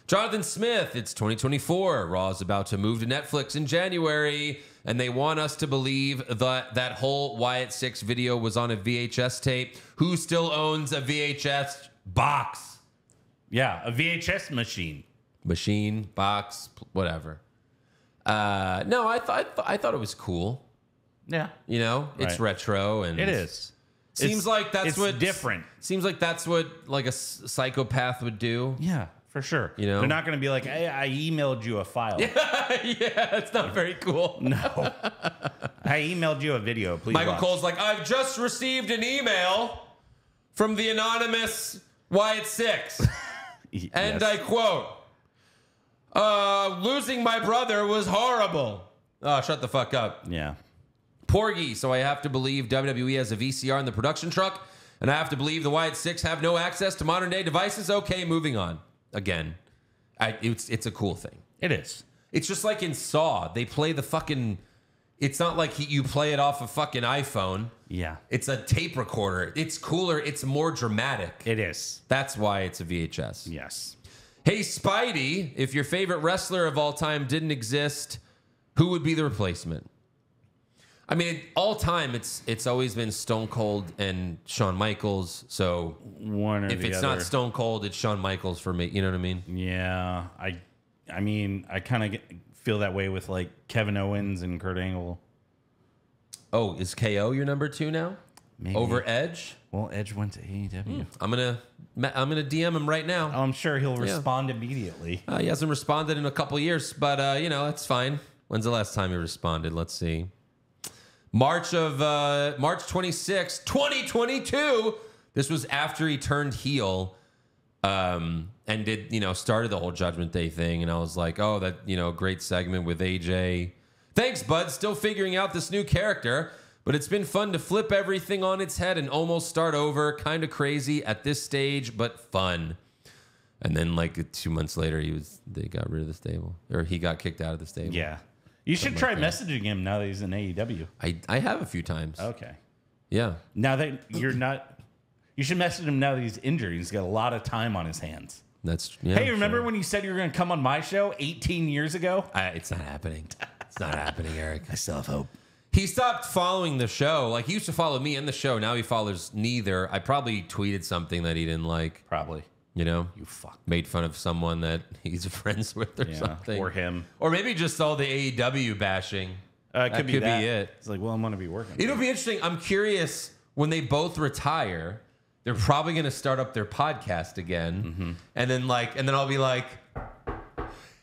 Jonathan Smith, it's 2024. Raw is about to move to Netflix in January, and they want us to believe that that whole Wyatt 6 video was on a VHS tape. Who still owns a VHS box? Yeah, a VHS machine. Machine, box, whatever. No, I thought it was cool. Yeah. You know, it's retro and it is. Seems like that's what different. Seems like that's what like a psychopath would do. Yeah, for sure. You know, they're not going to be like, hey, I emailed you a file. Yeah, it's not very cool. No. I emailed you a video. Please Michael watch. Cole's like, I've just received an email from the anonymous Wyatt 6. And I quote, losing my brother was horrible. Oh, shut the fuck up. Yeah. Porgy, so I have to believe WWE has a VCR in the production truck, and I have to believe the Wyatt 6 have no access to modern day devices. Okay, moving on. Again, it's a cool thing. It is. It's just like in Saw. They play the fucking... It's not like you play it off a fucking iPhone. Yeah. It's a tape recorder. It's cooler. It's more dramatic. It is. That's why it's a VHS. Yes. Hey, Spidey, if your favorite wrestler of all time didn't exist, who would be the replacement? I mean, all time, it's always been Stone Cold and Shawn Michaels. So one or if the it's other. not Stone Cold, it's Shawn Michaels for me. You know what I mean? Yeah. I mean, I kind of feel that way with like Kevin Owens and Kurt Angle. Oh, is KO your number 2 now? Maybe. Over Edge? Well, Edge went to AEW. I'm gonna DM him right now. I'm sure he'll respond immediately. He hasn't responded in a couple years, but you know, that's fine. When's the last time he responded? Let's see. March 26, 2022. This was after he turned heel and did, started the whole Judgment Day thing. And I was like, oh, that, great segment with AJ. Thanks, bud. Still figuring out this new character, but it's been fun to flip everything on its head and almost start over. Kind of crazy at this stage, but fun. And then like 2 months later, they got rid of the stable, or he got kicked out of the stable. Yeah. You should try messaging him now that he's in AEW. I have a few times. Okay. Yeah. Now that you're not, you should message him now that he's injured. He's got a lot of time on his hands. Hey, remember when you said you were going to come on my show 18 years ago? It's not happening. It's not happening, Eric. I still have hope. He stopped following the show. Like, he used to follow me and the show. Now he follows neither. I probably tweeted something that he didn't like. Probably. You fuck. Made fun of someone that he's friends with or something. Or him. Or maybe just all the AEW bashing. It could be that. It. It's like, well, I'm going to be working. It'll be interesting. I'm curious, when they both retire, they're probably going to start up their podcast again. Mm-hmm. And then I'll be like,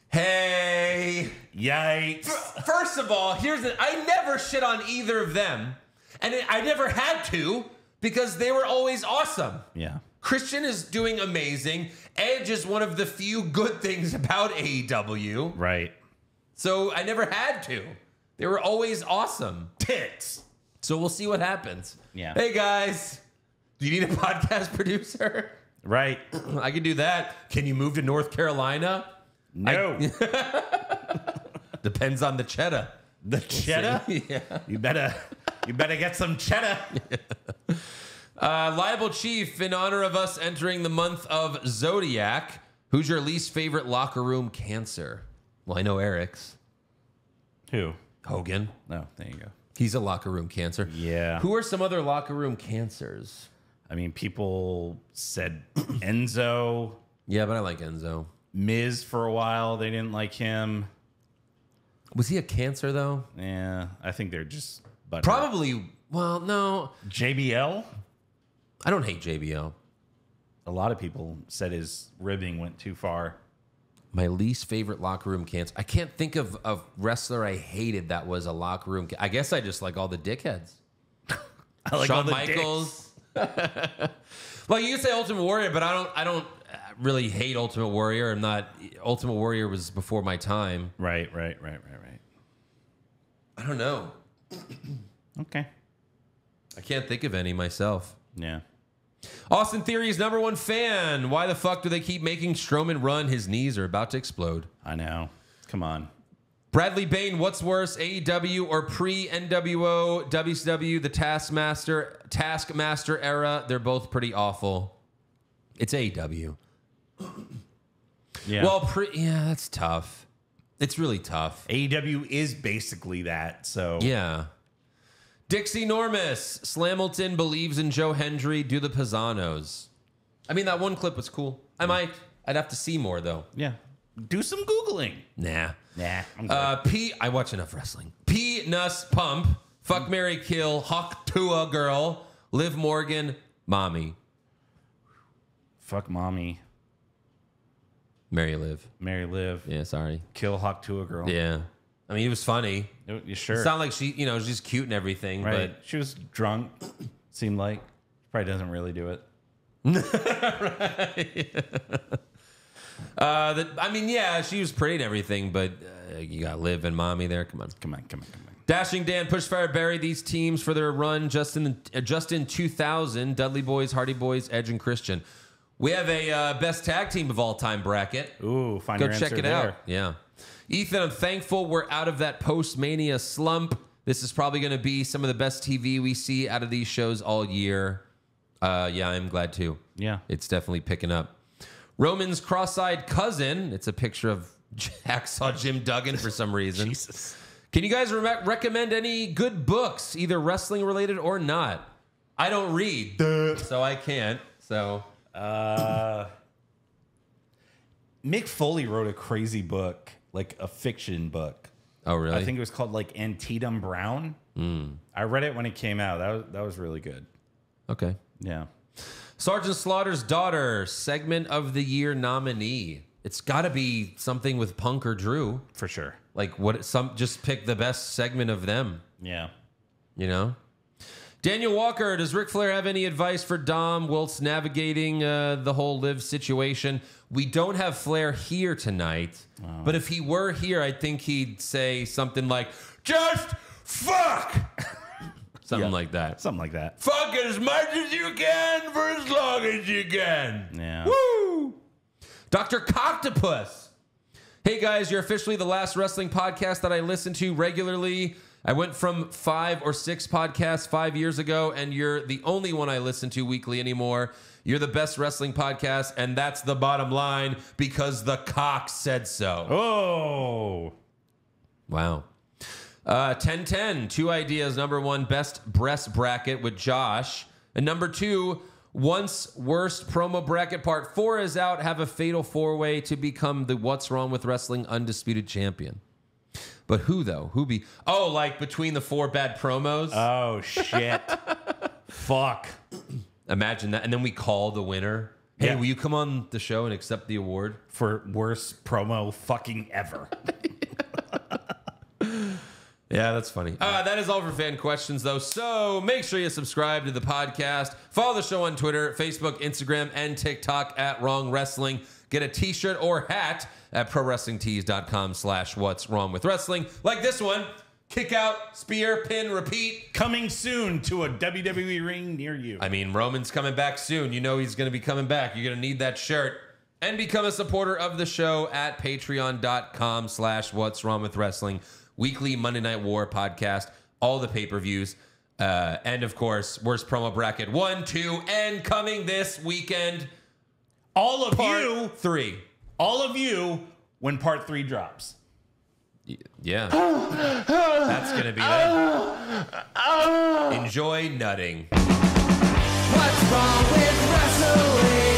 hey. Yikes. First of all, I never shit on either of them. And I never had to, because they were always awesome. Yeah. Christian is doing amazing. Edge is one of the few good things about AEW. Right. So I never had to. They were always awesome. Tits. So we'll see what happens. Yeah. Hey, guys. Do you need a podcast producer? Right. I can do that. Can you move to North Carolina? No. Depends on the cheddar. The cheddar? Yeah. You better get some cheddar. Liable Chief, in honor of us entering the month of Zodiac, who's your least favorite locker room cancer? Well, I know Eric's. Who? Hogan. No, there you go. He's a locker room cancer. Yeah. Who are some other locker room cancers? I mean, people said Enzo. Yeah, but I like Enzo. Miz for a while. They didn't like him. Was he a cancer, though? Yeah, I think they're just... Probably. Well, no. JBL? I don't hate JBL. A lot of people said his ribbing went too far. My least favorite locker room cancer. I can't think of a wrestler I hated that was a locker room. I guess I just like all the dickheads. I like Shawn all the Michaels. Well, you can say Ultimate Warrior, but I don't really hate Ultimate Warrior. I'm not. Ultimate Warrior was before my time. Right. I don't know. Okay. I can't think of any myself. Yeah. Austin Theory's #1 fan. Why the fuck do they keep making Strowman run? His knees are about to explode. I know. Come on. Bradley Bain, what's worse, AEW or pre-NWO, WCW, the Taskmaster era? They're both pretty awful. It's AEW. Yeah. Well, that's tough. It's really tough. AEW is basically that. So yeah. Dixie Normus, Slamilton believes in Joe Hendry. Do the Pisano's. I mean, that one clip was cool. I'd have to see more though. Yeah. Do some Googling. Nah. I'm good. I watch enough wrestling. P-Nuss Pump. Fuck, Marry, Kill. Hawk Tua Girl. Liv Morgan. Mommy. Fuck Mommy. Marry Liv. Marry Liv. Yeah, sorry. Kill Hawk Tua Girl. Yeah. I mean, he was funny. You sure? It's not like she's cute and everything, Right. but She was drunk. Seemed like. Probably doesn't really do it. I mean, yeah, she was pretty and everything, but you got Liv and Mommy there. Come on. Dashing Dan, Pushfire buried these teams for their run just in 2000. Dudley Boys, Hardy Boys, Edge, and Christian. We have a best tag team of all time bracket. Ooh, find Go your check answer it there. out. Yeah. Ethan, I'm thankful we're out of that post-Mania slump. This is probably going to be some of the best TV we see out of these shows all year. Yeah, I'm glad too. Yeah. It's definitely picking up. Roman's cross-eyed cousin. It's a picture of Hacksaw Jim Duggan for some reason. Jesus. Can you guys recommend any good books, either wrestling related or not? I don't read, so I can't. So, Mick Foley wrote a crazy book, like a fiction book. Oh, really? I think it was called like Antietam Brown. I read it when it came out. That was really good. Okay. Yeah. Sergeant Slaughter's Daughter, segment of the year nominee. It's got to be something with Punk or Drew. For sure. Like just pick the best segment of them. Yeah. You know? Daniel Walker, does Ric Flair have any advice for Dom whilst navigating the whole Liv situation? We don't have Flair here tonight, but if he were here, I think he'd say something like, just fuck! Something like that. Something like that. Fuck as much as you can for as long as you can. Yeah. Woo! Dr. Coctopus. Hey guys, you're officially the last wrestling podcast that I listen to regularly. I went from 5 or 6 podcasts 5 years ago, and you're the only one I listen to weekly anymore. You're the best wrestling podcast, and that's the bottom line because the cock said so. Oh. Wow. 10-10, 2 ideas. Number 1, best breast bracket with Josh. And number 2, once worst promo bracket. Part 4 is out. Have a fatal 4-way to become the What's Wrong with Wrestling undisputed champion. But who, though? Who be... Oh, like between the 4 bad promos? Oh, shit. Fuck. Imagine that. And then we call the winner. Hey, Yeah. will you come on the show and accept the award? For worst promo fucking ever. Yeah, that's funny. That is all for fan questions, though. So make sure you subscribe to the podcast. Follow the show on Twitter, Facebook, Instagram, and TikTok at Wrong Wrestling. Get a t-shirt or hat at ProWrestlingTees.com/What's Wrong with Wrestling. Like this one. Kick out, spear, pin, repeat. Coming soon to a WWE ring near you. I mean, Roman's coming back soon. You know he's going to be coming back. You're going to need that shirt. And become a supporter of the show at Patreon.com/What's Wrong with Wrestling. Weekly Monday Night War podcast, all the pay-per-views, and of course, worst promo bracket 1, 2, and coming this weekend, all of part you, 3. All of you, when part 3 drops. Yeah, that's gonna be that. Enjoy nutting. What's wrong with wrestling?